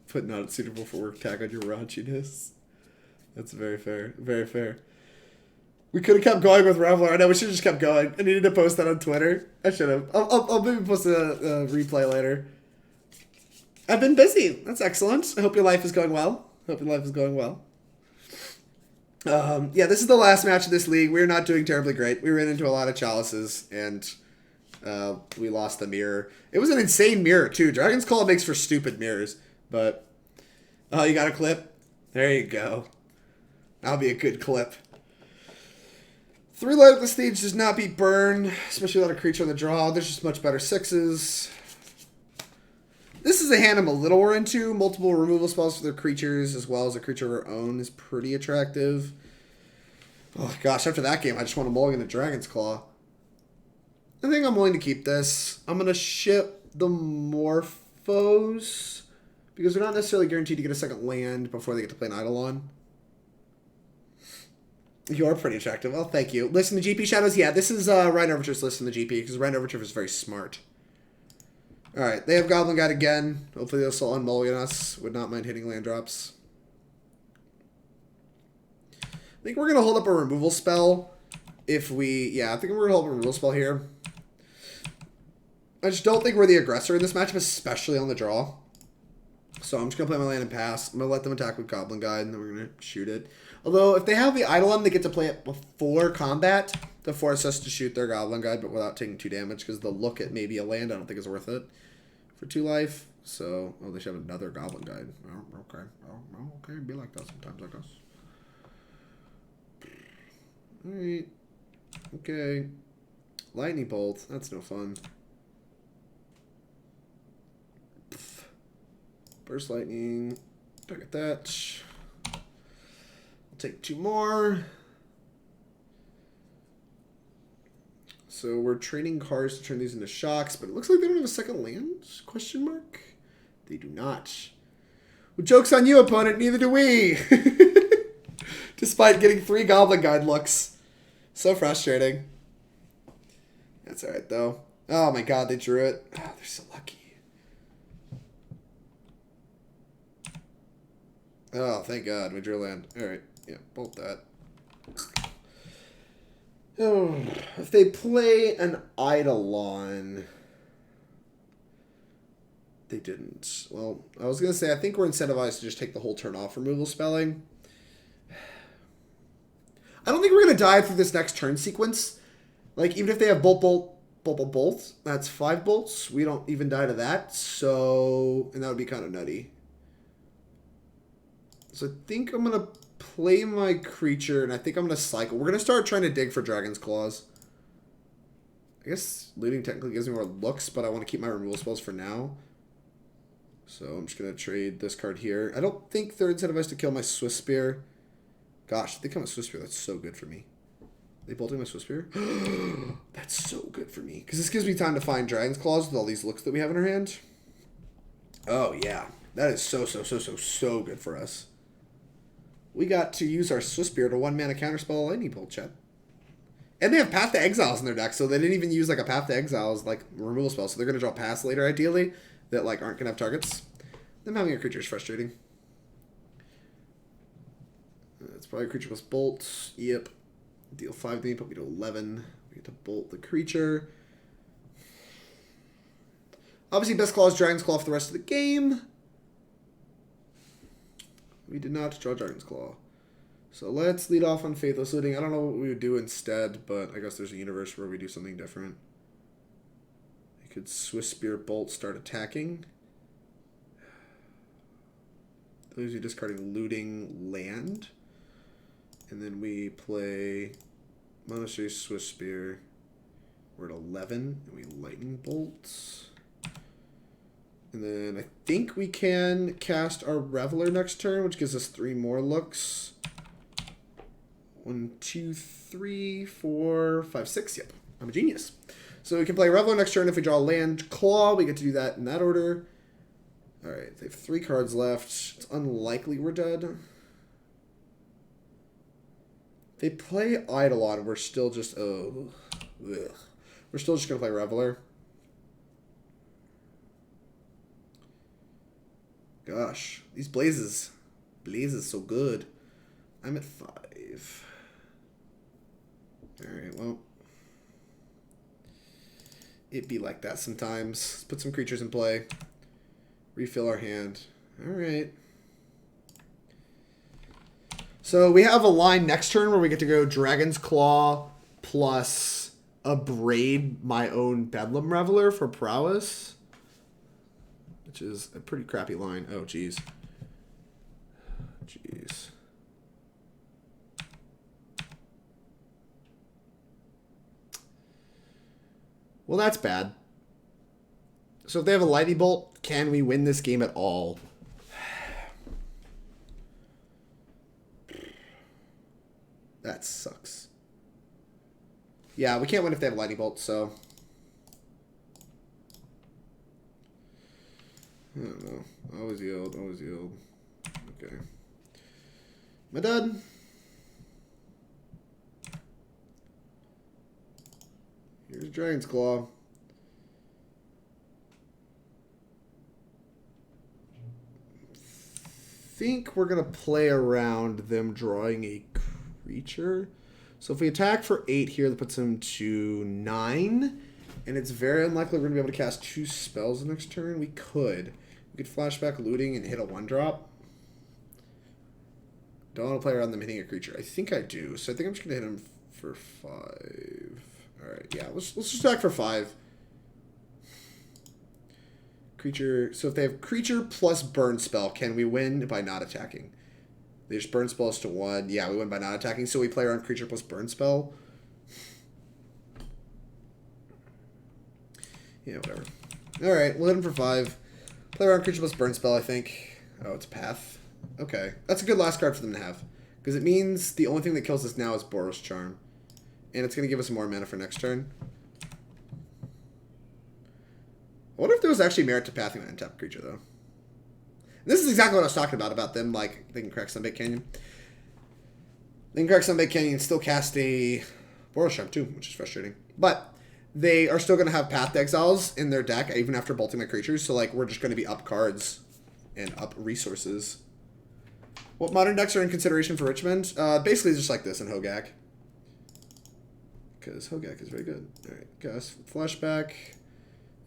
Put not suitable for work tag on your raunchiness. That's very fair. Very fair. We could have kept going with Reveler. I know we should have just kept going. I needed to post that on Twitter. I should have. I'll maybe post a replay later. I've been busy. That's excellent. I hope your life is going well. Yeah, this is the last match of this league. We're not doing terribly great. We ran into a lot of chalices, and we lost the mirror. It was an insane mirror, too. Dragon's Claw makes for stupid mirrors, but... Oh, you got a clip? There you go. That'll be a good clip. 3 light up the stage does not beat Burn, especially without a creature on the draw. There's just much better 6s. This is a hand I'm a little more into. Multiple removal spells for their creatures, as well as a creature of our own, is pretty attractive. Oh gosh, after that game, I just want to mulligan the Dragon's Claw. I think I'm willing to keep this. I'm going to ship the Morphos, because they're not necessarily guaranteed to get a second land before they get to play an Eidolon. You are pretty attractive. Oh, thank you. Listen to GP Shadows? Yeah, this is Ryan Overturf's list in the GP, because Ryan Overturf is very smart. Alright, they have Goblin Guide again. Hopefully they'll still unmulligan us. Would not mind hitting land drops. I think we're going to hold up a removal spell if we... Yeah, I think we're going to hold up a removal spell here. I just don't think we're the aggressor in this matchup, especially on the draw. So I'm just going to play my land and pass. I'm going to let them attack with Goblin Guide, and then we're going to shoot it. Although, if they have the Eidolon, they get to play it before combat to force us to shoot their Goblin Guide, but without taking 2 damage, because they'll look at maybe a land I don't think is worth it for 2 life. So, oh, they should have another Goblin Guide. Oh, okay. Oh, okay. Be like that sometimes, I guess. Alright. Okay. Lightning Bolt. That's no fun. Burst Lightning. Target that. I'll take 2 more. So we're trading cards to turn these into shocks, but it looks like they don't have a second land? Question mark? They do not. Well, joke's on you, opponent. Neither do we. Despite getting 3 Goblin Guide looks. So frustrating. That's alright, though. Oh my god, they drew it. Oh, they're so lucky. Oh, thank god. We drew land. Alright. Yeah, bolt that. Oh, if they play an Eidolon... They didn't. Well, I was going to say, I think we're incentivized to just take the whole turn off removal spelling. I don't think we're going to die through this next turn sequence. Like, even if they have bolt, that's 5 bolts. We don't even die to that. So, and that would be kind of nutty. So I think I'm going to play my creature, and I think I'm going to cycle. We're going to start trying to dig for Dragon's Claws. I guess looting technically gives me more looks, but I want to keep my removal spells for now. So I'm just going to trade this card here. I don't think they're incentivized to kill my Swiftspear. Gosh, they kill my Swiftspear. That's so good for me. They bolting my Swiftspear? That's so good for me. Because this gives me time to find Dragon's Claws with all these looks that we have in our hand. Oh, yeah. That is so good for us. We got to use our Swiftspear to 1-mana counterspell Lightning Bolt, chat. And they have Path to Exiles in their deck, so they didn't even use like a Path to Exiles like removal spell. So they're going to draw Paths later, ideally, that like aren't going to have targets. Them having a creature is frustrating. It's probably a creature plus Bolt. Yep. Deal 5 to me, put me to 11. We get to bolt the creature. Obviously, best claw is Dragon's Claw for the rest of the game. We did not draw Dragon's Claw. So let's lead off on Faithless Looting. I don't know what we would do instead, but I guess there's a universe where we do something different. We could Swiftspear Bolt, start attacking. Those are discarding Looting land. And then we play Monastery Swiftspear. We're at 11, and we Lightning Bolts. And then I think we can cast our Reveler next turn, which gives us 3 more looks. 1, 2, 3, 4, 5, 6. Yep, I'm a genius. So we can play Reveler next turn. If we draw land Claw, we get to do that in that order. All right, they have 3 cards left. It's unlikely we're dead. They play Eidolon. We're still just We're still just gonna play Reveler. Gosh, these blazes so good. I'm at 5. All right, well, it be like that sometimes. Let's put some creatures in play. Refill our hand. All right. So we have a line next turn where we get to go Dragon's Claw plus Abrade my own Bedlam Reveler for Prowess, which is a pretty crappy line. Oh, jeez. Jeez. Well, that's bad. So if they have a Lightning Bolt, can we win this game at all? That sucks. Yeah, we can't win if they have a Lightning Bolt, so... I don't know. Always yield, always yield. Okay. Am I done? Here's Dragon's Claw. Think we're going to play around them drawing a creature. So if we attack for 8 here, that puts him to 9. And it's very unlikely we're going to be able to cast 2 spells the next turn. We could. We could flashback Looting and hit a 1-drop. Don't want to play around them hitting a creature. I think I do. So I think I'm just going to hit him for 5. Alright, yeah. Let's just attack for 5. Creature. So if they have creature plus burn spell, can we win by not attacking? They just burn spells to 1. Yeah, we win by not attacking. So we play around creature plus burn spell. Yeah, whatever. Alright, we'll hit him for 5. Play around creature plus burn spell, I think. Oh, it's Path. Okay. That's a good last card for them to have. Because it means the only thing that kills us now is Boros Charm. And it's going to give us more mana for next turn. I wonder if there was actually merit to pathing an untapped creature, though. This is exactly what I was talking about them, like, they can crack Sunbaked Canyon. They can crack Sunbaked Canyon and still cast a Boros Charm, too, which is frustrating. But they are still going to have Path Exiles in their deck, even after bolting my creatures, so, like, we're just going to be up cards and up resources. What modern decks are in consideration for Richmond? Basically just like this in Hogak. Because Hogak is very good. Alright, guys, flashback.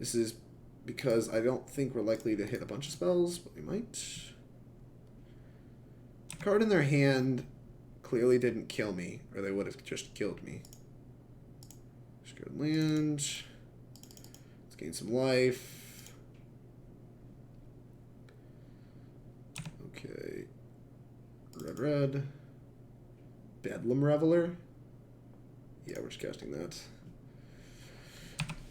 This is because I don't think we're likely to hit a bunch of spells, but we might. Card in their hand clearly didn't kill me, or they would have just killed me. Just go to land. Let's gain some life. Okay. Red. Bedlam Reveler. Yeah, we're just casting that.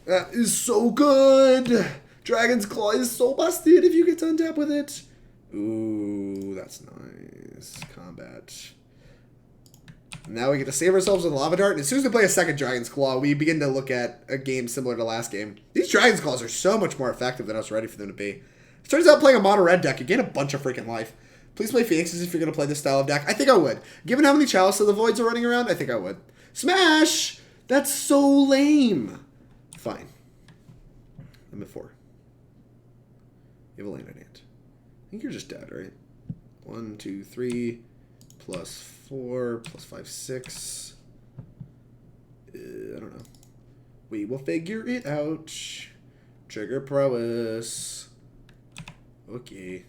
That is so good! Dragon's Claw is so busted if you get to untap with it. Ooh, that's nice. Combat. Now we get to save ourselves with a Lava Dart. And as soon as we play a second Dragon's Claw, we begin to look at a game similar to last game. These Dragon's Claws are so much more effective than I was ready for them to be. It turns out playing a Mono Red deck, you gain a bunch of freaking life. Please play Phoenixes if you're going to play this style of deck. I think I would. Given how many Chalice of the Voids are running around, I think I would. Smash! That's so lame. Fine. I'm at 4. You have a land in hand. I think you're just dead, right? 1, 2, 3, plus 4, plus 5, 6. I don't know. We will figure it out. Trigger Prowess. Okay.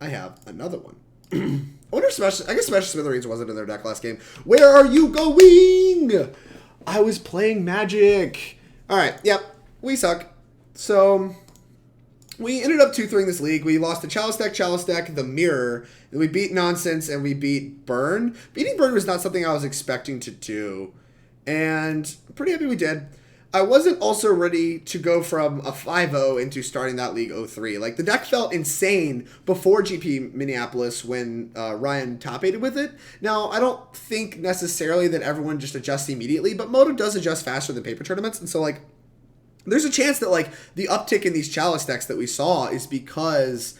I have another one. I wonder if I guess Smash Smithereens wasn't in their deck last game. Where are you going? I was playing Magic. Alright, yep. We suck. So, we ended up 2-3ing this league. We lost the Chalice deck, the Mirror. And we beat Nonsense, and we beat Burn. Beating Burn was not something I was expecting to do. And I'm pretty happy we did. I wasn't also ready to go from a 5-0 into starting that league 0-3. Like, the deck felt insane before GP Minneapolis when Ryan top-8'd with it. Now, I don't think necessarily that everyone just adjusts immediately, but Moto does adjust faster than paper tournaments. And so, like, there's a chance that, like, the uptick in these Chalice decks that we saw is because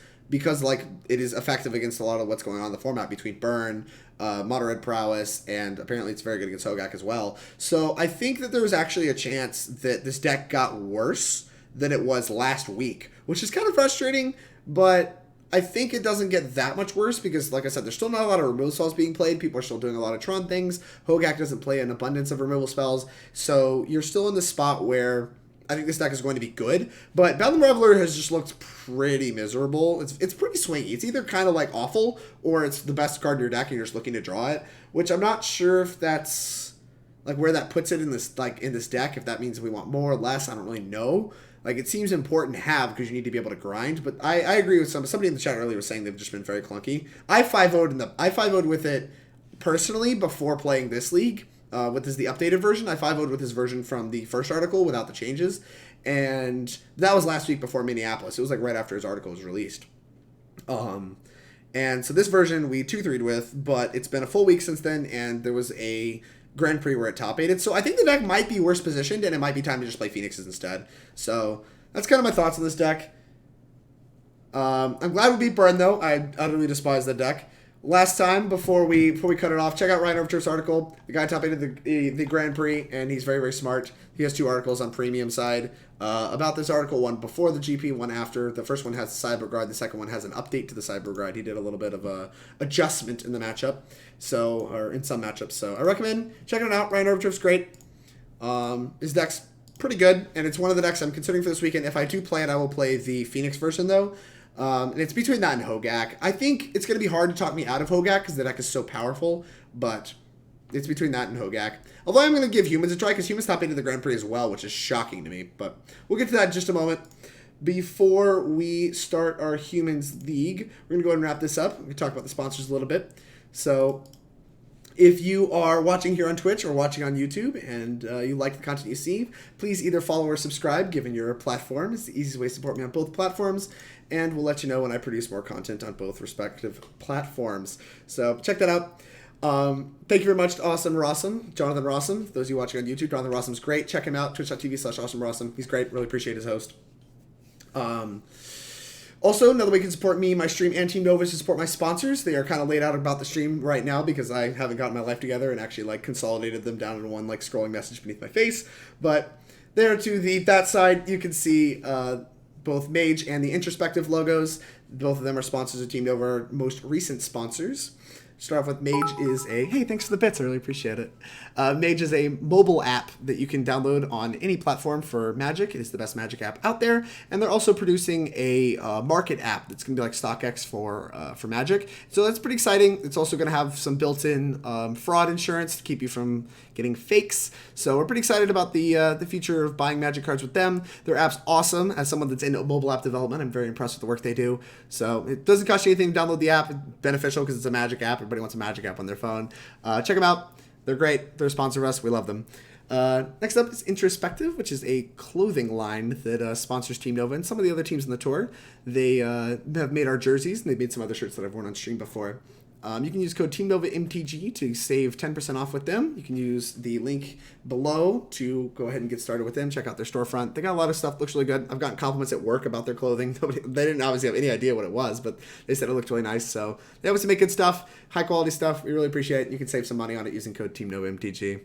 like, it is effective against a lot of what's going on in the format between Burn, Mono Red Prowess, and apparently it's very good against Hogak as well. So I think that there was actually a chance that this deck got worse than it was last week, which is kind of frustrating, but I think it doesn't get that much worse because, like I said, there's still not a lot of removal spells being played. People are still doing a lot of Tron things. Hogak doesn't play an abundance of removal spells, so you're still in the spot where I think this deck is going to be good, but Bedlam Reveler has just looked pretty miserable. It's pretty swingy. It's either kind of like awful, or it's the best card in your deck and you're just looking to draw it, which I'm not sure if that's like where that puts it in this deck. If that means we want more or less, I don't really know. Like, it seems important to have because you need to be able to grind, but I agree with somebody in the chat earlier was saying they've just been very clunky. I 5-0'd with it personally before playing this league. With the updated version. I 5-0'd with his version from the first article without the changes. And that was last week before Minneapolis. It was like right after his article was released. And so this version we 2-3'd with, but it's been a full week since then, and there was a Grand Prix where it top-8'd. So I think the deck might be worse positioned, and it might be time to just play Phoenixes instead. So that's kind of my thoughts on this deck. I'm glad we beat Burn, though. I utterly despise that deck. Last time, before we cut it off, check out Ryan Overturf's article. The guy top-8'd the Grand Prix, and he's very, very smart. He has 2 articles on premium side about this article, one before the GP, one after. The first one has the Sideboard guide. The second one has an update to the Sideboard guide. He did a little bit of a adjustment in the matchup, or in some matchups. So I recommend checking it out. Ryan Overturf's great. His deck's pretty good, and it's one of the decks I'm considering for this weekend. If I do play it, I will play the Phoenix version, though. And it's between that and Hogak. I think it's going to be hard to talk me out of Hogak because the deck is so powerful, but it's between that and Hogak. Although I'm going to give Humans a try because Humans top-8'd the Grand Prix as well, which is shocking to me. But we'll get to that in just a moment. Before we start our Humans League, we're going to go ahead and wrap this up. We can talk about the sponsors a little bit. So if you are watching here on Twitch or watching on YouTube and you like the content you see, please either follow or subscribe given your platform. It's the easiest way to support me on both platforms. And we'll let you know when I produce more content on both respective platforms. So check that out. Thank you very much to Jonathan Rossum. Those of you watching on YouTube, Jonathan Rossum's great. Check him out, twitch.tv/AwesomeRossum. He's great. Really appreciate his host. Also, another way you can support me, my stream, and Team Nova is to support my sponsors. They are kind of laid out about the stream right now because I haven't gotten my life together and actually like consolidated them down in one like scrolling message beneath my face. But there to that side, you can see both Mage and the Introspective logos. Both of them are sponsors of Team Nova, our most recent sponsors. Start off with Mage is a, hey, thanks for the bits, I really appreciate it. Mage is a mobile app that you can download on any platform for Magic. It is the best Magic app out there. And they're also producing a market app that's going to be like StockX for Magic. So that's pretty exciting. It's also going to have some built-in fraud insurance to keep you from getting fakes. So we're pretty excited about the future of buying Magic cards with them. Their app's awesome. As someone that's in mobile app development, I'm very impressed with the work they do. So it doesn't cost you anything to download the app. It's beneficial because it's a Magic app. Everybody wants a Magic app on their phone. Check them out. They're great. They're a sponsor of us. We love them. Next up is Introspective, which is a clothing line that sponsors Team Nova and some of the other teams in the tour. They have made our jerseys, and they've made some other shirts that I've worn on stream before. You can use code TeamNovaMTG to save 10% off with them. You can use the link below to go ahead and get started with them. Check out their storefront. They got a lot of stuff. Looks really good. I've gotten compliments at work about their clothing. They didn't obviously have any idea what it was, but they said it looked really nice. So they obviously make good stuff, high quality stuff. We really appreciate it. You can save some money on it using code TeamNovaMTG.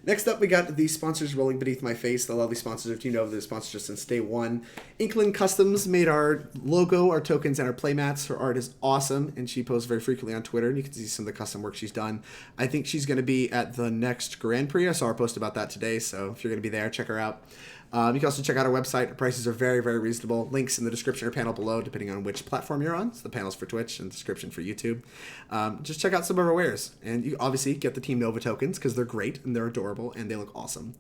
Next up, we got the sponsors rolling beneath my face. The lovely sponsors of Team Nova, the sponsors us since day one. Inklin Customs made our logo, our tokens, and our playmats. Her art is awesome, and she posts very frequently on Twitter. And you can see some of the custom work she's done. I think she's going to be at the next Grand Prix. I saw her post about that today, so if you're going to be there, check her out. You can also check out our website. Our prices are very, very reasonable. Links in the description or panel below, depending on which platform you're on. So the panel's for Twitch and description for YouTube. Just check out some of our wares. And you obviously get the Team Nova tokens because they're great and they're adorable and they look awesome.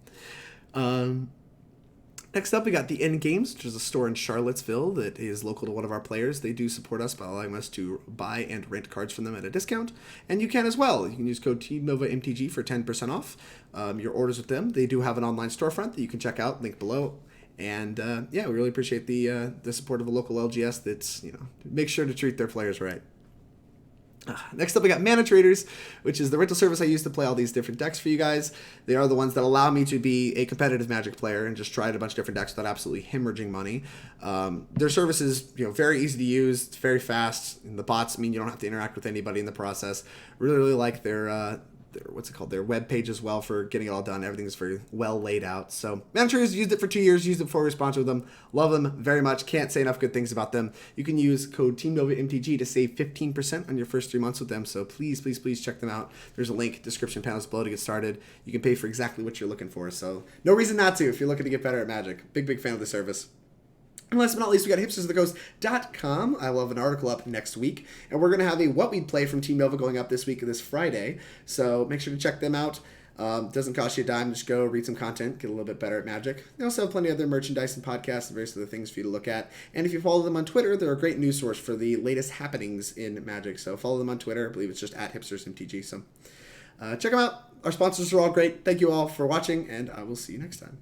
Next up, we got the End Games, which is a store in Charlottesville that is local to one of our players. They do support us by allowing us to buy and rent cards from them at a discount, and you can as well. You can use code TNOVAMTG for 10% off your orders with them. They do have an online storefront that you can check out, link below. And yeah, we really appreciate the support of a local LGS that's, make sure to treat their players right. Next up, we got Mana Traders, which is the rental service I use to play all these different decks for you guys. They are the ones that allow me to be a competitive Magic player and just try out a bunch of different decks without absolutely hemorrhaging money. Their service is very easy to use, it's very fast, and the bots mean you don't have to interact with anybody in the process. Really, really like their their web page as well for getting it all done. Everything's very well laid out. So Mana Traders, used it for 2 years, used it before we sponsored them. Love them very much. Can't say enough good things about them. You can use code TeamNovaMTG to save 15% on your first 3 months with them. So please, please, please check them out. There's a link, description panels below to get started. You can pay for exactly what you're looking for. So no reason not to if you're looking to get better at Magic. Big, big fan of the service. And last but not least, we got hipstersofthecoast.com. I will have an article up next week. And we're going to have a What We'd Play from Team Nova going up this week, this Friday. So make sure to check them out. Doesn't cost you a dime. Just go read some content, get a little bit better at Magic. They also have plenty of other merchandise and podcasts and various other things for you to look at. And if you follow them on Twitter, they're a great news source for the latest happenings in Magic. So follow them on Twitter. I believe it's just at hipstersmtg. So check them out. Our sponsors are all great. Thank you all for watching, and I will see you next time.